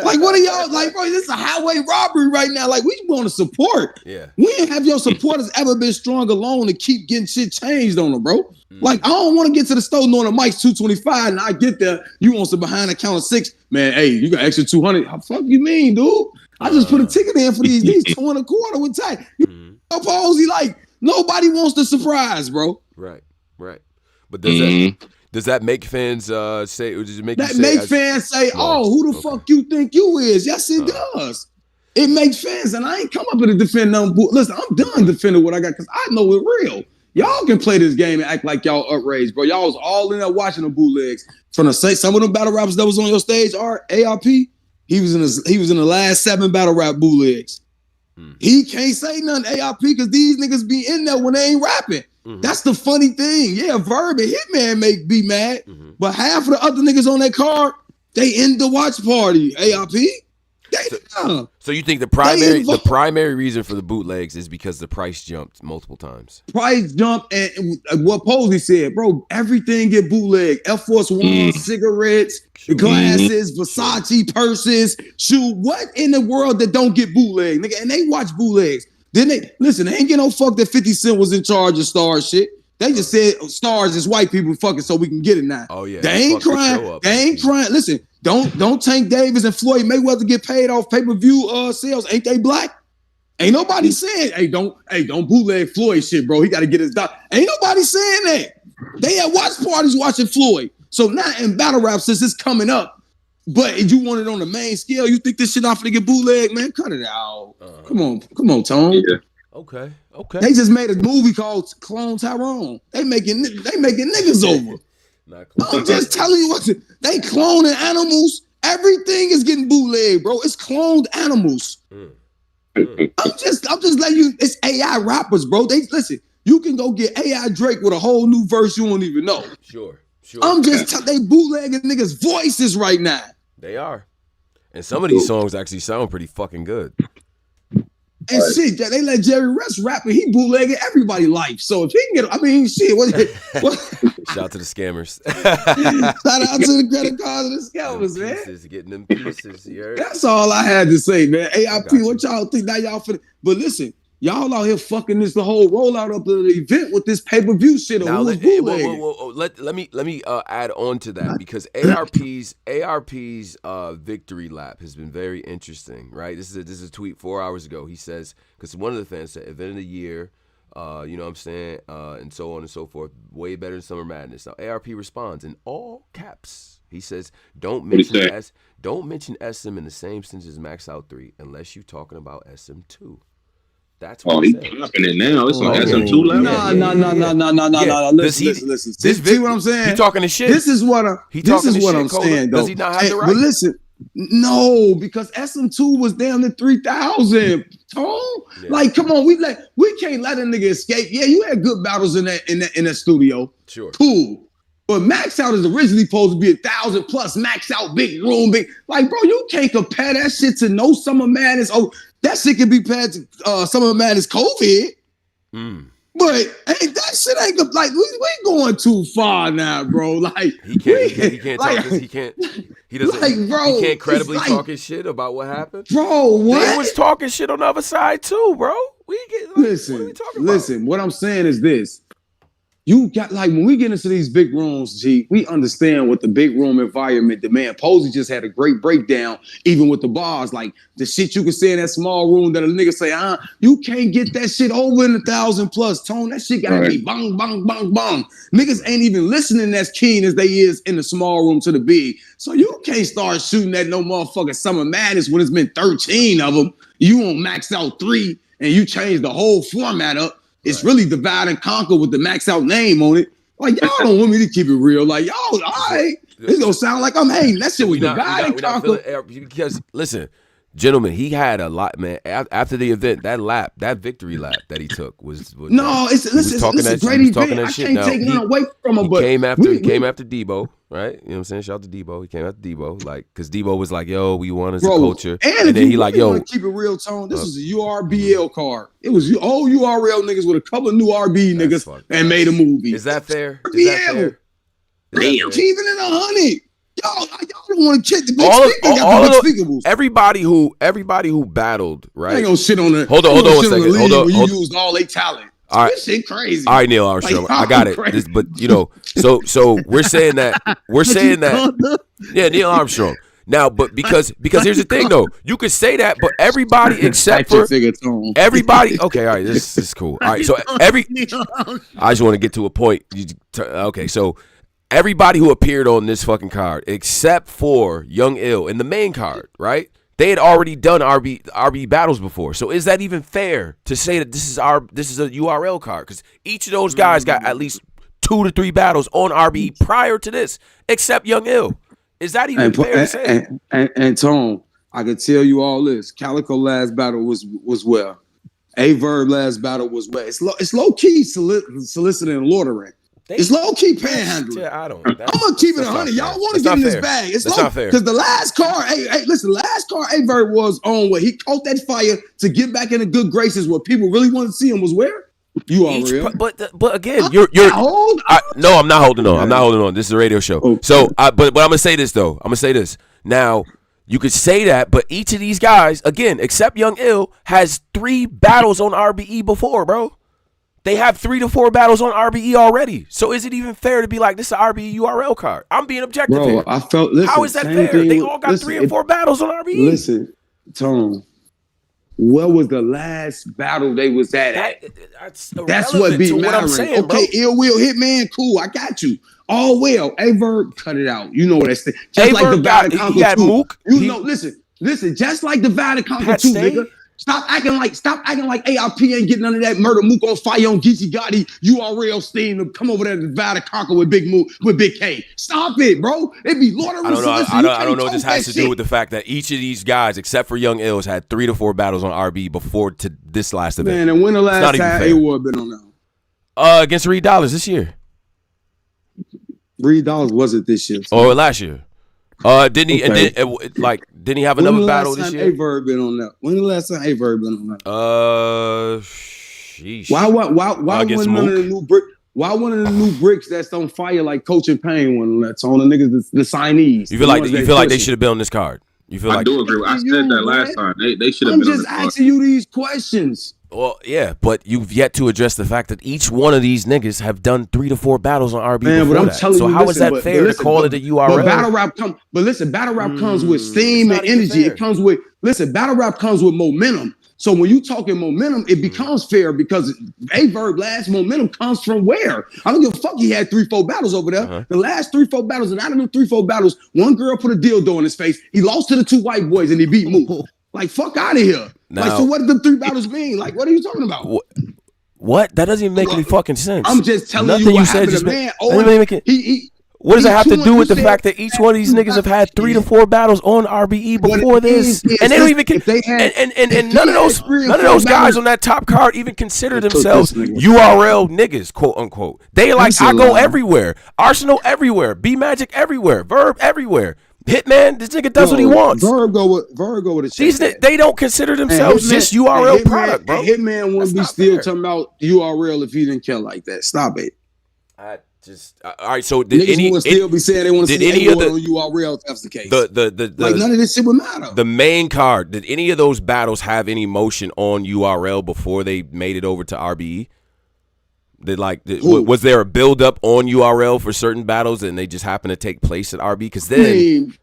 Like, what are y'all, like, bro, this is a highway robbery right now. Like, we want to support. Yeah. We ain't have your supporters ever been strong alone to keep getting shit changed on them, bro. Like, I don't want to get to the store knowing the mic's 225 and I get there, you want some behind the counter 6. Man, hey, you got extra 200. How fuck you mean, dude? I just put a ticket in for these 2 and a quarter with tight. Posey, like, nobody wants the surprise, bro. Right. But does that make fans say, or does it make that make fans say, oh, who the fuck you think you is? Yes, it does. It makes fans, and I ain't come up here to defend them. Listen, I'm done defending what I got because I know it's real. Y'all can play this game and act like y'all outraged, bro. Y'all was all in there watching the bootlegs. From the some of them battle rappers that was on your stage, ARP, he was in the last 7 battle rap bootlegs. He can't say nothing ARP because these niggas be in there when they ain't rapping. That's the funny thing. Yeah, Verb and Hitman may be mad, but half of the other niggas on that card, they in the watch party. ARP. So you think the primary reason for the bootlegs is because the price jumped multiple times? Price jumped, and what Posey said, bro, everything get bootleg. Air Force One, cigarettes, glasses, Versace purses, shoes. What in the world that don't get bootleg, nigga? And they watch bootlegs. Then they ain't get no fuck that 50 Cent was in charge of Star shit. They just said Stars is white people fucking so we can get it now. Oh yeah, they ain't crying. They ain't crying. Listen, don't Tank Davis and Floyd Mayweather get paid off pay-per-view sales. Ain't they black? Ain't nobody saying, hey, don't bootleg Floyd shit, bro. He got to get his dot. Ain't nobody saying that. They at watch parties watching Floyd. So now in battle rap, since it's coming up, but if you want it on the main scale, you think this shit not finna get bootleg, man? Cut it out. Come on, Tone. Yeah. Okay. They just made a movie called Clone Tyrone. They making niggas over. I'm just telling you they cloning animals. Everything is getting bootleg, bro. It's cloned animals. I'm just letting you. It's AI rappers, bro. Listen. You can go get AI Drake with a whole new verse you don't even know. Sure. I'm just they bootlegging niggas' voices right now. They are, and some of these songs actually sound pretty fucking good. And shit, they let Jerry Russ rap and he bootlegging everybody's life. So if he can get, what? Shout out to the scammers. Shout out to the credit cards and the scammers, man. Getting them pieces. That's all I had to say, man. AIP, what y'all think? Now y'all finna, but listen, y'all out here fucking the whole rollout of the event with this pay-per-view shit. Now, let me add on to that because ARP's victory lap has been very interesting, right? This is a tweet 4 hours ago. He says, because one of the fans said, event of the year, you know what I'm saying, and so on and so forth, way better than Summer Madness. Now ARP responds in all caps. He says, don't mention SM in the same sentence as Max Out 3 unless you're talking about SM2. That's what he popping it now. It's on SM2 level. Nah. Listen. See what I'm saying? He talking the shit. This is what I'm saying, though. Does he not have the right? But listen, no, because SM2 was down to 3,000. Tone? Yeah. Like, come on, we can't let a nigga escape. Yeah, you had good battles in that studio. Sure. Cool. But Max Out is originally supposed to be 1,000 plus Max Out, big room, big. Like, bro, you can't compare that shit to no Summer Madness. Oh, that shit can be compared to Summer Madness COVID. But hey, that shit ain't like we going too far now, bro. Like he can't like, talk this. He doesn't. Like, bro, he can't credibly like, talk his shit about what happened. Bro, what? They was talking shit on the other side too, bro. Listen. What are we talking about? What I'm saying is this. You got like when we get into these big rooms, G, we understand what the big room environment demand. Posey just had a great breakdown, even with the bars. Like the shit you can say in that small room that a nigga say, you can't get that shit over in 1,000 plus. Tone, that shit gotta be bang, bang, bang, bang. Niggas ain't even listening as keen as they is in the small room to the big. So you can't start shooting at no motherfucking Summer Madness when it's been 13 of them. You on Max Out 3 and you change the whole format up. It's really divide and conquer with the Max Out name on it. Like, y'all don't want me to keep it real. Like, y'all, all right. It's going to sound like I'm hating. That shit was divide and conquer. Because, listen, gentlemen, he had a lot, man. After the event, that victory lap that he took was no, it's a great event. I can't take none away from him. But he came after Debo, right? You know what I'm saying? Shout out to Debo. He came after Debo, like, because Debo was like, "Yo, we want as a culture," and then he like, "Yo, keep it real, Tone. This is a URBL card. It was all URL niggas with a couple of new RB niggas and made a movie. Is that fair? Damn, even in 100." Y'all don't want to check the big everybody who battled, right? I ain't gonna shit on it. Hold on 1 second. Hold on. You used all their talent. All right. This shit crazy. All right, Neil Armstrong. I got it. But so we're saying that yeah, Neil Armstrong. Now, but because here's the thing though, you could say that, but everybody except for everybody. Okay, all right, this is cool. All right, so I just want to get to a point. Okay, so. Everybody who appeared on this fucking card, except for Young Ill in the main card, right? They had already done RB battles before. So is that even fair to say that this is a URL card? Because each of those guys got at least 2 to 3 battles on RB prior to this, except Young Ill. Is that even fair to say? And Tone, I can tell you all this. Calico last battle was well. A-Verb last battle was well. It's low key soliciting and loitering. It's low-key panhandling. Yeah, I'm gonna keep it 100. Y'all want to get in this bag. It's not fair. Because the last card, last card A-Verb was on where he caught that fire to get back in the good graces where people really wanted to see him was where? You are real. But again, you're no, I'm not holding on. I'm not holding on. This is a radio show. Okay. So, but I'm gonna say this though. I'm gonna say this. Now, you could say that, but each of these guys, again, except Young Ill, has 3 battles on RBE before, bro. They have 3 to 4 battles on RBE already. So is it even fair to be like, this is an RBE URL card? I'm being objective here. How is that fair? They all got 3 and 4 battles on RBE. Listen, Tone, what was the last battle they was at? That's what be mattering. What I'm saying, okay, bro. Ill Will Hitman, cool, I got you. All well. A-Verb, cut it out. You know what that's just like the Vada Conquer 2. Listen, just like the Vada Conquer 2, nigga. Stop acting like ARP ain't getting none of that murder mook on fire on Geezy Gotti URL steam to come over there to divide and conquer with Big K. Stop it, bro. It be Lord of I don't know what this has to do with the fact that each of these guys, except for Young Ills, had 3 to 4 battles on RB before to this last event. Man, and when the last time A-Ward been on now? Against Reed Dollars this year. Reed Dollars wasn't this year. Or last year. Didn't he? Okay. And then, didn't he have another battle this year? A-Verb been on that? When the last time A-Verb been on that? Sheesh. Why wasn't none of the new brick? Why one of the new bricks that's on fire like Coach and Payne one that's on the niggas the signees? You feel like they should have been on this card? You feel I do agree. I said that last time. They should have been on this card. I'm just asking you these questions. Well, yeah, but you've yet to address the fact that each one of these niggas have done 3 to 4 battles on RB before that. So how is that fair to call it a URL? But battle rap comes with steam and energy. It comes with battle rap comes with momentum. So when you talking momentum, it becomes fair because A-Verb last momentum comes from where? I don't give a fuck. He had 3-4 battles over there. The last 3-4 battles, and out of them 3-4 battles, one girl put a dildo in his face. He lost to the 2 white boys and he beat Mook. Like, fuck out of here. Now, like, so what do the 3 battles mean? Like, what are you talking about? What? That doesn't even make any fucking sense. I'm just telling Nothing you what said happened just to make, man. What does it have to do with the fact that each one of these niggas have had 3 to 4 battles on RBE before this, and they don't even and none of those guys on that top card even consider themselves URL niggas, quote unquote. They like, I go everywhere, Arsenal everywhere, B Magic everywhere, Verb everywhere. Hitman, this nigga does what he wants. Virgo with a shit. They don't consider themselves just URL product, bro. Hitman wouldn't be still talking about URL if he didn't care like that. Stop it. All right. So did niggas would still be saying they want to see any of the on URL if that's the case. Like none of this shit would matter. The main card. Did any of those battles have any motion on URL before they made it over to RBE? Was there a build up on URL for certain battles and they just happen to take place at RBE? Because then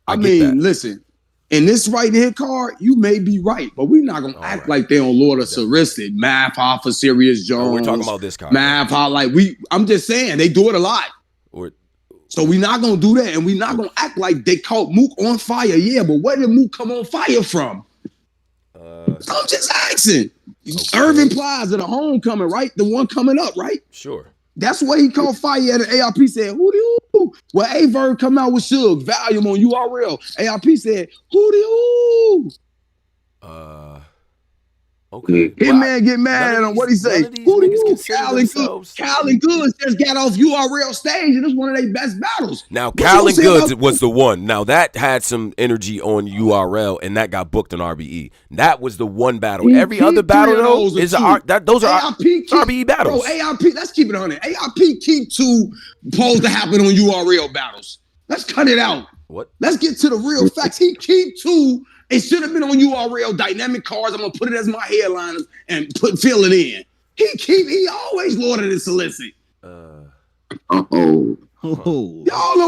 I mean, listen. In this right here card, you may be right, but we're not gonna act like they on Lord of Saristic, Math Hall for Sirius Jones. We're talking about this card. Math Hall, I'm just saying they do it a lot. So we're not gonna do that, and we're not gonna act like they caught Mook on fire. Yeah, but where did Mook come on fire from? So I'm just asking. Okay. Irving Plaza, the homecoming, right? The one coming up, right? Sure. That's what he called fire at an ARP said, who do you? Well, A-Verb come out with Suge, volume on URL. ARP said, who do you? Okay. Hitman get mad at him. What he say? Who do you? Cal and Goods just got off URL stage, and it's one of their best battles. Now, Cal and Goods was the one. Now, that had some energy on URL, and that got booked on RBE. That was the one battle. Every other battle, though, those are RBE battles. Bro, ARP, let's keep it on it. ARP keep 2 supposed to happen on URL battles. Let's cut it out. What? Let's get to the real facts. He keep 2. It should have been on URL dynamic cards. I'm gonna put it as my headliners and fill it in. He always lauded and solicit. Y'all don't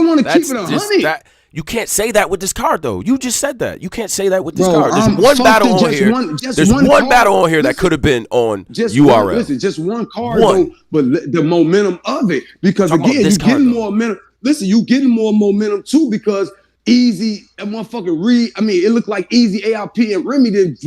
want to keep it 100. You can't say that with this card, though. You just said that. You can't say that with this card. There's one battle on here. There's one battle on here that could have been on URL. Listen, just one card, though, but the momentum of it. Because again, you're getting more momentum. Listen, you getting more momentum too because Easy and motherfucking it looked like Easy, ARP, and Remy did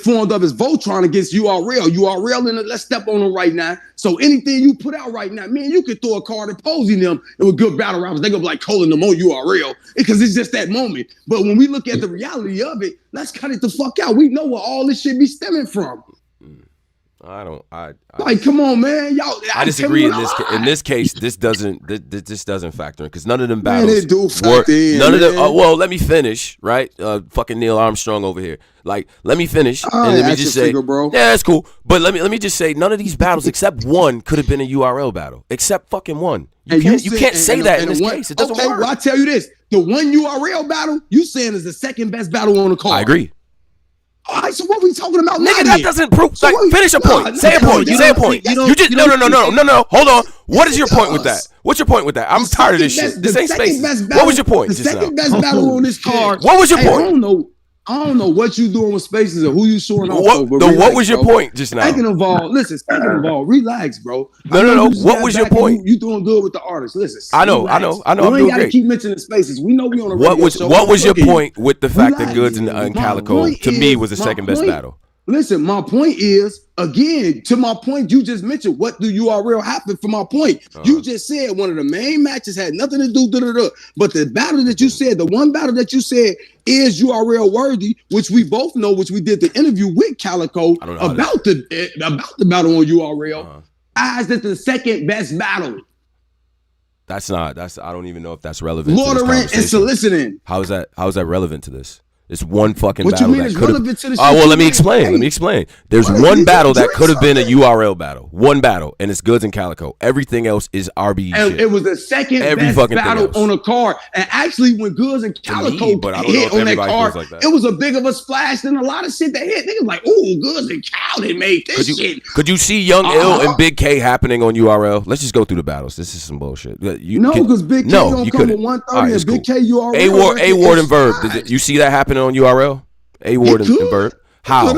formed up his Voltron against URL. URL in it, let's step on them right now. So anything you put out right now, man, you could throw a card at Posey them. It was good battle rappers. They gonna be like calling them on URL because it's just that moment. But when we look at the reality of it, let's cut it the fuck out. We know where all this shit be stemming from. Come on, man, y'all. I disagree in this case. This doesn't factor in because none of them battles. Man, it do factor in. None of them. Well, let me finish. Right, fucking Neil Armstrong over here. Like, let me finish and let me just say, bro. Yeah, that's cool. But let me just say, none of these battles except one could have been a URL battle. Except fucking one. You can't say that in this case. It doesn't work. Well, I tell you this: the one URL battle you saying is the second best battle on the card. I agree. All right, so what we talking about now? Nigga, that doesn't prove. So finish a point. Say a point. Say a point. You just no. Hold on. What is your point with that? What's your point with that? I'm tired of this shit. This ain't space. What was your point? The second best battle on this card. What was your point? I don't know what you doing with spaces or who you showing off. What was your point just now? Second of all, relax, bro. No. What was your point? You doing good with the artist. Listen, I know. You I'm ain't doing gotta great. keep mentioning spaces. We know we on a radio show. What was your point with the fact that Goods and Calico to me was the second best battle? Listen, my point is, again, to my point, you just mentioned what do URL happen for my point. You just said one of the main matches had nothing to do, but the battle that you said, the one battle that you said is URL worthy, which we both know, which we did the interview with Calico about the battle on URL, as the second best battle. I don't even know if that's relevant. Laudering and soliciting. How is that relevant to this? It's one fucking what battle. What you mean is relevant to the shit? Well, let me explain. There's one battle that could have been a URL battle. One battle, and it's Goods and Calico. Everything else is RBE shit. It was the second best battle on a card. And actually, when Goods and Calico hit on that card, it was a big of a splash than a lot of shit that hit. Niggas like, ooh, Goods and Cal, they made this shit. Could you see Young Ill and Big K happening on URL? Let's just go through the battles. This is some bullshit. Because Big K don't come with 130 and Big K URL. A Ward and Verb. You see that happening on URL? A Ward and Verb. How?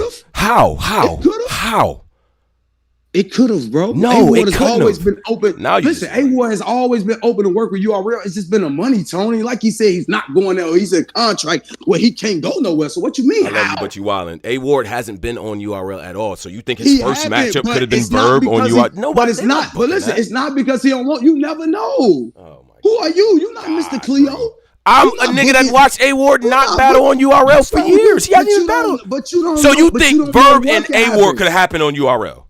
It could have, bro. No, it has couldn't always have. been open. Now Listen, A-Ward has always been open to work with URL. It's just been a money, Tony. Like he said, he's not going there. He's in contract where he can't go nowhere. So what you mean? I love you, but you wildin'. A-Ward hasn't been on URL at all. So you think his first matchup could have been Verb on URL? No, but it's not. But listen, it's not because he don't want. You never know. Oh my Who are you? You're not Mr. Cleo. Bro. I'm a nigga that watched A-Ward not battle on URL for years. He hasn't even battled. But you don't. So you think Verb and A-Ward could have happened on URL?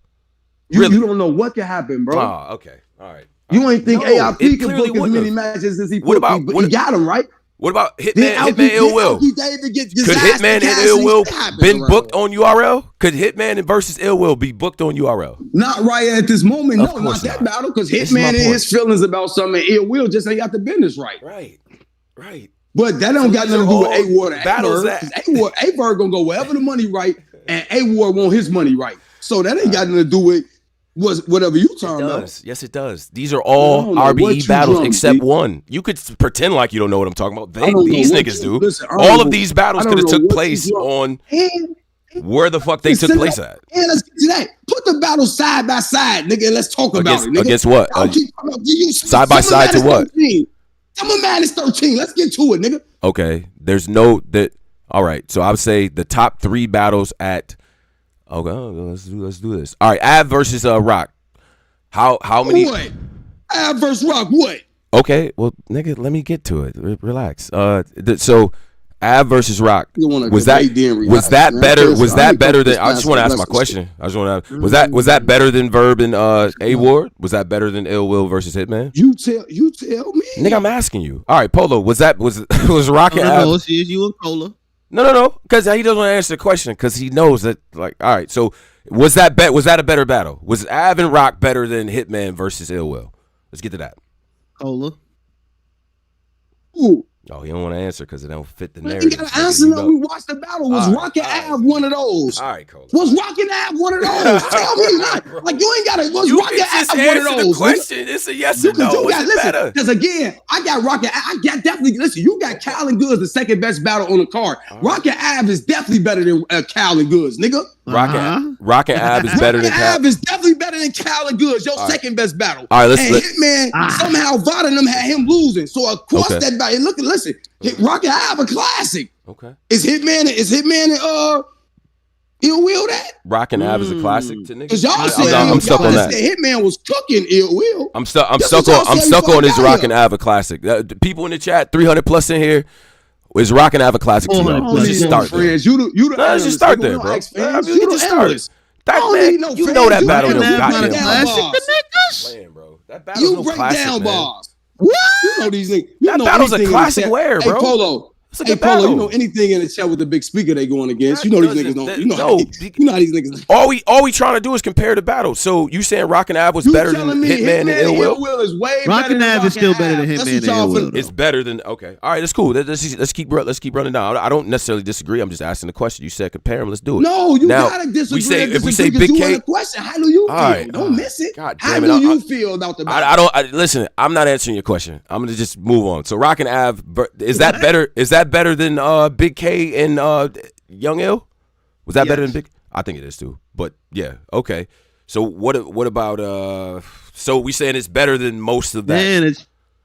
You don't know what could happen, bro. Oh, okay. All right. You ain't think AIP could book as many matches as he put. He got him, right? What about Hitman Ill Will? Could Hitman and Ill Will been booked on URL? Could Hitman versus Ill Will be booked on URL? Not right at this moment. No, not that battle. Because Hitman and his feelings about something, Ill Will just ain't got the business right. Right. But that don't got nothing to do with A-Ward and A-Ward. A-Ward gonna go wherever the money right, and A-Ward want his money right. So that ain't got nothing to do with whatever you talking about. Yes, it does. These are all RBE battles except one. You could pretend like you don't know what I'm talking about. These niggas do. Listen, all of these battles could have took place on where the fuck they took place at. Yeah, let's get to that. Put the battle side by side, nigga, and let's talk about it, nigga. Against what? Side by side to what? Summer Madness 13. Let's get to it, nigga. Okay. There's no that. All right. So I would say the top 3 battles at. Okay, let's do this. All right, Av versus Rock. How many? What? Av versus Rock. What? Okay, well, nigga, let me get to it. Relax. So Av versus Rock. Was that better? Was that better than? I just want to ask my question. I just want to. Was that better than Verb and A-Ward? Was that better than Ill Will versus Hitman? You tell me. Nigga, I'm asking you. All right, Polo. Was Rock and Av? No, it's you and Polo. No, because he doesn't want to answer the question because he knows that, like, all right, so was that a better battle? Was Av and Rock better than Hitman versus Ill Will? Let's get to that. Cola. Ooh. Oh, he don't want to answer because it don't fit the narrative. You gotta answer though. We watched the battle. Was Rock and Av one of those? All right, Cola. Was Rock and Av one of those? Tell me not. Like you ain't gotta. Was Rock and Av one of those? The question. It's a yes or no. Listen, because again, I got Rock and I got definitely. Listen, you got Cal and Goods, the second best battle on the card. Rock and Av is definitely better than Cal and Goods, nigga. Rock and Av is better than Cal. Av is definitely better than Cal and Goods. Your second best battle. All right, Hitman somehow Vada and them had him losing. So across that battle, listen. Rock and Av a classic. Okay. Is Hitman and Ill Will that? Rock and Av is a classic to niggas. Because y'all said I'm stuck on that. Hitman was cooking Ill Will. I'm stuck on this Rock and Av a classic. People in the chat, 300 plus in here. Is Rock and Av a classic to you? Let's just start there. Let's just start there, bro. You can just start. You know that battle no goddamn classic. That battle's no classic, man. Bars. What? You know these niggas. That battle's a classic where, bro? Hey, Polo. Hey, Polo, you know anything in the chat with the big speaker they going against. You know these niggas don't. You know how these niggas. All we trying to do is compare the battle. So you saying Rock and Av was better than Hitman and Ill Will? Rock and Av is still better than Hitman and Ill Will. It's better than, okay. All right, that's cool. Let's keep running down. I don't necessarily disagree. I'm just asking the question. You said compare them. Let's do it. No, you gotta disagree. If we say Big K, question. How do you feel? Right, don't miss it. God how damn do you feel about the battle? Listen, I'm not answering your question. I'm gonna just move on. So Rock and Av, is that better? Is that better than Big K and Young Ill? Was that better than Big? I think it is too. But yeah, okay. So what about so we saying it's better than most of that? Man,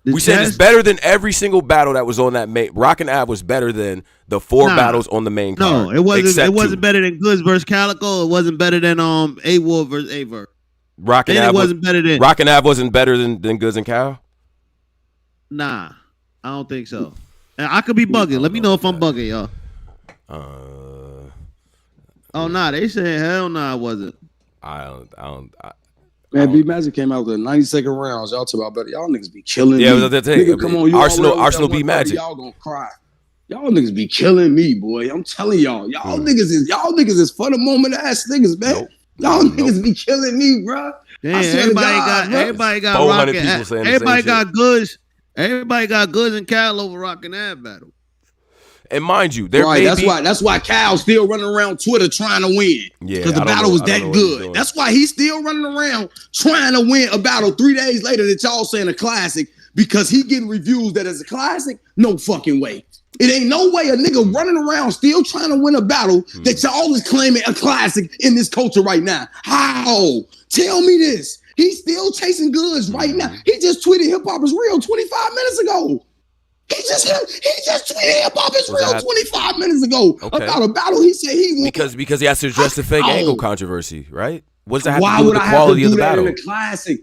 we saying it's better than every single battle that was on that main. Rock and Av was better than the 4 battles on the main card. No, it wasn't. It wasn't better than Goods versus Calico. It wasn't better than A-Ward versus Aver. Rock and Av wasn't better than Rock and Av wasn't better than Goods and Cal. Nah, I don't think so. I could be bugging. Let me know if I'm bugging, y'all. Oh nah, they said hell nah, I wasn't. Man, B Magic came out with 90-second rounds. Y'all talk about better. Y'all niggas be killing me. Yeah, that's it. Nigga, come on, Arsenal B Magic. Y'all gonna cry. Y'all niggas be killing me, boy. I'm telling y'all. Y'all niggas is for the moment ass niggas, man. Nope. Y'all niggas be killing me, bro. Damn, everybody got Rock and Av. Everybody got Goods. Everybody got Goods and Cal over Rock and Av battle. And mind you, that's why Cal's still running around Twitter trying to win. Yeah, because the battle was that good. That's why he's still running around trying to win a battle 3 days later that y'all saying a classic because he getting reviews that is a classic. No fucking way. It ain't no way a nigga running around still trying to win a battle that y'all is claiming a classic in this culture right now. How? Tell me this. He's still chasing goods right now. He just tweeted hip hop is real 25 minutes ago. He just tweeted hip hop is real 25 minutes ago about a battle. He said he won. Because he has to address the fake angle controversy, right? What does that have to do with the quality of the battle?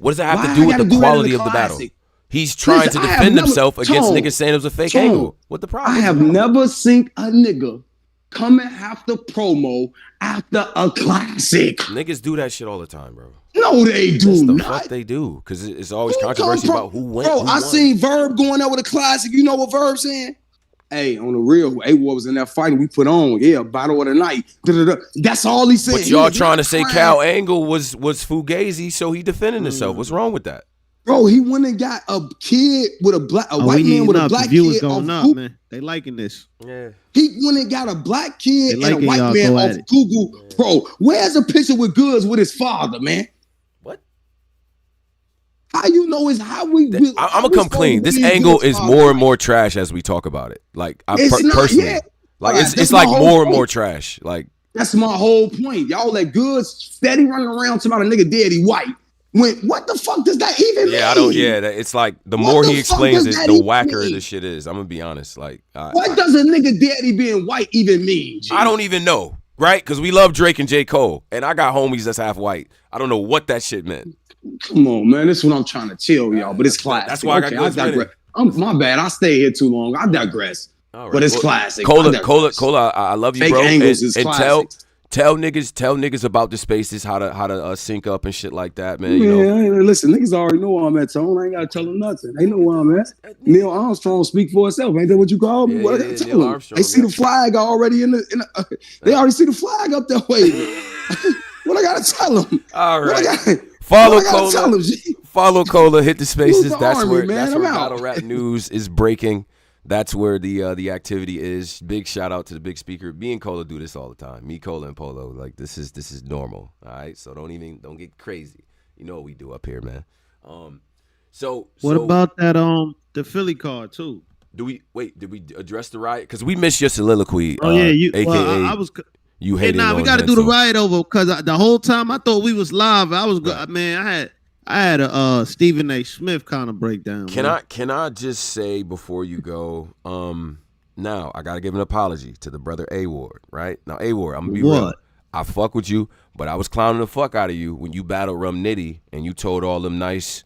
What does that have to do with the quality of the battle? He's trying to defend himself against niggas saying it was a fake angle. What the problem? I have never seen a nigga come and have to promo after a classic. Niggas do that shit all the time, bro. No, they do not. Fuck they do, because it's always controversy about who went. Bro, I seen Verb going there with a classic. You know what Verb saying? Hey, on the real, A-War was in that fight we put on. Yeah, battle of the night. Da-da-da. That's all he said. But y'all trying to say Cal Angle was Fugazi, so he defending himself. What's wrong with that? Bro, he went and got a kid with a white man with a black kid. Going up, man. They liking this. Yeah. He went and got a black kid and a white man off Google. Bro, where's a picture with Goods with his father, man? What? How you know is how we. I'm gonna come clean. This angle is more and more trash as we talk about it. Like I personally, like it's like more and more trash. Like that's my whole point. Y'all let Goods steady running around talking about a nigga dead, he white. What the fuck does that even mean? I don't. Yeah, it's like the more he explains it, the whacker this shit is. I'm gonna be honest. Like, what does a nigga daddy being white even mean? G? I don't even know, right? Because we love Drake and J. Cole, and I got homies that's half white. I don't know what that shit meant. Come on, man. This is what I'm trying to tell y'all, but it's classic. That's why I digress. My bad. I stay here too long. I digress. Right. But it's classic. Cola, I love you, bro. Angles is classic. Tell niggas about the spaces, how to sync up and shit like that, man. You know? Listen, niggas already know where I'm at, Tone. I ain't gotta tell them nothing. They know where I'm at. Neil Armstrong speak for itself. Ain't that what you call me? What I gotta tell them? They see the flag already they already see the flag up there waving. What I gotta tell them? All right. Follow Cola. Follow Cola. Hit the spaces. That's where battle rap news is breaking. That's where the activity is. Big shout out to the big speaker. Me and Cola do this all the time. Me, Cola, and Polo. Like this is normal. All right. So don't get crazy. You know what we do up here, man. So what about that the Philly card too? Did we address the riot? Because we missed your soliloquy. Oh yeah, AKA I was. You hated. We got to do the riot over because the whole time I thought we was live. I was man. I had a Stephen A. Smith kind of breakdown. Can I just say before you go? Now I gotta give an apology to the brother A Ward. Right now, A Ward, I'm gonna be real. I fuck with you, but I was clowning the fuck out of you when you battled Rum Nitty and you told all them nice,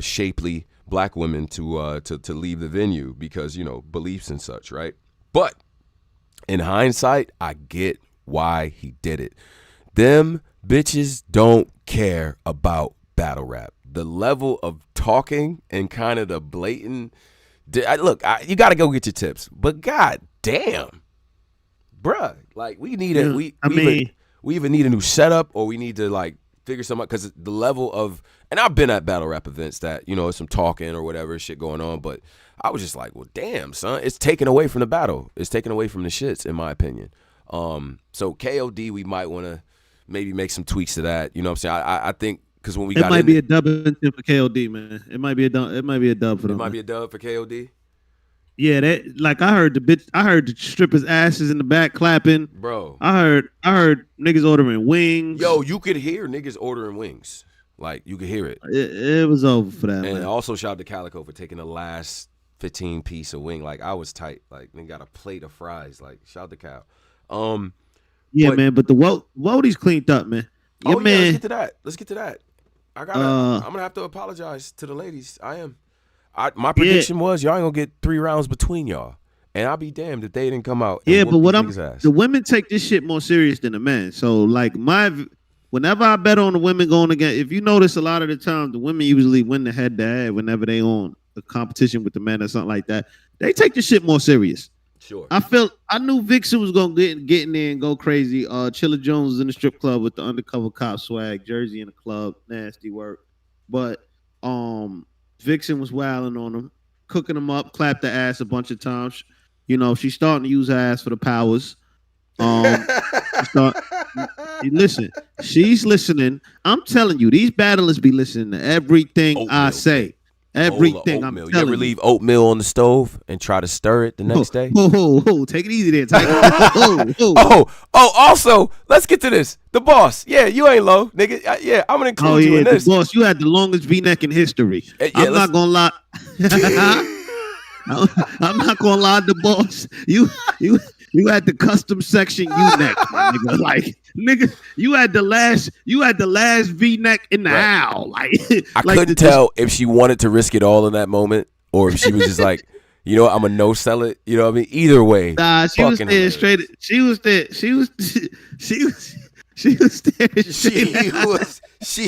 shapely black women to leave the venue because beliefs and such. Right, but in hindsight, I get why he did it. Them bitches don't care about battle rap. The level of talking and kind of the blatant look, you got to go get your tips, but god damn, bruh, like we need we either need a new setup or we need to like figure something out because the level of, and I've been at battle rap events that some talking or whatever shit going on, but I was just like, well damn son, it's taken away from the battle, it's taken away from the shits in my opinion. So KOD, we might want to maybe make some tweaks to that. You know what I'm saying? I think because when we got it might be a dub for KOD, man. It might be a dub. It might be a dub for them. It might be a dub for KOD. Yeah, that like I heard the strippers' asses in the back clapping. Bro, I heard niggas ordering wings. Yo, you could hear niggas ordering wings. Like you could hear it. It was over for that. And man. Also shout out to Calico for taking the last 15 piece of wing. Like I was tight. Like they got a plate of fries. Like shout out to Cal. Man, but the WOTY's cleaned up, man. Yeah, man. Let's get to that. I'm gonna have to apologize to the ladies. My prediction was y'all ain't gonna get 3 rounds between y'all, and I'll be damned if they didn't come out. Yeah, but the women take this shit more serious than the men. So like whenever I bet on the women going against, if you notice a lot of the time the women usually win the head to head whenever they on a competition with the men or something like that. They take this shit more serious. Sure. I knew Vixen was gonna get in there and go crazy. Chilla Jones was in the strip club with the undercover cop swag, Jersey in the club, nasty work. But Vixen was wilding on him, cooking him up, clapped the ass a bunch of times. She's starting to use her ass for the powers. Listen, she's listening. I'm telling you, these battlers be listening to everything I say. Everything. I'm oatmeal. telling You ever leave oatmeal on the stove and try to stir it the next day? Take it easy there, Tiger. Also, let's get to this. The boss. Yeah, you ain't low, nigga. Yeah, I'm gonna include you in this. The boss, you had the longest V-neck in history. I'm not gonna lie. I'm not gonna lie, the boss. You had the custom section U-neck, nigga. Like, nigga, you had the last V-neck in the aisle. Like, I couldn't tell if she wanted to risk it all in that moment, or if she was just like, you know what, I'm gonna no sell it. You know what I mean? Either way. Nah, she was there straight. She was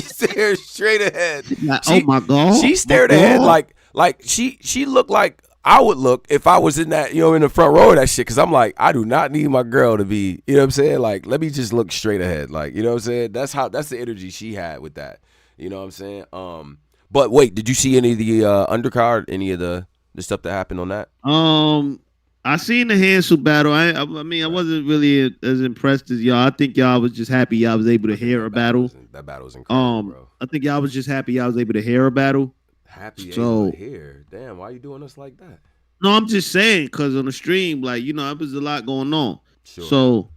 staring straight ahead. Like, oh my God. She stared ahead like she looked like I would look if I was in that, you know, in the front row of that shit. Cause I'm like, I do not need my girl to be, you know what I'm saying? Like, let me just look straight ahead. Like, you know what I'm saying? That's the energy she had with that. You know what I'm saying? But wait, did you see any of the undercard, any of the stuff that happened on that? I seen the Hansel battle. I mean, I wasn't really as impressed as y'all. I think y'all was just happy y'all was able to hear a battle. That battle was incredible, bro. I think y'all was just happy y'all was able to hear a battle. Able to hear. Damn, why you doing us like that? No, I'm just saying, because on the stream, like, you know, there was a lot going on. Sure. So,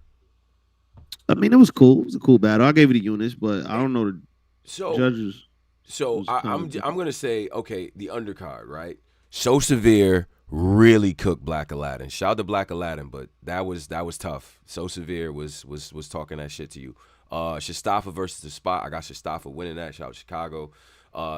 I mean, it was cool. It was a cool battle. I gave it to Eunice, but I don't know the judges. So I'm gonna say, okay, the undercard, right? So Severe really cooked Black Aladdin. Shout out to Black Aladdin, but that was tough. So Severe was talking that shit to you. Shastafa versus the Spot. I got Shastafa winning that. Shout out Chicago.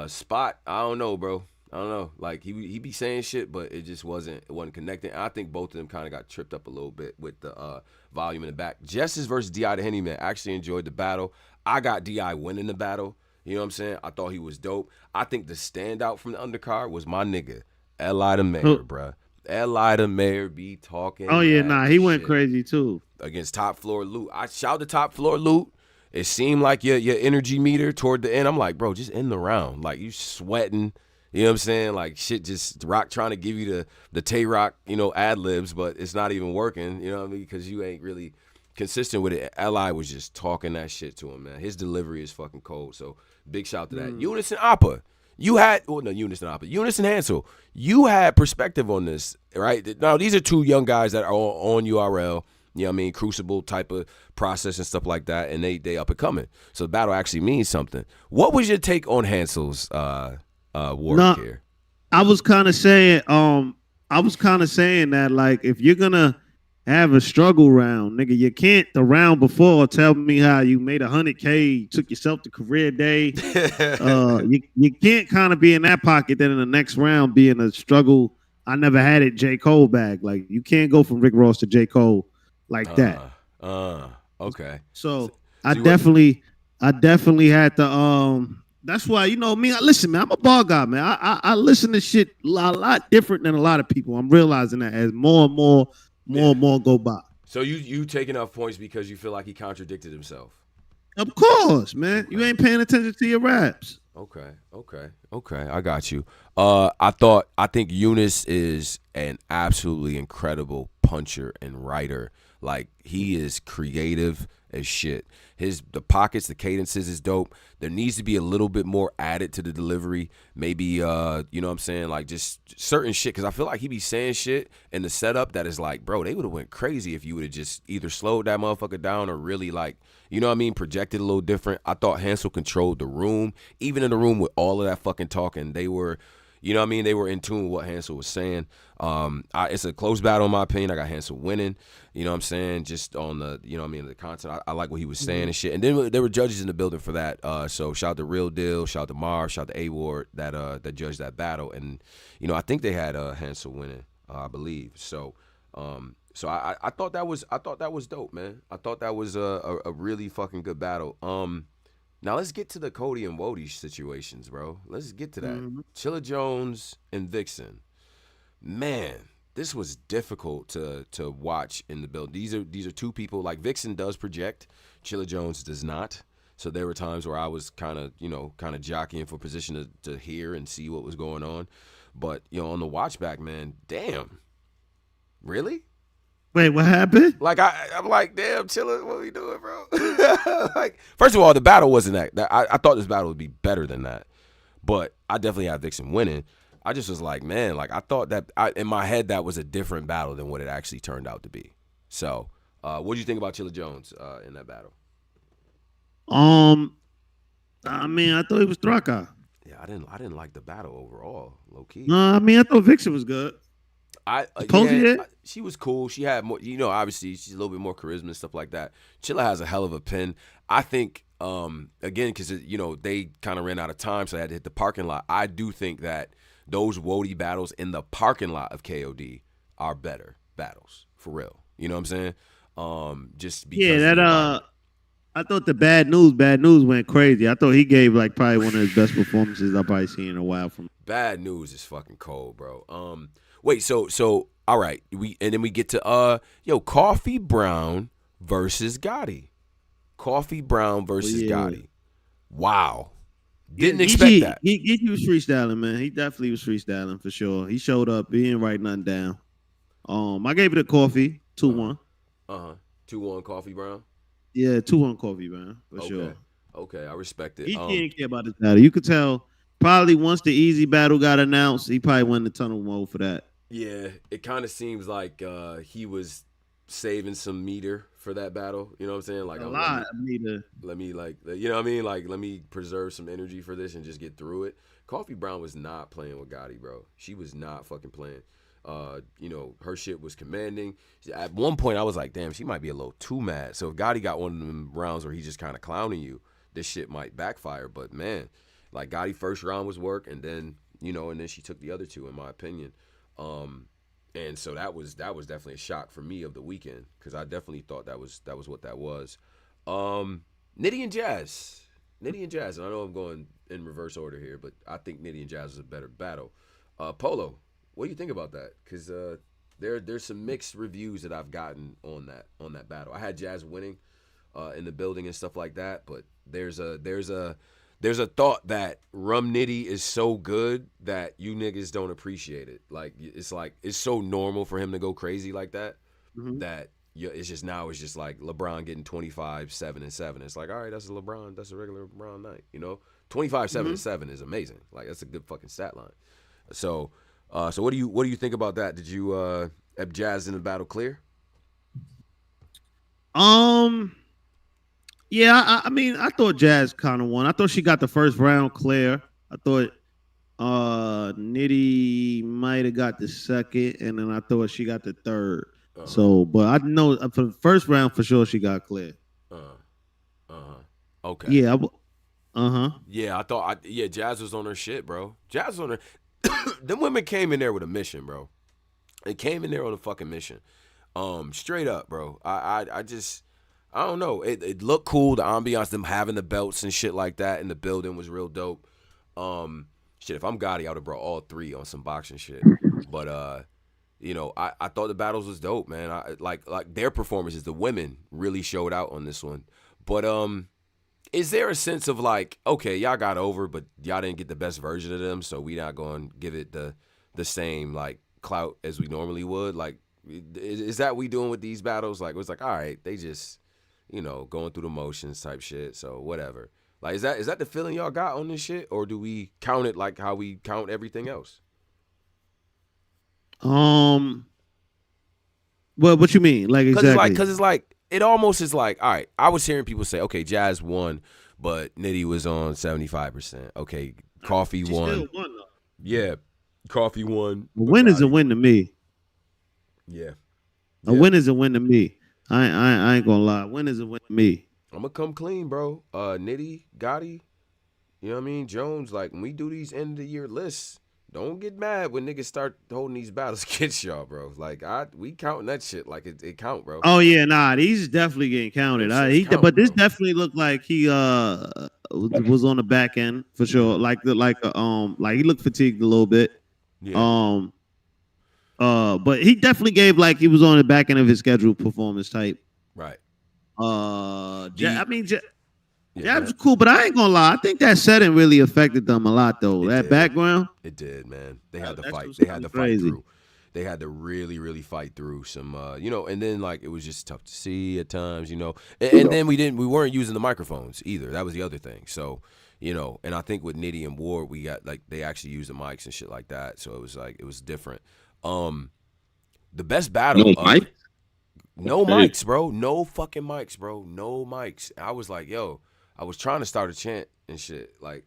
Spot, I don't know, bro. I don't know. Like, he be saying shit, but it just wasn't connecting. I think both of them kind of got tripped up a little bit with the volume in the back. Justice versus D.I. the Henny Man. Actually enjoyed the battle. I got D.I. winning the battle. You know what I'm saying? I thought he was dope. I think the standout from the undercard was my nigga, Eli the Mayor, bro. Eli the Mayor be talking. Oh yeah, nah, he went crazy too against Top Floor Loot. I shout the Top Floor Loot. It seemed like your energy meter toward the end. I'm like, bro, just end the round. Like, you sweating. You know what I'm saying? Like, shit, just Rock trying to give you the Tay-Rock, you know, ad-libs, but it's not even working. You know what I mean? Because you ain't really consistent with it. Li was just talking that shit to him, man. His delivery is fucking cold. So, big shout to that. Eunice and Appa. Eunice and Hansel. You had perspective on this, right? Now, these are two young guys that are on URL. You know what I mean? Crucible type of process and stuff like that. And they up and coming. So the battle actually means something. What was your take on Hansel's work here? I was kind of saying that, like, if you're gonna have a struggle round, nigga, you can't the round before tell me how you made 100K, took yourself to career day. You can't kind of be in that pocket, then in the next round be in a struggle. I never had it J. Cole bag. Like, you can't go from Rick Ross to J. Cole like that. Okay. So I definitely had to that's why, you know me, listen, man, I'm a bar guy, man. I listen to shit a lot different than a lot of people. I'm realizing that as more and more go by. So you taking off points because you feel like he contradicted himself. Of course, man. Okay. You ain't paying attention to your raps. Okay. I got you. I think Eunice is an absolutely incredible puncher and writer. Like, he is creative as shit. The pockets, the cadences is dope. There needs to be a little bit more added to the delivery. Maybe, you know what I'm saying? Like, just certain shit. Because I feel like he be saying shit in the setup that is like, bro, they would have went crazy if you would have just either slowed that motherfucker down or really, like, you know what I mean, projected a little different. I thought Hansel controlled the room. Even in the room with all of that fucking talking, they were, you know what I mean, they were in tune with what Hansel was saying. It's a close battle in my opinion. I got Hansel winning. You know what I'm saying? Just on the, you know what I mean, the content. I like what he was saying and shit. And then there were judges in the building for that. So shout out to Real Deal, shout out to Marv, shout out to A-Ward that judged that battle. And, you know, I think they had Hansel winning, I believe. So I thought that was dope, man. I thought that was a really fucking good battle. Now let's get to the Cody and WOTY situations, bro. Let's get to that. Chilla Jones and Vixen. Man, this was difficult to watch in the build. These are two people, like, Vixen does project, Chilla Jones does not. So there were times where I was kind of jockeying for position to hear and see what was going on. But, you know, on the watch back, man, damn. Really? Wait, what happened? Like, I'm like, damn, Chilla, what are we doing, bro? Like, first of all, the battle wasn't that. I thought this battle would be better than that. But I definitely had Vixen winning. I just was like, man, like I thought that in my head that was a different battle than what it actually turned out to be. So, what do you think about Chilla Jones in that battle? I mean, I thought he was Thraka. Yeah, I didn't like the battle overall, low key. No, I mean, I thought Vixen was good. Posey she was cool. She had more, obviously she's a little bit more charisma and stuff like that. Chilla has a hell of a pen. I think, again, because they kind of ran out of time, so they had to hit the parking lot. I do think that those WOTY battles in the parking lot of KOD are better battles for real. You know what I'm saying? Just because I thought the bad news went crazy. I thought he gave like probably one of his best performances I've probably seen in a while from. Bad news is fucking cold, bro. Wait, so all right, we get to Coffee Brown versus Gotti. Coffee Brown versus Gotti. Wow. Didn't expect that. He was freestyling, man. He definitely was freestyling for sure. He showed up. He didn't write nothing down. I gave it a Coffee 2-1. 2-1 Coffee Brown. Yeah, 2-1 Coffee Brown for sure. Okay, I respect it. He didn't care about this battle. You could tell probably once the easy battle got announced, he probably went in the tunnel mode for that. Yeah, it kind of seems like he was saving some meter for that battle. You know what I'm saying? Like a lot of meter. Let me you know what I mean? Like let me preserve some energy for this and just get through it. Coffee Brown was not playing with Gotti, bro. She was not fucking playing. Her shit was commanding. At one point, I was like, damn, she might be a little too mad. So if Gotti got one of them rounds where he's just kind of clowning you, this shit might backfire. But man, like Gotti first round was work, and then she took the other two, in my opinion. And so that was definitely a shock for me of the weekend, because I definitely thought that was what that was. Nitty and Jazz, and I know I'm going in reverse order here, but I think Nitty and Jazz was a better battle. Polo, what do you think about that? Because there's some mixed reviews that I've gotten on that battle. I had Jazz winning in the building and stuff like that, but there's a thought that Rum Nitty is so good that you niggas don't appreciate it. Like it's so normal for him to go crazy like that, that it's just like LeBron getting 25, 7, and 7. It's like, all right, that's a regular LeBron night. 25, 7, and 7 is amazing. Like that's a good fucking stat line. So what do you think about that? Did you have Jazz in the battle clear? Yeah, I mean, I thought Jazz kind of won. I thought she got the first round clear. I thought Nitty might have got the second, and then I thought she got the third. So, but I know for the first round for sure she got clear. Okay. Yeah. Yeah, I thought. Jazz was on her shit, bro. Jazz was on her. Them women came in there with a mission, bro. They came in there on a fucking mission. Straight up, bro. I don't know. It looked cool. The ambiance, them having the belts and shit like that in the building was real dope. If I'm Gotti, I would have brought all three on some boxing shit. But I thought the battles was dope, man. I like their performances. The women really showed out on this one. But is there a sense of like, okay, y'all got over, but y'all didn't get the best version of them, so we not going to give it the same like clout as we normally would? Like, is that what we doing with these battles? Like, it was like, all right, they just going through the motions type shit. So whatever. Like, is that the feeling y'all got on this shit, or do we count it like how we count everything else? What you mean? Like exactly? Because it's like it almost is like, all right. I was hearing people say, okay, Jazz won, but Nitty was on 75%. Okay, Coffee won. Still won though. Yeah, Coffee won. A win is a win to me. Yeah. A win is a win to me. I ain't gonna lie. Win is a win to me. I'm gonna come clean, bro. Nitty, Gotti, you know what I mean? Jones, like when we do these end of the year lists, don't get mad when niggas start holding these battles against y'all, bro. Like we counting that shit like it count, bro. Oh yeah, nah, these definitely getting counted. But this definitely looked like he was on the back end for sure. Like he looked fatigued a little bit. Yeah. But he definitely gave like he was on the back end of his scheduled performance type. Right. Jazz was cool, but I ain't gonna lie. I think that setting really affected them a lot, though. Background. It did, man. They had to fight. They had to fight through. They had to really, really fight through some, and then like it was just tough to see at times, and then we weren't using the microphones either. That was the other thing. So, you know. And I think with Nitty and Ward, we got like they actually used the mics and shit like that, so it was different. The best battle, no mics, bro, no fucking mics, bro, no mics. I was like, yo, I was trying to start a chant and shit, like.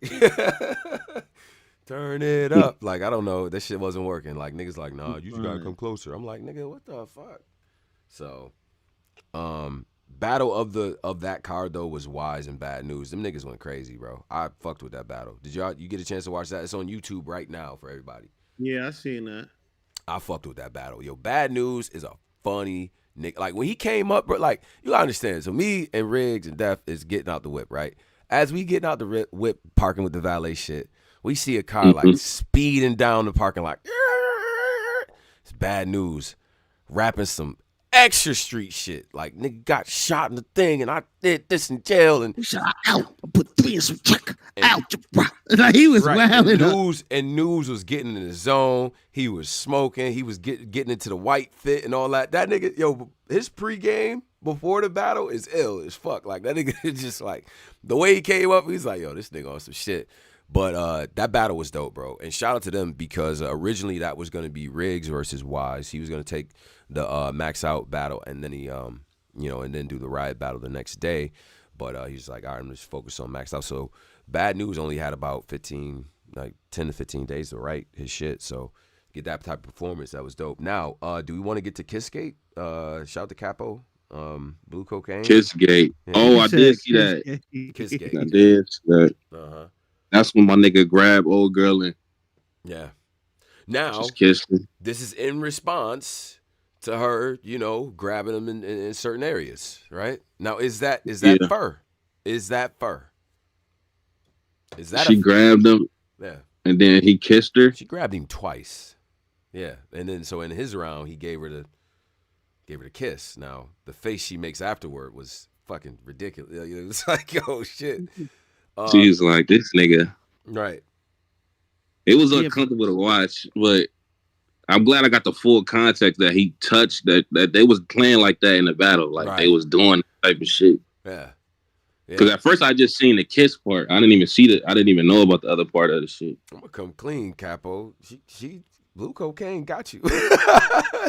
Turn it up. Like, I don't know. That shit wasn't working. Like, niggas like, nah, you just gotta come closer. I'm like, nigga, what the fuck? So, battle of that card, though, was Wise and Bad News. Them niggas went crazy, you fucked with that battle. Did you get a chance to watch that? It's on YouTube right now for everybody. Yeah, I seen that. I fucked with that battle. Yo, Bad News is a funny nigga. Like, when he came up, bro, like, you gotta understand. So, me and Riggs and Def is getting out the whip, right? As we getting out the whip, parking with the valet shit, we see a car like speeding down the parking lot. It's Bad News, rapping some extra street shit. Like, nigga got shot in the thing, and I did this in jail. And shot out. I put 3 in some check. Out. Like, he was wilding up. And News was getting in the zone. He was smoking. He was getting into the white fit and all that. That nigga, yo, his pregame before the battle is ill as fuck. Like, that nigga is just like, the way he came up, he's like, yo, this nigga on some shit. But that battle was dope, bro. And shout out to them because originally that was going to be Riggs versus Wise. He was going to take the Max Out battle and then he, and then do the Riot battle the next day. But he's like, all right, I'm just focused on Max Out. So Bad News only had about 10 to 15 days to write his shit. So get that type of performance. That was dope. Now, do we want to get to Kissgate? Shout out to Capo. Blue Cocaine. Kissgate. Yeah. Oh, I did see that. Kissgate. I did see that. Uh-huh. That's when my nigga grabbed old girl and now this is in response to her, grabbing him in certain areas, right? Now is that fur? Is that fur? Is that she grabbed him? Yeah. And then he kissed her. She grabbed him twice. Yeah. And then so in his round he gave her the kiss. Now the face she makes afterward was fucking ridiculous. It's like, yo, shit. She's like, this nigga. Right. It was uncomfortable to watch, but I'm glad I got the full context that he touched, that they was playing like that in the battle. Like, they was doing that type of shit. Yeah. Because at first I just seen the kiss part. I didn't even see that. I didn't even know about the other part of the shit. I'm going to come clean, Capo. She Blue Cocaine got you.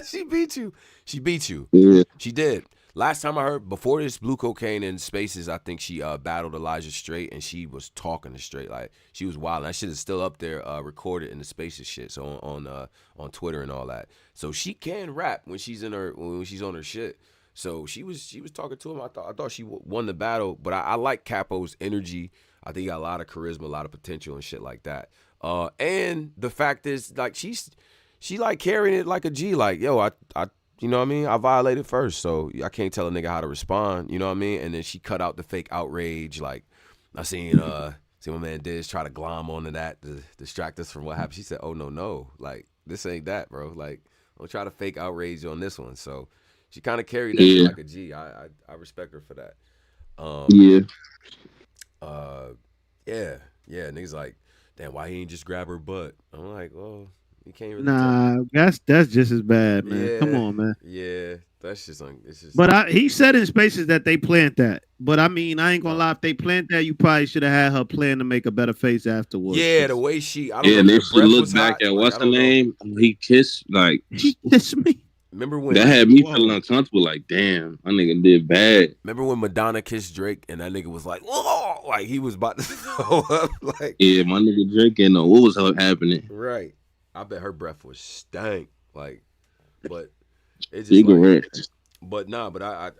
She beat you. She beat you. Yeah. She did. Last time I heard, before this Blue Cocaine in Spaces, I think she battled Elijah Straight, and she was talking to Straight. Like, she was wild. That shit is still up there, recorded in the Spaces shit, so on Twitter and all that. So she can rap when she's on her shit. So she was talking to him. I thought she won the battle, but I like Capo's energy. I think he got a lot of charisma, a lot of potential and shit like that. And the fact is, like, she like carrying it like a G. Like, yo, I you know what I mean? I violated first, so I can't tell a nigga how to respond. You know what I mean? And then she cut out the fake outrage. Like, I seen my man Diz try to glom onto that to distract us from what happened. She said, "Oh no, like this ain't that, bro. Like, don't try to fake outrage on this one." So she kind of carried that shit like a G. I respect her for that. Yeah. Niggas like, damn, why he ain't just grab her butt? I'm like, well. You can't really that's just as bad, man. Yeah, come on, man. Yeah, that's just it's just. But he said in Spaces that they planned that. But I mean, I ain't gonna lie. If they planned that, you probably should have had her plan to make a better face afterwards. Yeah, the way she. I don't know, and then she looked back at what's her name. He kissed he kissed me. Remember when that had me feeling uncomfortable? Like, damn, my nigga did bad. Remember when Madonna kissed Drake and that nigga was like, "Whoa!" Like he was about to throw up. Like, yeah, my nigga Drake didn't know what was happening. Right. I bet her breath was stank. Like, but it's just like, but I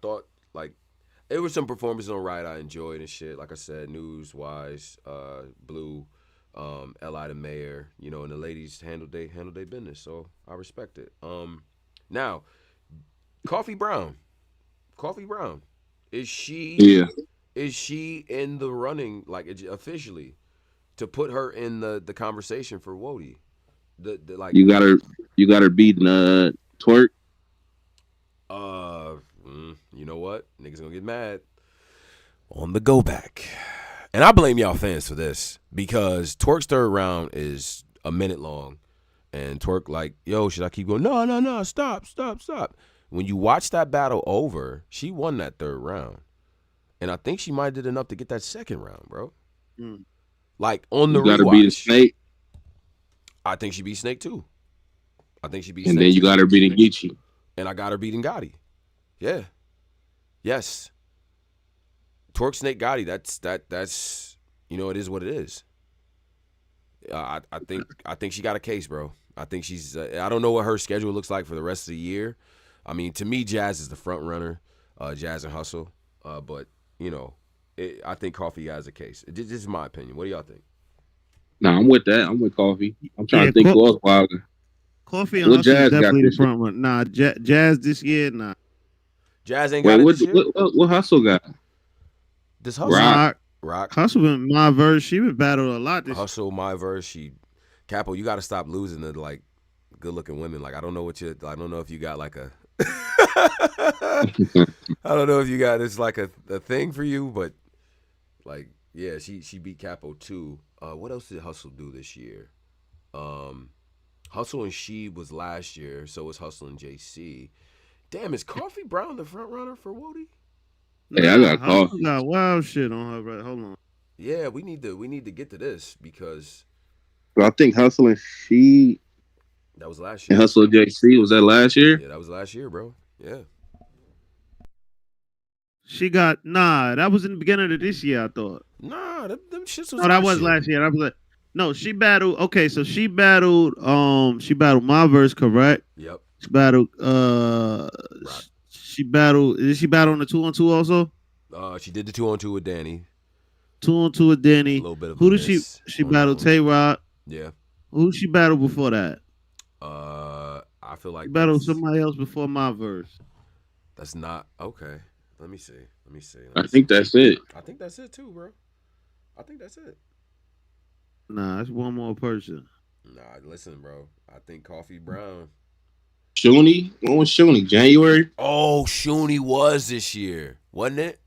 thought like it was some performances on Riot I enjoyed and shit. Like I said, News, Wise, Blue, L.I. the Mayor, and the ladies handled their business. So I respect it. Now, Coffee Brown, is she in the running, like officially, to put her in the conversation for WOTY? Like you got her beating Twerk. You know what? Niggas gonna get mad on the go back, and I blame y'all fans for this because Twerk's third round is a minute long, and Twerk like, yo, should I keep going? No, stop. When you watch that battle over, she won that third round, and I think she might have did enough to get that second round, bro. Like on the rewatch. You gotta beat Snake. I think she beat Snake too. I think she beat and Snake. And then you got her beating Geechee. And I got her beating Gotti. Yeah. Yes. Twerk, Snake, Gotti. That's it is what it is. I think she got a case, bro. I think she's. I don't know what her schedule looks like for the rest of the year. I mean, to me, Jazz is the front runner. Jazz and Hustle. But I think Coffee has a case. This is my opinion. What do y'all think? Nah, I'm with that. I'm with Coffee. I'm trying to think who else wilder. Coffee and Hustle is definitely the front runner. Nah, Jazz this year, nah. Jazz ain't got it this year? What Hustle got? This Hustle. Rock. Hustle been my verse. She been battled a lot this Hustle, my verse. Capo, you got to stop losing to like good looking women. Like I don't know if you got like a I don't know if you got it's like a thing for you, but like yeah, she beat Capo too. What else did Hustle do this year? Hustle and She was last year, so was Hustle and JC. Damn, is Coffee Brown the front runner for WOTY? Hey, I got Coffee. Got wild shit on her, right? Hold on. Yeah, we need to get to this because I think Hustle and She. That was last year. And Hustle and JC, was that last year? Yeah, that was last year, bro. Yeah. She got that was in the beginning of this year, I thought. Nah, them shits was. No, that was last year. I was like, no, she battled. Okay, so she battled my verse, correct? Yep. She battled. She battled. Did she battle on the 2-on-2 also? She did the 2-on-2 with Danny. 2-on-2 with Danny. A little bit of who did she battled? Tay Rock. Yeah. Who she battled before that? I feel like she battled somebody else before my verse. That's not okay. Let me see. I think that's it. I think that's it too, bro. I think that's it. Nah, it's one more person. Nah, listen, bro. I think Coffee Brown. Shuni? When was Shuni? January? Oh, Shuni was this year, wasn't it?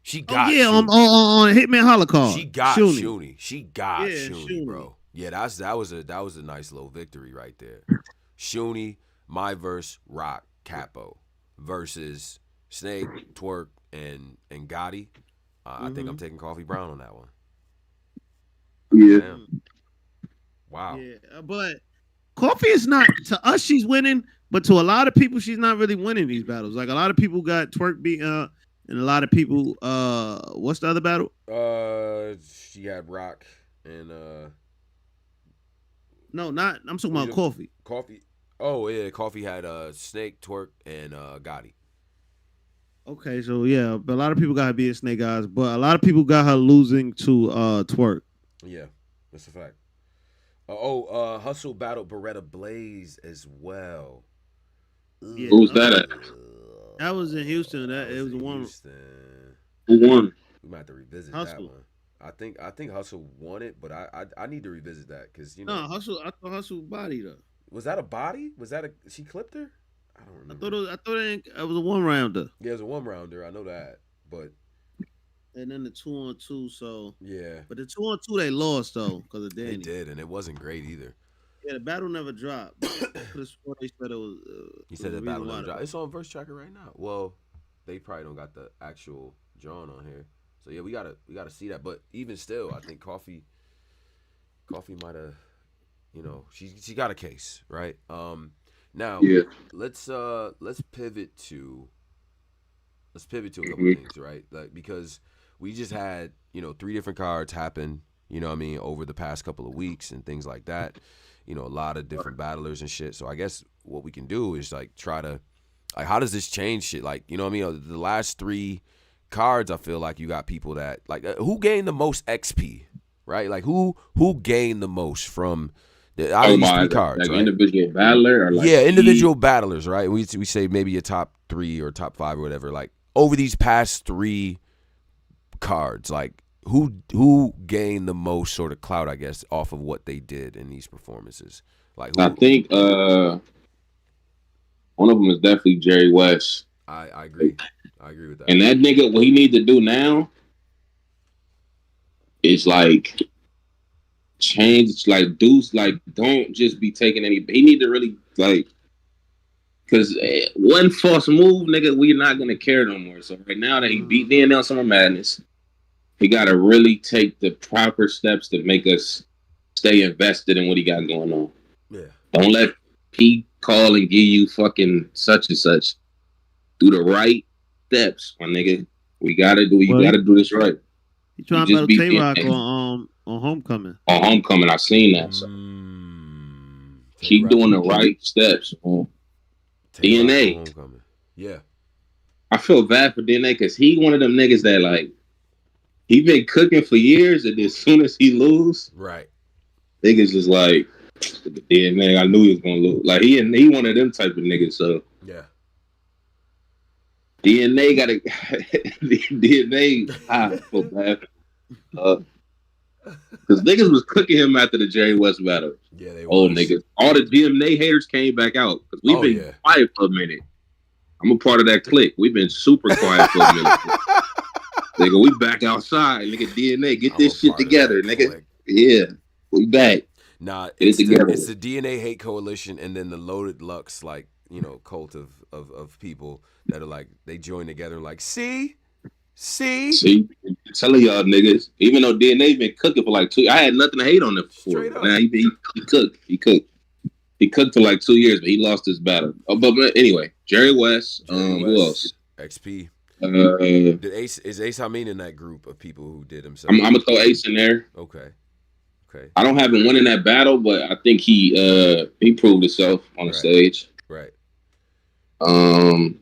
She got on Hitman Holocaust. She got Shuni. She got Shuni, bro. Yeah, that was a nice little victory right there. Shuni, my verse, Rock, Capo versus Snake, Twerk, and Gotti. I think I'm taking Coffee Brown on that one. Yeah. Damn. Wow. Yeah, but Coffee is not, to us she's winning, but to a lot of people she's not really winning these battles. Like a lot of people got Twerk beaten up, and a lot of people what's the other battle? She had Rock and no, not I'm talking about Coffee. Coffee. Oh yeah, Coffee had Snake, Twerk, and Gotti. Okay, so yeah, but a lot of people got her being Snake Eyes, but a lot of people got her losing to Twerk. Yeah, that's a fact. Hustle battled Beretta Blaze as well. Yeah, who's that at? That was in Houston. It was the one. Houston. Who won? We might have to revisit Hustle. That one. I think Hustle won it, but I need to revisit that because No, Hustle. I thought Hustle bodied her. Was that a body? Was that she clipped her? I don't remember. I thought it was a 1-rounder. Yeah, it was a 1-rounder. I know that, but. And then the 2-on-2, so yeah. But the 2-on-2 they lost though because of Danny. They did, and it wasn't great either. Yeah, the battle never dropped. They said it was. He said the battle never dropped. It's on Verse Tracker right now. Well, they probably don't got the actual drawing on here, so yeah, we gotta see that. But even still, I think Coffee might have, she got a case, right? Now let's pivot to a couple things, right? Like because we just had 3 different cards happen, over the past couple of weeks and things like that. A lot of different battlers and shit. So I guess what we can do is like try to like how does this change shit? Like the last 3 cards, I feel like you got people that like who gained the most XP, right? Like who gained the most from out of these 3 cards, like right? Individual battler or like individual battlers, right? We say maybe a top 3 or top 5 or whatever. Like over these past 3 cards, like who gained the most sort of clout, I guess, off of what they did in these performances? Like I think one of them is definitely Jerry West. I agree. I agree with that. And that nigga, what he need to do now is like change, like don't just be taking any. He need to really like. Because one false move, nigga, we're not going to care no more. So right now that he beat DNL Summer Madness, he got to really take the proper steps to make us stay invested in what he got going on. Yeah. Don't let P call and give you fucking such and such. Do the right steps, my nigga. You gotta do this right. You trying to battle Tay-Rock on Homecoming. On Homecoming, I seen that. So. Keep doing the right steps. DNA. Yeah. I feel bad for DNA because he one of them niggas that like he been cooking for years, and as soon as he lose, right, niggas just like DNA. I knew he was gonna lose. Like he one of them type of niggas. So yeah, DNA got to DNA. I feel bad because niggas was cooking him after the Jerry West battle. Yeah, they old niggas. All the DNA haters came back out because we've been quiet for a minute. I'm a part of that clique. We've been super quiet for a minute. Nigga, we back outside. Nigga, DNA, get this shit together, nigga. Clique. Yeah, we back. Nah, it's the DNA hate coalition, and then the Loaded Lux, like, you know, cult of people that are like, they join together like, see, I'm telling y'all niggas, even though DNA been cooking for like 2, I had nothing to hate on him for. Now he cooked. He cooked for like 2 years, but he lost his battle. Oh, but anyway, Jerry West. Who else? XP. Is Ace Hameen in that group of people who did himself? I'm gonna throw Ace in there. Okay. I don't have him winning that battle, but I think he proved himself on the stage. Right. Who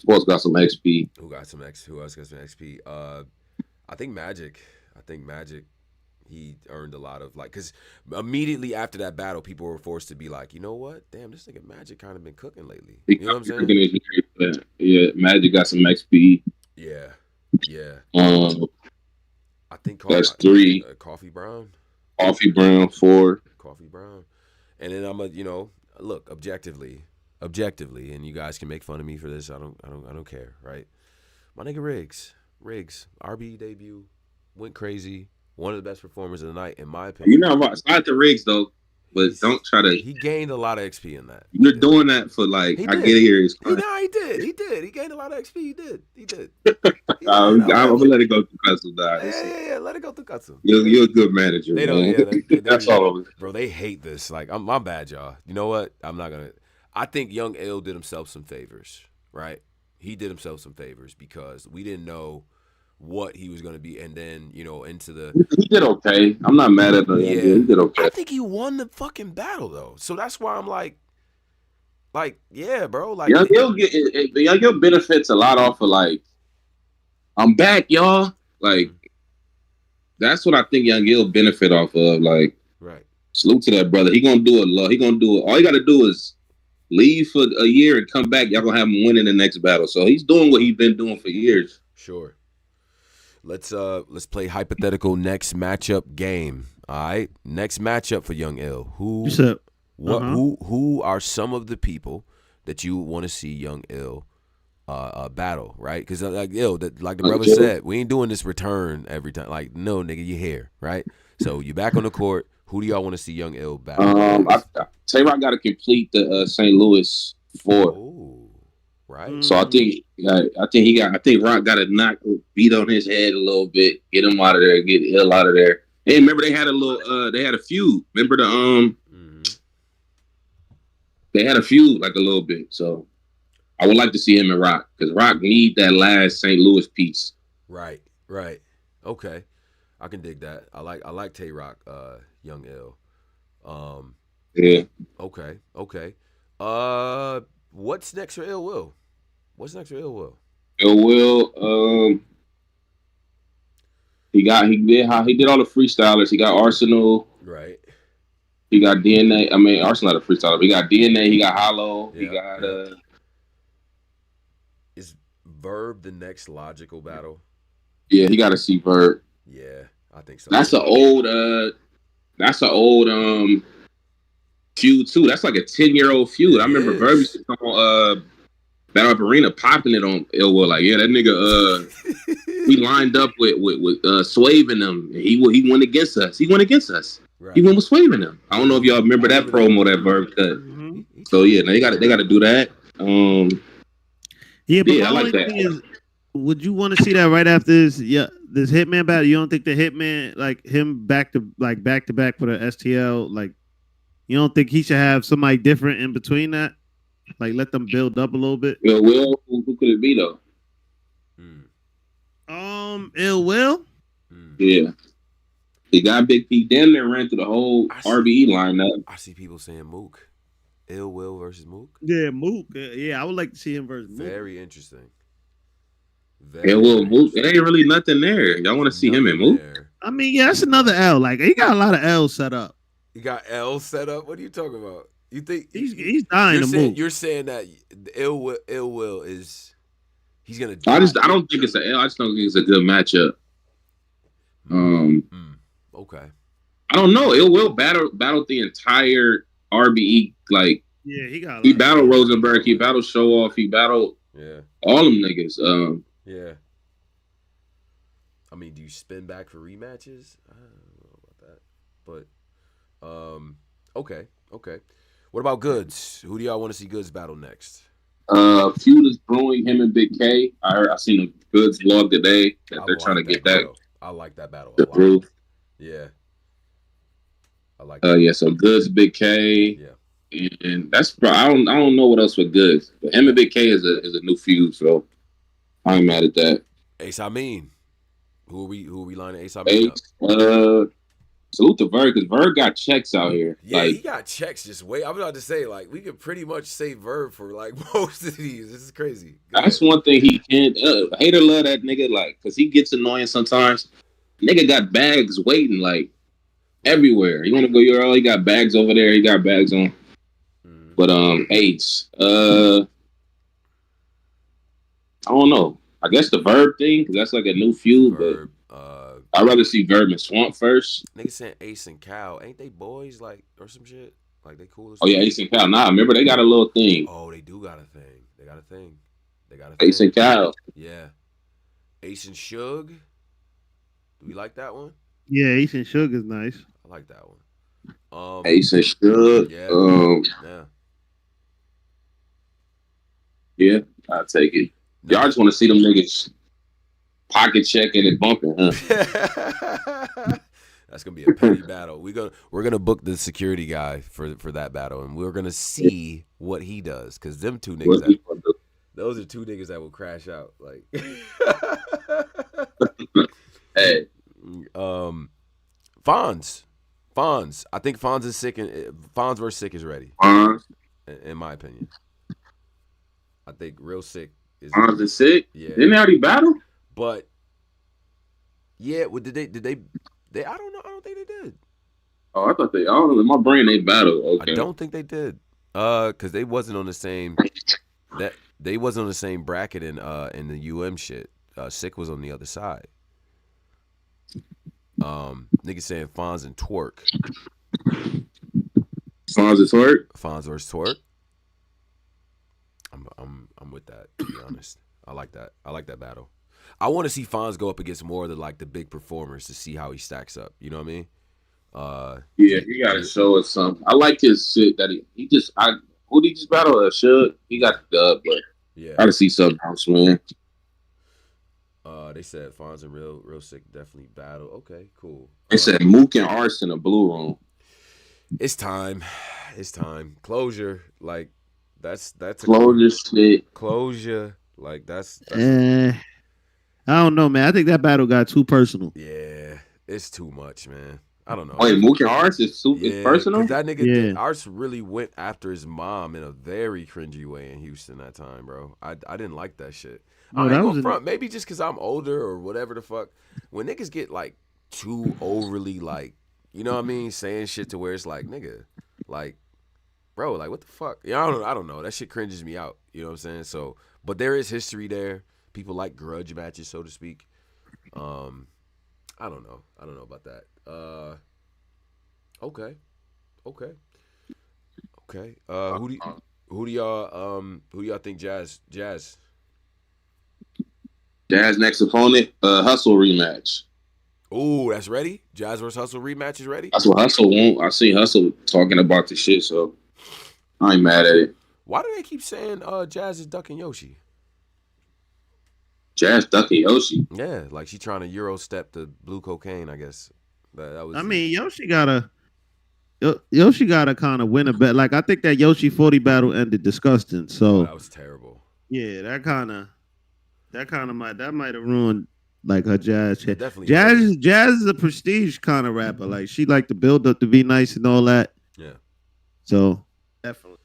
else got some XP? Who else got some XP? I think Magic. He earned a lot of, like, because immediately after that battle, people were forced to be like, you know what? Damn, this nigga Magic kind of been cooking lately. You know what I'm saying? Yeah, Magic got some XP. Yeah. I think that's 3. Coffee Brown. 4. Coffee Brown. And then I'm look, objectively, and you guys can make fun of me for this. I don't care, right? My nigga Riggs, RB debut, went crazy. One of the best performers of the night, in my opinion. You're not right. Slide the Riggs though, but don't try to. He gained a lot of XP in that. You're doing that for like. I get here. He did. He gained a lot of XP. He did. I'm gonna let it go through Custom. Yeah. Let it go through Custom. You're a good manager. They don't. Yeah, that's all. Bro, they hate this. Like, my bad, y'all. You know what? I'm not gonna. I think Young Ill did himself some favors. Right? He did himself some favors because we didn't know what he was going to be, and then, you know, into the... He did okay. I'm not mad at him. Yeah, he did okay. I think he won the fucking battle, though. So that's why I'm like, yeah, bro. Like, Young Ill benefits a lot off of, like, I'm back, y'all. Like, that's what I think Young Ill benefit off of. Like, right. Salute to that brother. He gonna do it. He gonna do it. All you got to do is leave for a year and come back. Y'all gonna have him win in the next battle. So he's doing what he's been doing for years. Sure. Let's play hypothetical next matchup game. All right, next matchup for Young Ill. Who are some of the people that you want to see Young Ill battle? Right, because like the brother said, we ain't doing this return every time. Like, no, nigga, you're here, right? So you're back on the court. Who do y'all want to see Young Ill battle? Tay-Rock got to complete the St. Louis 4. Ooh. Right. So I think Rock got to beat on his head a little bit, get him out of there, get Ill out of there. Hey, remember they had a feud. Remember they had a feud like a little bit. So I would like to see him and Rock because Rock need that last St. Louis piece. Right. Okay, I can dig that. I like Tay-Rock, Young Ill. Yeah. Okay. What's next for Ill Will? Ill Will, he did all the freestylers. He got Arsenal. Right. He got DNA. I mean, Arsenal not a freestyler. But he got DNA. He got Hollow. Yeah, he got Is Verb the next logical battle? Yeah, he got to see Verb. Yeah, I think so. That's an old feud too. That's like a 10-year-old feud. I remember Verb used to come on Battle Up Arena popping it on Ill Will. Like, yeah, that nigga we lined up with Swave and them. He went against us. Right. He went with Swave and them. I don't know if y'all remember that promo that Verb cut. Mm-hmm. So yeah, they got to do that. I like that. Would you want to see that right after this? Yeah, this Hitman battle, you don't think the Hitman, like him back to back with a STL, like you don't think he should have somebody different in between that? Like let them build up a little bit. Ill Will, who could it be though? Ill Will. Yeah, he got Big P. Damn near ran through the whole RBE lineup. I see people saying Mook, Ill Will versus Mook. Yeah, Mook. Yeah, I would like to see him versus Mook. Very interesting. Mook. It ain't really nothing there. Y'all want to see him in Mook? I mean, yeah, that's another L. Like he got a lot of L's set up. You got L set up. What are you talking about? You think he's dying to move? You're saying that Ill Will is he's gonna. I don't think it's an L. I just don't think it's a good matchup. Okay. I don't know. Ill Will battled the entire RBE. Like he battled Rosenberg. He battled Show Off. He battled all them niggas. Yeah. I mean, do you spin back for rematches? I don't know about that, but okay. What about Goods? Who do y'all want to see Goods battle next? Feud is brewing, him and Big K. I seen a Goods vlog today that they're trying to get that. I like that battle a lot. Yeah. I like that. Yeah, so Goods, Big K. Yeah. And that's I don't know what else with Goods. But him and Big K is a new feud, so I ain't mad at that. Ace Amin. Who are we lining Ace Amin up? Salute to Verb, because Verb got checks out here. Yeah, he got checks just wait. I'm about to say, like, we could pretty much say Verb for like most of these. This is crazy. That's one thing he can't. Hater love that nigga, like, because he gets annoying sometimes. Nigga got bags waiting, like, everywhere. You want to go URL? He got bags over there. He got bags on. But Ace, I don't know. I guess the Verb thing, because that's like a new feud, but I'd rather see Verb and Swamp first. Niggas saying Ace and Cal, ain't they boys, like, or some shit? Like, they cool as Oh, yeah, Ace and Cal. Nah, remember, they got a little thing. Oh, they do got a thing. They got a thing. Ace and Cal. Yeah. Ace and Suge. Do we like that one? Yeah, Ace and Suge is nice. I like that one. Ace and Suge. Yeah, I'll take it. Y'all just want to see them niggas pocket checking and bumping, huh? That's gonna be a petty battle. We're gonna book the security guy for that battle, and we're gonna see what he does, because them two niggas, those are two niggas that will crash out. Like, hey, Fonz. I think Fonz is sick, and Fonz versus Sick is ready. In my opinion, I think Real Sick is. Fonz is Sick. Yeah, didn't they already battle? But yeah, did they? I don't know. I don't think they did. Oh, I thought they. I don't know. In my brain, they battled. Okay. I don't think they did. Because they wasn't on the same. They wasn't on the same bracket in the UM shit. Sick was on the other side. Niggas saying Fonz and Twerk. Fonz and Twerk. Fonz versus Twerk. I'm with that, to be honest. I like that. I like that battle. I want to see Fonz go up against more of the big performers to see how he stacks up. You know what I mean? Yeah, he got to show us something. I like his shit that he just. Who did he just battle? Suge. He got the dub, but yeah, I gotta see something else, man. They said Fonz and Real Sick definitely battle. Okay, cool. They said Mook and Arse in the blue room. It's time. It's time. Closure. Like that's closure shit. Closure. Like that's I don't know, man. I think that battle got too personal. Yeah, it's too much, man. I don't know. Wait, Mook and Arse is super personal? That nigga, Arse really went after his mom in a very cringy way in Houston that time, bro. I didn't like that shit. I ain't gonna front. Maybe just because I'm older or whatever the fuck. When niggas get like too overly like, you know what I mean, saying shit to where it's like, nigga, like, bro, like what the fuck? Yeah, I don't know. That shit cringes me out. You know what I'm saying? So, but there is history there. People like grudge matches, so to speak. I don't know. I don't know about that. Okay. Who do y'all think Jazz next opponent? Hustle rematch. Ooh, that's ready? Jazz versus Hustle rematch is ready? That's what Hustle want. I see Hustle talking about the shit, so I ain't mad at it. Why do they keep saying Jazz is ducking Yoshi? Jazz ducking Yoshi. Yeah, like she trying to Euro step the blue cocaine, I guess. That was. I mean, Yoshi gotta kind of win a bet. Like I think that Yoshi 40 battle ended disgusting. So that was terrible. Yeah, that might have ruined like her jazz. Definitely. Jazz is a prestige kind of rapper. Like she like to build up to be nice and all that. Yeah. So definitely.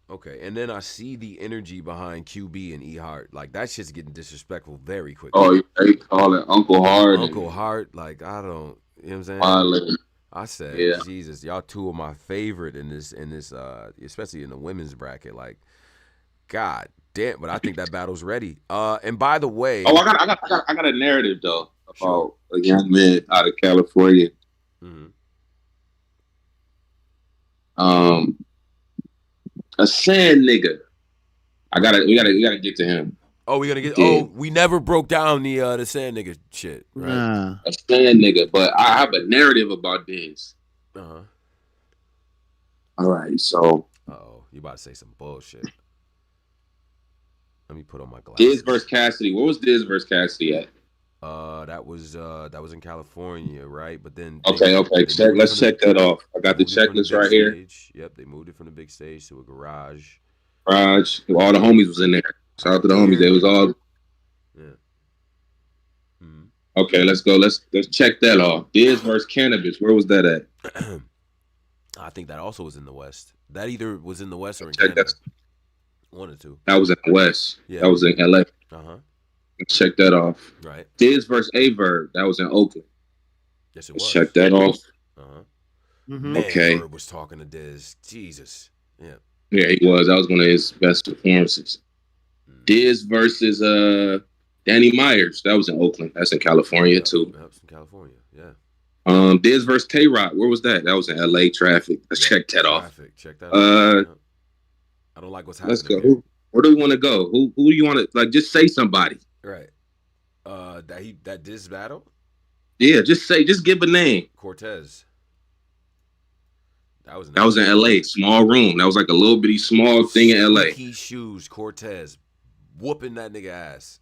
Okay. And then I see the energy behind QB and E Hart. Like that shit's getting disrespectful very quickly. Oh, they call it Uncle Hart. Uncle Hart. Like I don't. You know what I'm saying? Violent. I said, yeah. Jesus, y'all two of my favorite in this, especially in the women's bracket. Like, God damn, but I think that battle's ready. And by the way, I got a narrative though about a young man out of California. Mm-hmm. A sand nigga. We gotta get to him. Oh, we gotta get. Oh, we never broke down the sand nigga shit. Right? Nah. A sand nigga, but I have a narrative about this. All right, so. You about to say some bullshit? Let me put on my glasses. Diz versus Cassidy. Where was Diz versus Cassidy at? That was in California, right? But then okay. Let's check that off. I got the checklist right here. Yep, they moved it from the big stage to a garage. All the homies was in there. Shout out to the homies. They was all. Yeah. Mm-hmm. Okay, let's go. Let's check that off. Diz versus Cannabis. Where was that at? I think that also was in the West. That either was in the West or in Canada. One or two. That was in the West. Yeah. That was in LA. Let's check that off. Right. Diz versus Averb. That was in Oakland. Yes, it was. Let's check that off. Mm-hmm. Man, okay. Bird was talking to Diz. Jesus. Yeah. Yeah, he was. That was one of his best performances. Diz versus Danny Myers. That was in Oakland. That's in California too. That's in California. Yeah. Diz versus Tay-Rock. Where was that? That was in LA. Traffic. Let's check that off. Check that off. I don't like what's happening. Let's go. Where do we want to go? Who do you want to like? Just say somebody. Right. That Diz battle. Yeah, just give a name. Cortez. That was in LA. Small room. That was like a little bitty small thing in LA. Key shoes. Cortez. Whooping that nigga ass.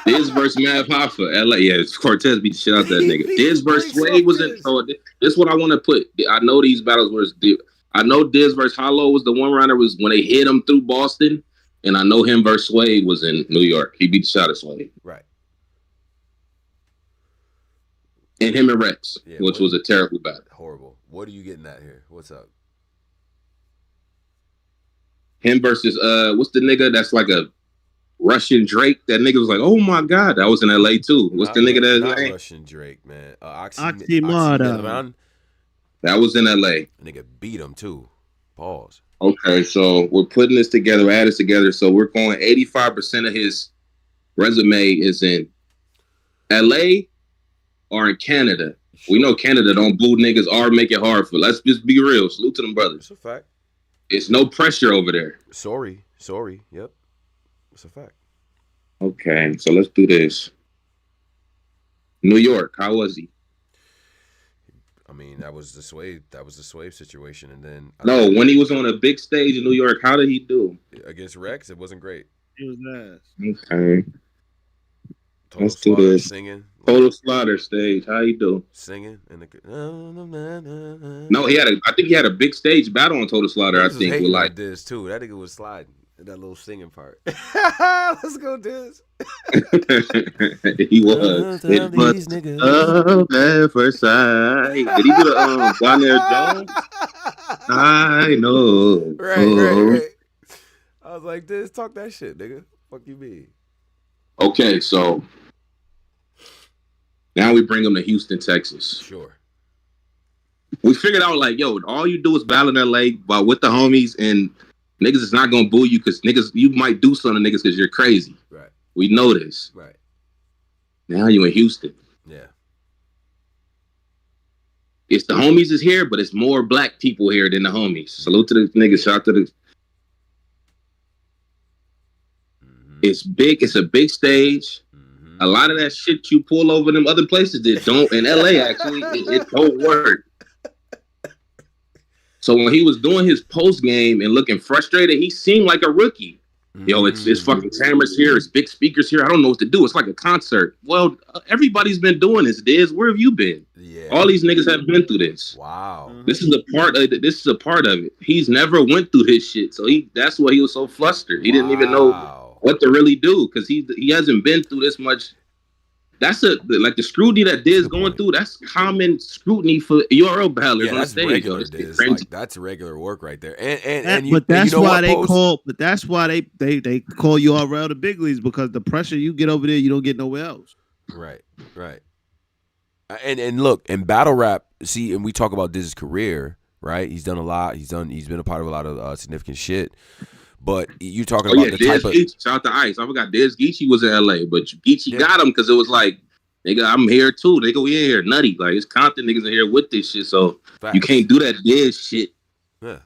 Diz versus Mav Hoffa, LA. Yeah, Cortez beat the shit out of that nigga. Diz versus Sway was in. So this is what I want to put. I know these battles were. I know Diz versus Hollow was the one round. Was when they hit him through Boston, and I know him versus Sway was in New York. He beat the shit out of Sway. Right. And him and Rex, which was a terrible battle. Horrible. What are you getting at here? What's up? Him versus what's the nigga that's like a Russian Drake? That nigga was like, oh my god, that was in LA too. What's the nigga that's not Russian Drake, man? Oxymoron. That was in LA. Nigga beat him too. Pause. Okay, so we're putting this together, add this together. So we're going 85% of his resume is in LA or in Canada. Sure. We know Canada don't boo niggas or make it hard for. Let's just be real. Salute to them brothers. It's a fact. It's no pressure over there. Sorry. Yep. It's a fact. Okay, so let's do this. New York, how was he? I mean, that was the Swave situation, and then when he was on a big stage in New York, how did he do? Against Rex, it wasn't great. It was ass. Okay. Let's do this. Singing. Total Slaughter stage. How you do? Singing and no, I think he had a big stage battle on Total Slaughter. I think with like this too. That nigga was sliding in that little singing part. Let's go, Diz. He was. It was at first sight. Did he do the Bonner Jones? I know. Right. I was like, Diz, talk that shit, nigga. Fuck you mean? Okay, so now we bring him to Houston, Texas. Sure. We figured out like, yo, all you do is battle in LA, but with the homies, and niggas is not gonna boo you because niggas, you might do something to niggas because you're crazy. Right. We know this. Right. Now you in Houston. Yeah. It's the homies is here, but it's more black people here than the homies. Salute to the niggas. Shout out to the. It's big. It's a big stage. Mm-hmm. A lot of that shit you pull over them other places that don't in LA actually it don't work. So when he was doing his post game and looking frustrated, he seemed like a rookie. Yo, it's fucking cameras here. It's big speakers here. I don't know what to do. It's like a concert. Well, everybody's been doing this, Diz. Where have you been? Yeah. All these niggas have been through this. Wow. This is a part of it. This is a part of it. He's never went through his shit. So that's why he was so flustered. He didn't even know what to really do because he hasn't been through this much. That's like the scrutiny that Diz going through. That's common scrutiny for URL battlers on stage. Regular, Diz. Like, that's regular work right there. But that's why they call URL the big leagues, because the pressure you get over there, you don't get nowhere else. Right. And look, in battle rap, see, and we talk about Diz's career, right? He's done a lot. He's been a part of a lot of significant shit. But you talking about the type of shout out to Ice. I forgot Diz Geechee was in LA, but Geechee got him because it was like, nigga, I'm here too. Nigga, we in here, nutty. Like, it's Compton niggas in here with this shit, so you can't do that Diz shit. Yeah.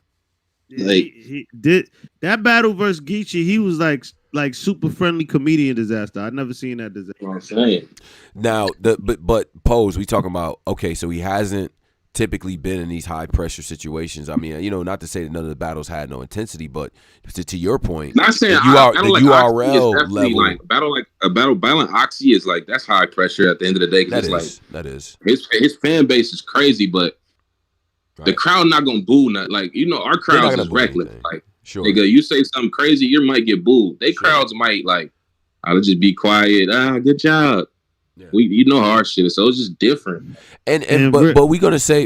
Like he did that battle versus Geechee. He was like super friendly comedian Dizaster. I've never seen that Dizaster. I'm saying. Now but Pose, we talking about, okay, so he hasn't typically been in these high pressure situations. I mean, not to say that none of the battles had no intensity, but to your point, not saying the URL level, like a battle battling Oxy is like, that's high pressure at the end of the day. That is his fan base is crazy, but the crowd not gonna boo nothing. Like, our crowds is reckless. Like, sure, nigga, you say something crazy, you might get booed. They crowds might like, I'll just be quiet. Good job. Yeah. How our shit is, so it's just different. But we're gonna say,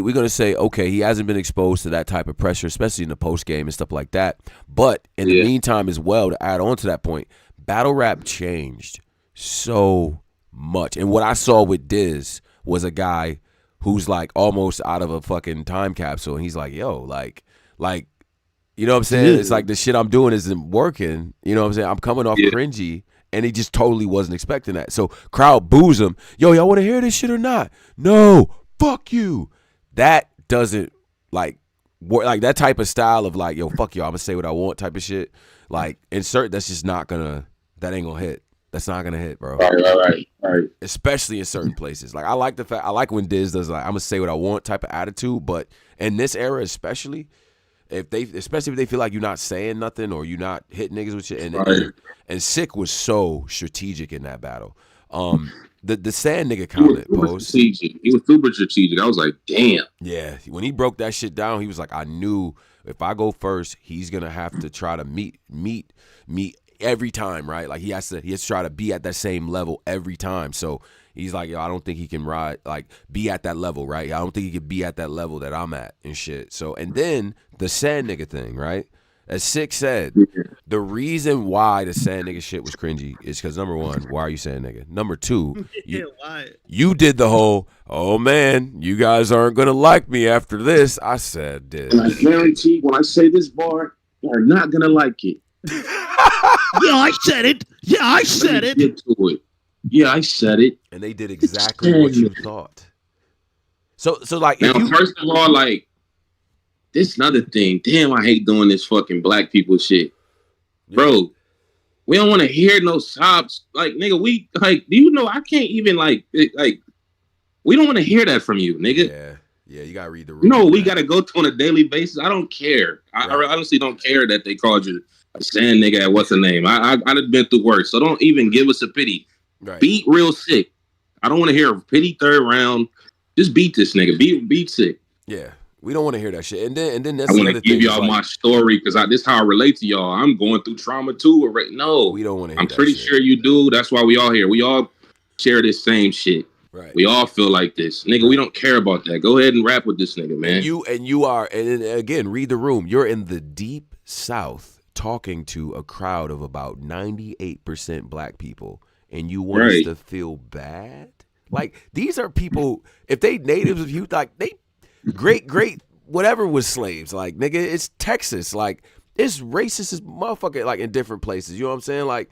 okay, he hasn't been exposed to that type of pressure, especially in the post game and stuff like that. But in the meantime, as well, to add on to that point, battle rap changed so much. And what I saw with Diz was a guy who's like almost out of a fucking time capsule, and he's like, yo, like, you know what I'm saying? It's like the shit I'm doing isn't working. You know what I'm saying? I'm coming off cringy. And he just totally wasn't expecting that. So crowd boos him. Yo, y'all want to hear this shit or not? No, fuck you. That doesn't like that type of style of like, yo, fuck y'all, I'm gonna say what I want type of shit. Like, that's just not gonna, that ain't gonna hit. That's not gonna hit, bro. Right. Especially in certain places. Like, I like when Diz does like, I'm gonna say what I want type of attitude. But in this era, especially if they feel like you're not saying nothing or you're not hitting niggas with shit, and Sick was so strategic in that battle. The Sand nigga comment, Pose. He was super strategic. I was like, damn. Yeah, when he broke that shit down, he was like, I knew if I go first, he's gonna have to try to meet me every time, right? Like he has to try to be at that same level every time. So he's like, yo, I don't think he can be at that level, right? I don't think he can be at that level that I'm at and shit. So, and then the Sand nigga thing, right? As Sick said, the reason why the Sand nigga shit was cringy is because, number one, why are you saying nigga? Number two, you did the whole, oh man, you guys aren't going to like me after this. I said this. And I guarantee when I say this bar, you're not going to like it. Yeah, I said it. Yeah, I said it. Get to it. Yeah, I said it. And they did exactly what you thought. So like, now, first of all, like, this is another thing. Damn, I hate doing this fucking black people shit. Bro, we don't want to hear no sobs. Like, nigga, we, like, do you know, I can't even, like, we don't want to hear that from you, nigga. Yeah, you got to read the rules. You know, we got to go to on a daily basis. I don't care. I honestly don't care that they called you a Sand nigga at what's the name. I've been through worse, so don't even give us a pity. Right. Beat real Sick. I don't want to hear a pity third round. Just beat this nigga. Beat Sick. Yeah. We don't want to hear that shit. And then that's I want to give y'all my story because this is how I relate to y'all. I'm going through trauma too. No, we don't want to hear I'm pretty sure you do. That's why we all here. We all share this same shit. Right. We all feel like this. Nigga, we don't care about that. Go ahead and rap with this nigga, man. You are, and again, read the room. You're in the deep South talking to a crowd of about 98% black people, and you want us to feel bad? Like, these are people, if they natives of you, like, they great whatever was slaves, like, nigga, it's Texas, like, it's racist as motherfucker, like, in different places, you know what I'm saying? Like,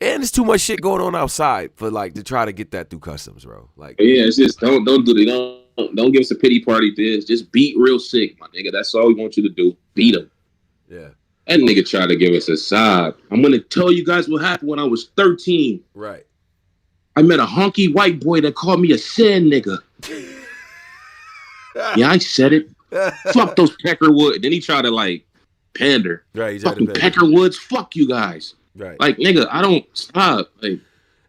and there's too much shit going on outside for, like, to try to get that through customs, bro. Like, yeah, it's just don't do that. Don't give us a pity party. This just beat real Sick, my nigga. That's all we want you to do. Beat him. Yeah. That nigga tried to give us a side. I'm gonna tell you guys what happened when I was 13. Right. I met a honky white boy that called me a Sand nigga. Yeah, I said it. Fuck those Peckerwood. Then he tried to like pander. Right. Fucking Peckerwoods. Fuck you guys. Right. Like, nigga, I don't stop. Like,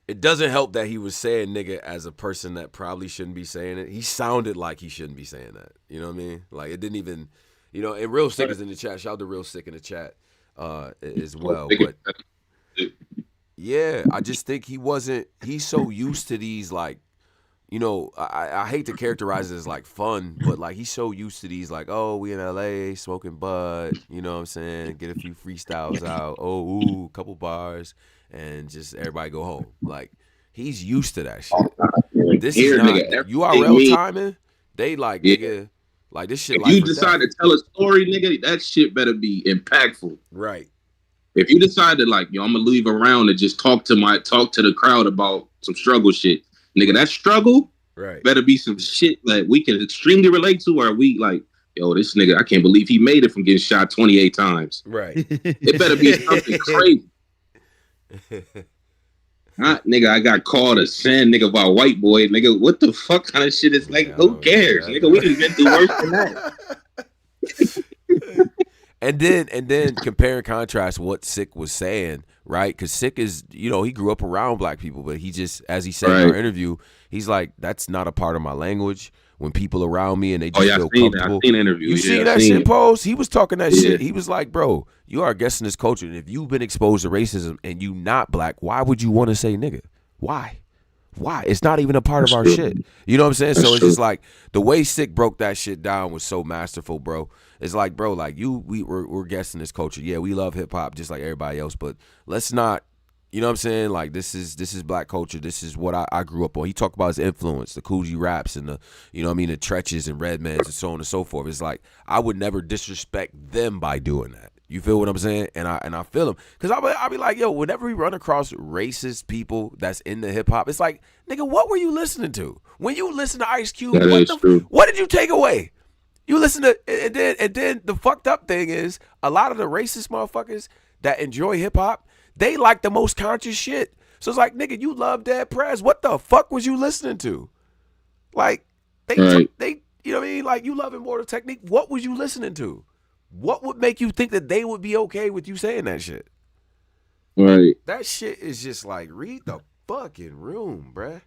it doesn't help that he was saying nigga as a person that probably shouldn't be saying it. He sounded like he shouldn't be saying that. You know what I mean? Like, it didn't even, and Real Sick is in the chat. Shout out to Real Sick in the chat as well. But yeah, I just think he's so used to these, like, I hate to characterize it as like fun, but like he's so used to these, like, oh, we in LA smoking bud, you know what I'm saying? Get a few freestyles out. Oh, ooh, couple bars, and just everybody go home. Like, he's used to that shit. This is not URL timing. They like, nigga, like this shit. If you decide to tell a story, nigga, that shit better be impactful. Right. If you decide to, like, I'm gonna leave around and just talk to the crowd about some struggle shit, nigga, that struggle better be some shit that we can extremely relate to, or we like, yo, this nigga, I can't believe he made it from getting shot 28 times. Right. It better be something crazy. Nigga, I got called a sin, nigga, by a white boy. Nigga, what the fuck kind of shit is like, who cares? Nigga, we done been through worse than that. And then compare and contrast what Sick was saying, right? Because Sick is, he grew up around black people, but he just, as he said in our interview, he's like, that's not a part of my language. When people around me and they just feel comfortable. I've seen interviews. You seen that shit, Pose? He was talking that shit. He was like, bro, you are a guest in this culture, and if you've been exposed to racism and you not black, why would you want to say nigga? Why? It's not even a part of our shit. You know what I'm saying? So it's just like the way Sick broke that shit down was so masterful, bro. It's like, bro, like we're guests in this culture. Yeah, we love hip hop just like everybody else, but let's not, you know what I'm saying? Like this is black culture. This is what I grew up on. He talked about his influence, the Coogee raps and the, the Tretches and Redmans and so on and so forth. It's like I would never disrespect them by doing that. You feel what I'm saying? And I feel him. Because I'll be like, yo, whenever we run across racist people that's in the hip hop, it's like, nigga, what were you listening to? When you listen to Ice Cube, what did you take away? You listen to, and then the fucked up thing is, a lot of the racist motherfuckers that enjoy hip hop, they like the most conscious shit. So it's like, nigga, you love Dead Prez. What the fuck was you listening to? Like, they you know what I mean? Like, you love Immortal Technique. What was you listening to? What would make you think that they would be okay with you saying that shit? Right. That shit is just like, read the fucking room, bruh.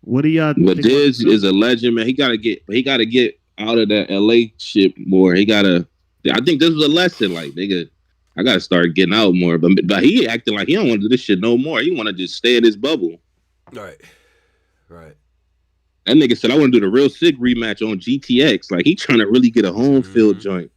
What do y'all think? But Diz is a legend, man. He gotta get out of that LA shit more. I think this was a lesson, like, nigga, I gotta start getting out more. But he acting like he don't want to do this shit no more. He want to just stay in his bubble. Right. That nigga said, I want to do the Real Sick rematch on GTX. Like, he trying to really get a home field joint.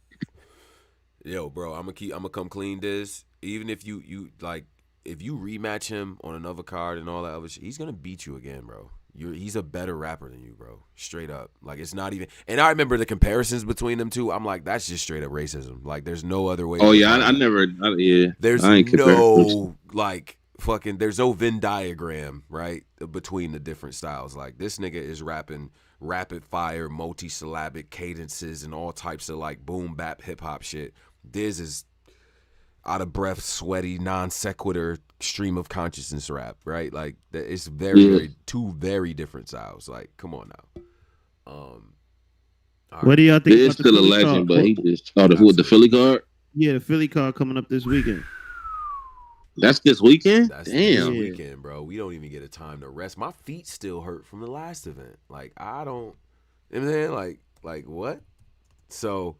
Yo, bro, I'm gonna come clean, Diz. Even if you like, if you rematch him on another card and all that other shit, he's gonna beat you again, bro. He's a better rapper than you, bro. Straight up. Like, it's not even. And I remember the comparisons between them two. I'm like, that's just straight up racism. Like, there's no other way. Oh yeah, There's no like fucking. There's no Venn diagram, right, between the different styles. Like, this nigga is rapping rapid fire, multi-syllabic cadences and all types of like boom bap hip hop shit. Diz is out of breath, sweaty, non sequitur stream of consciousness rap, right? Like, it's very two very different styles. Like, come on now. What do y'all think? He's still a legend, but he just the Philly card. Yeah, the Philly card coming up this weekend. That's this weekend? That's this weekend, bro. We don't even get a time to rest. My feet still hurt from the last event. Like, I don't, you know what I'm saying? Like what? So,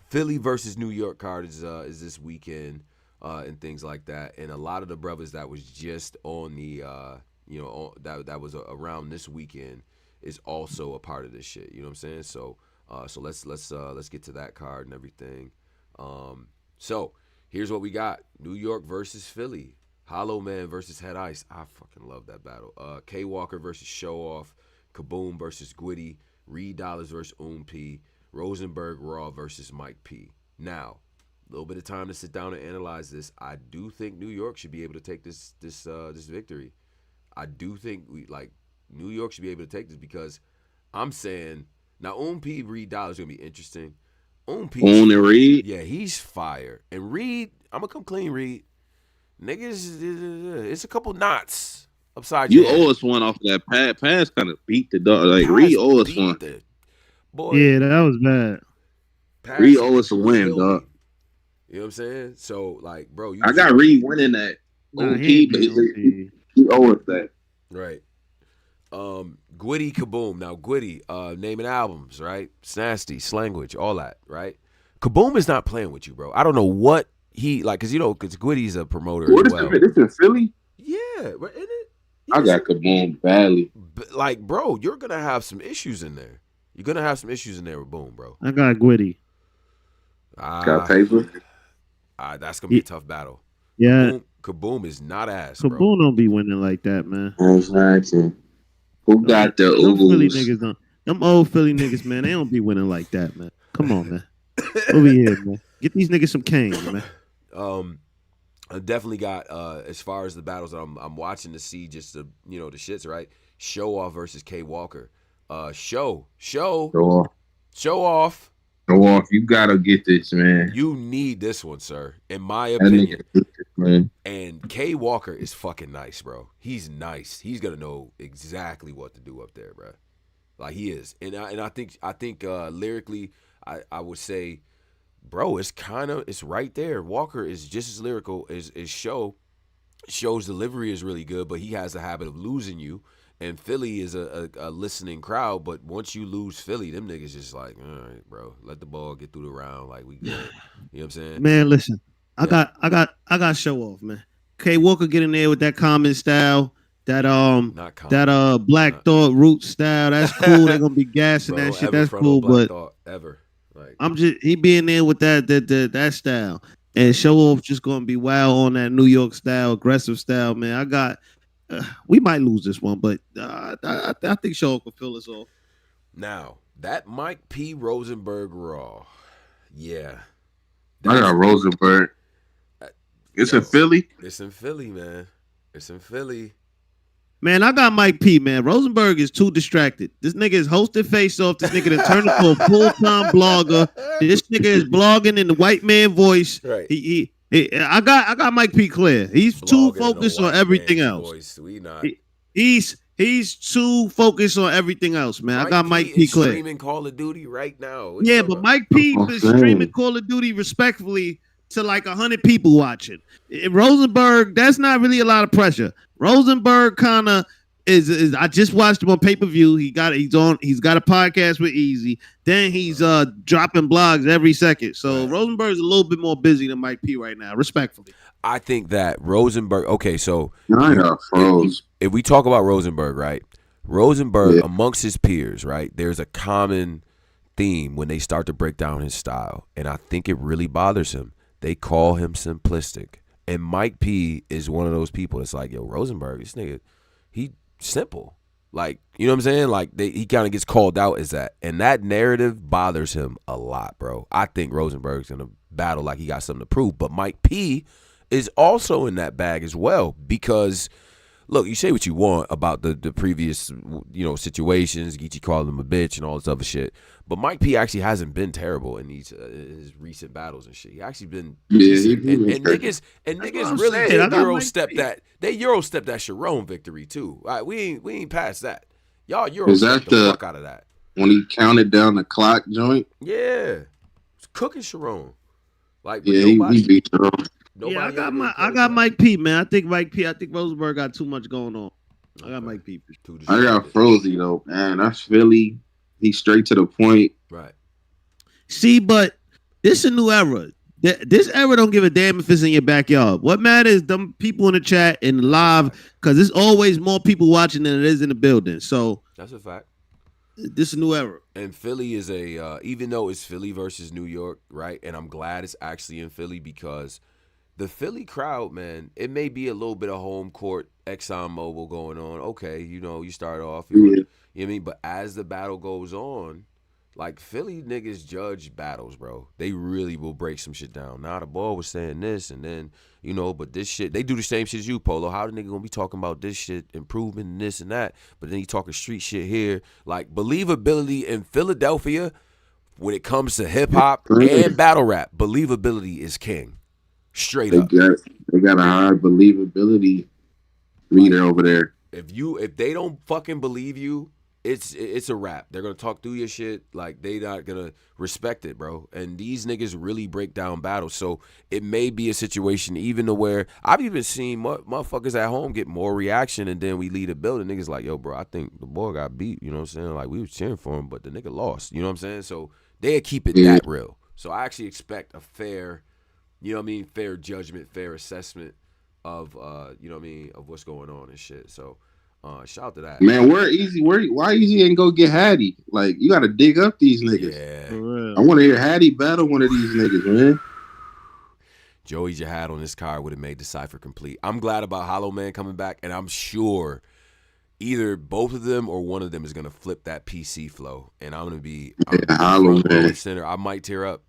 Philly versus New York card is this weekend, and things like that. And a lot of the brothers that was just on the, that was around this weekend is also a part of this shit. You know what I'm saying? So let's get to that card and everything. So here's what we got: New York versus Philly, Hollow Man versus Head Ice. I fucking love that battle. K Walker versus Show Off, Kaboom versus Gwitty, Reed Dollars versus P, Rosenberg Raw versus Mike P. Now, a little bit of time to sit down and analyze this. I do think New York should be able to take this victory. I do think New York should be able to take this, because I'm saying now P Reed Dollars is gonna be interesting. P and Reed, yeah, he's fire. And Reed, I'm gonna come clean, Reed. Niggas, it's a couple knots upside you your head. owe us one off of that pass. Kind of beat the dog. Like, Reed owe us one. Boy, yeah, that was bad. Reed owe us a win, dog. You know what I'm saying? So, like, bro, I got Reed winning that. Nah, OP, he but ain't he owes us that. Right. Gwitty Kaboom. Now, Gwitty, naming albums, right? Snasty, Slangwich, all that, right? Kaboom is not playing with you, bro. I don't know what he, like, because, because Gwitty's a promoter as well. This in Philly? Yeah, isn't it? I got Kaboom badly. Like, bro, you're going to have some issues in there. You're going to have some issues in there with Boom, bro. I got Gwitty. Got paper? That's going to be a tough battle. Yeah. Kaboom is not ass, Kaboom bro. don't be winning like that, man. Exactly. Who got the Philly niggas don't. Them old Philly niggas, man, they don't be winning like that, man. Come on, man. Over here, man. Get these niggas some cane, man. I definitely got as far as the battles that I'm watching to see just the the shits, right? Show Off versus K Walker. Show Off. Go off. You gotta get this, man. You need this one, sir. In my opinion. Man. And K Walker is fucking nice, bro. He's nice. He's gonna know exactly what to do up there, bro. Like he is. And I think lyrically, I would say, bro, it's right there. Walker is just as lyrical as Show. Show's delivery is really good, but he has a habit of losing you. And Philly is a listening crowd, but once you lose Philly, them niggas just like, all right, bro, let the ball get through the round, like we good. You know what I'm saying? Man, listen, I got Show Off, man. K Walker get in there with that Common style, that Black Thought Root style. That's cool. They're gonna be gassing that shit. That's cool, but he being there with that style, and Show Off just gonna be wild on that New York style, aggressive style, man. We might lose this one, but I think Show Off will fill us off. Now, that Mike P. Rosenberg Raw. Yeah. I got Rosenberg. It's in Philly? It's in Philly, man. It's in Philly. Man, I got Mike P, man. Rosenberg is too distracted. This nigga is hosting Faceoff. This nigga done turned into a full-time blogger. This nigga is blogging in the white man voice. Right. I got Mike P clear. He's too focused on everything else. He's too focused on everything else, man. I got Mike P clear. Streaming Call of Duty right now. Yeah, but Mike P is streaming Call of Duty respectfully to like 100 people watching. Rosenberg, that's not really a lot of pressure. Rosenberg kind of is. I just watched him on pay-per-view. He's got a podcast with Easy. Then he's dropping blogs every second. So Rosenberg's a little bit more busy than Mike P right now, respectfully. I think that Rosenberg. Okay, so if we talk about Rosenberg, right? Rosenberg amongst his peers, right? There's a common theme when they start to break down his style, and I think it really bothers him. They call him simplistic, and Mike P is one of those people that's like, yo, Rosenberg, this nigga, he simple. Like, you know what I'm saying? Like, he kind of gets called out as that, and that narrative bothers him a lot, bro. I think Rosenberg's gonna battle like he got something to prove, but Mike P is also in that bag as well because, look, you say what you want about the previous, situations, Geechee called him a bitch and all this other shit, but Mike P actually hasn't been terrible in these his recent battles and shit. He actually been decent. And niggas really did Eurostep that Sharon victory too. All right, we ain't past that. Y'all Eurostep the fuck out of that. When he counted down the clock joint? Yeah. It's cooking Sharon. Like, he beat Sharon. I got Mike P, man. I think Rosenberg got too much going on. I got Mike P. I got Frozy though, man. That's Philly. He's straight to the point. Right. See, but this is a new era. This era don't give a damn if it's in your backyard. What matters is them people in the chat and live, because there's always more people watching than it is in the building. So that's a fact. This is a new era. And Philly is even though it's Philly versus New York, right? And I'm glad it's actually in Philly because the Philly crowd, man, it may be a little bit of home court ExxonMobil going on. Okay, you start off, you know what I mean? But as the battle goes on, like Philly niggas judge battles, bro. They really will break some shit down. Now the ball was saying this and then, but this shit, they do the same shit as you, Polo. How the nigga gonna be talking about this shit, improvement and this and that, but then he talking street shit here. Like believability in Philadelphia when it comes to hip hop and battle rap, believability is king. Straight up. They got a high believability reader over there. If they don't fucking believe you, it's a wrap. They're gonna talk through your shit. Like, they not gonna respect it, bro. And these niggas really break down battles. So it may be a situation even to where I've even seen motherfuckers at home get more reaction, and then we leave the building. Niggas like, yo, bro, I think the boy got beat. You know what I'm saying? Like, we was cheering for him, but the nigga lost. You know what I'm saying? So they keep it that real. So I actually expect a fair, you know what I mean, fair judgment, fair assessment of you know what I mean, of what's going on and shit. So shout out to that. Man, why Easy ain't go get Hattie? Like, you gotta dig up these niggas. Yeah. I wanna hear Hattie battle one of these niggas, man. Joey Jihad on this card would have made the cipher complete. I'm glad about Hollow Man coming back, and I'm sure either both of them or one of them is gonna flip that PC flow, and I'm gonna be Hollow Man center. I might tear up.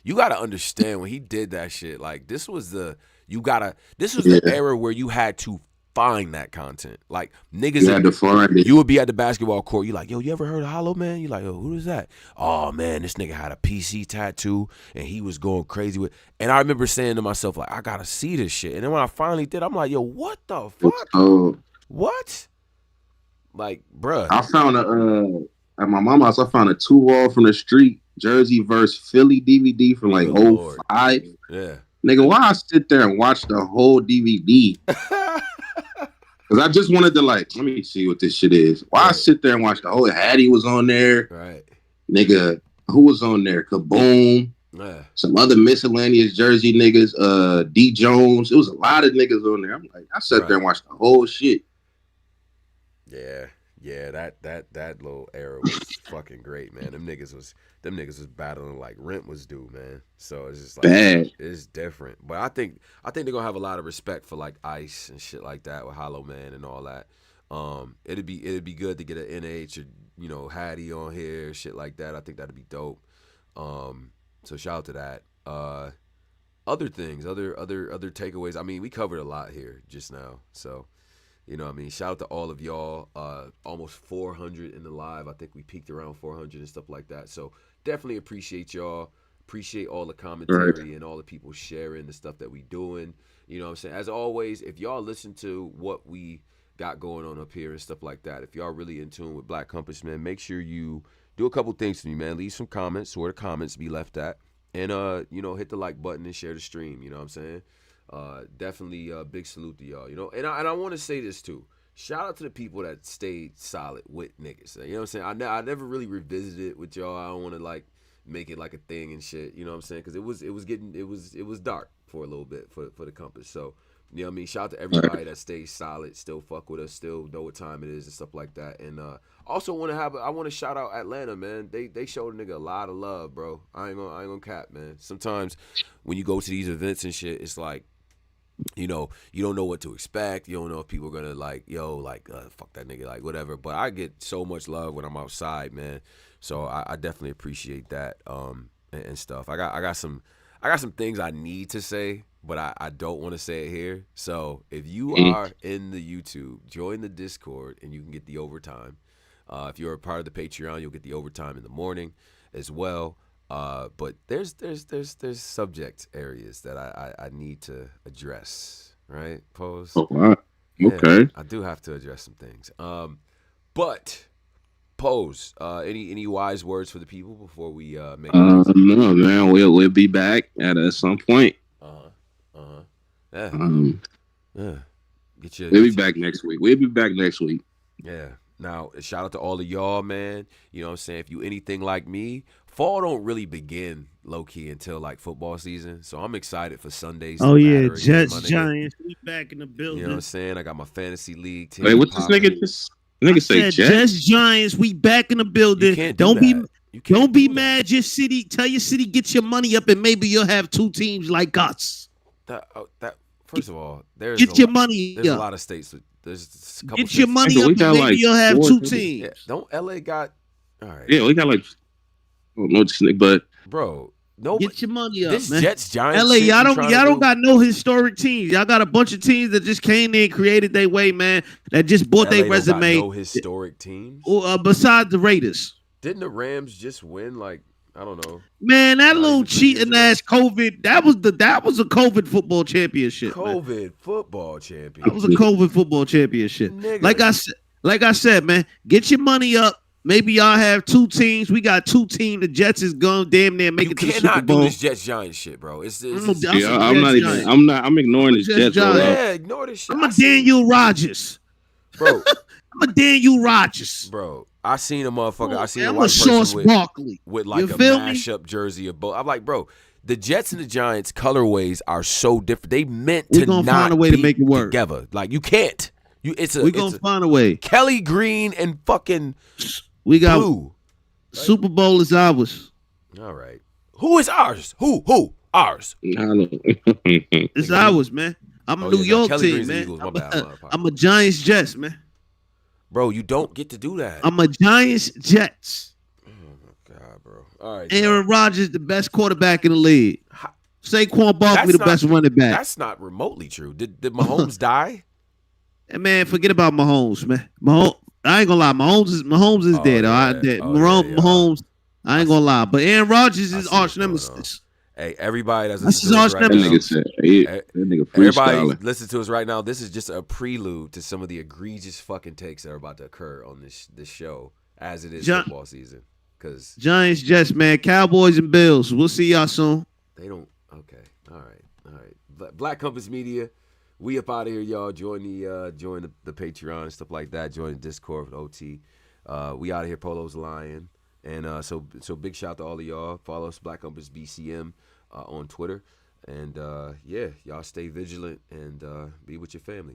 You gotta understand when he did that shit. Like, this was the era where you had to find that content. Like, niggas, you had to find it. You would be at the basketball court. You like, yo, you ever heard of Hollow Man? You like, yo, who is that? Oh man, this nigga had a PC tattoo and he was going crazy with. And I remember saying to myself, like, I gotta see this shit. And then when I finally did, I'm like, yo, what the fuck? What? Like, bruh. I found at my mama's house. I found a 2-wall from the street Jersey versus Philly DVD from like 05. Yeah. Nigga, why I sit there and watch the whole DVD? Because I just wanted to, like, let me see what this shit is. Why I sit there and watch the whole, Hattie was on there. Right. Nigga, who was on there? Kaboom. Yeah. Some other miscellaneous Jersey niggas. D Jones. It was a lot of niggas on there. I'm like, I sat there and watched the whole shit. Yeah. Yeah, that little era was fucking great, man. Them niggas was battling like rent was due, man. So it's just like bad. It's different. But I think they're gonna have a lot of respect for like Ice and shit like that with Hollow Man and all that. It'd be good to get an NH or, you know, Hattie on here, shit like that. I think that'd be dope. So shout out to that. Other things, other takeaways. I mean, we covered a lot here just now. So, you know what I mean? Shout out to all of y'all. Almost 400 in the live. I think we peaked around 400 and stuff like that. So definitely appreciate y'all. Appreciate all the commentary and all the people sharing the stuff that we doing. You know what I'm saying? As always, if y'all listen to what we got going on up here and stuff like that, if y'all really in tune with Black Compass, man, make sure you do a couple things for me, man. Leave some comments where the comments be left at. And, you know, hit the like button and share the stream. You know what I'm saying? Definitely a big salute to y'all, you know, and I want to say this too. Shout out to the people that stayed solid with niggas. You know what I'm saying? I never really revisited it with y'all. I don't want to like make it like a thing and shit. You know what I'm saying? Because it was dark for a little bit for the Compass. So, you know what I mean? Shout out to everybody that stays solid, still fuck with us, still know what time it is and stuff like that. And also I want to shout out Atlanta, man. They showed a nigga a lot of love, bro. I ain't gonna cap, man. Sometimes when you go to these events and shit, it's like, you know, you don't know what to expect. You don't know if people are gonna like, yo, like, fuck that nigga, like whatever. But I get so much love when I'm outside, man. So I definitely appreciate that and stuff. I got some things I need to say, but I don't want to say it here. So if you are in the YouTube, join the Discord and you can get the overtime. If you're a part of the Patreon, you'll get the overtime in the morning as well. But there's subject areas that I need to address, right? Pose. Oh, wow. Okay. Yeah, I do have to address some things. But Pose, any wise words for the people before we make no, man, we'll be back at some point. Yeah. Yeah. We'll be back next week. Yeah. Now, shout out to all of y'all, man. You know what I'm saying? If you anything like me, fall don't really begin low-key until like football season. So I'm excited for Sundays. Oh yeah, Jets, Giants, we back in the building. You know what I'm saying? I got my fantasy league team. Wait, what's this nigga just? Nigga say Jets, Giants, we back in the building. Don't be mad. Your city, tell your city, get your money up, and maybe you'll have two teams like us. First of all, there's your money. There's a lot of states. There's a couple. Get your money up, and maybe like you'll have two teams. Yeah, don't LA got? All right. Yeah, we got like. No, but bro, no. Get your money up, this man. Jets, Giants. LA, y'all don't got no historic teams. Y'all got a bunch of teams that just came in, created their way, man. That just bought their resume. No historic teams. Besides the Raiders. Didn't the Rams just win? Like, I don't know. Man, that little cheating ass COVID. That was a COVID football championship. Football championship. That was a COVID football championship. Nigga. Like I said, man, get your money up. Maybe y'all have 2 teams. We got 2 teams. The Jets is going damn near make it to the Super Bowl. You cannot do this Jets Giants shit, bro. I'm ignoring this Jets. Yeah, ignore this shit. I'm a Daniel Rodgers, bro. I'm a Daniel Rodgers, bro. I seen a motherfucker. I seen a I'm white a Sauce person Barkley with like a mashup jersey of both. I'm like, bro, the Jets and the Giants colorways are so different. They meant to not find a way to make it work together. Like you can't. We're gonna find a way. Kelly Green and fucking we got blue. Super Bowl is ours. All right. Who is ours? Who? Ours. It's ours, man. I'm a New York team, Green's man. Eagles. My bad. I'm a Giants Jets, man. Bro, you don't get to do that. I'm a Giants Jets. Oh my god, bro. All right. Aaron Rodgers, the best quarterback in the league. Saquon Barkley, the best running back. That's not remotely true. Did Mahomes die? Hey, man, forget about Mahomes, man. I ain't gonna lie. Mahomes is dead. Mahomes, I ain't gonna lie. But Aaron Rodgers is arch nemesis. Hey, everybody that's his arch nemesis. Everybody listen to us right now. This is just a prelude to some of the egregious fucking takes that are about to occur on this show as it is football season. Cause Giants, Jets, man, Cowboys and Bills. We'll see y'all soon. They don't. Okay. All right. Black Compass Media. We up out of here, y'all. Join the Patreon and stuff like that. Join the Discord with OT. We out of here. Polo's lying, and so big shout out to all of y'all. Follow us, Black Compass BCM, on Twitter, and y'all stay vigilant and be with your family.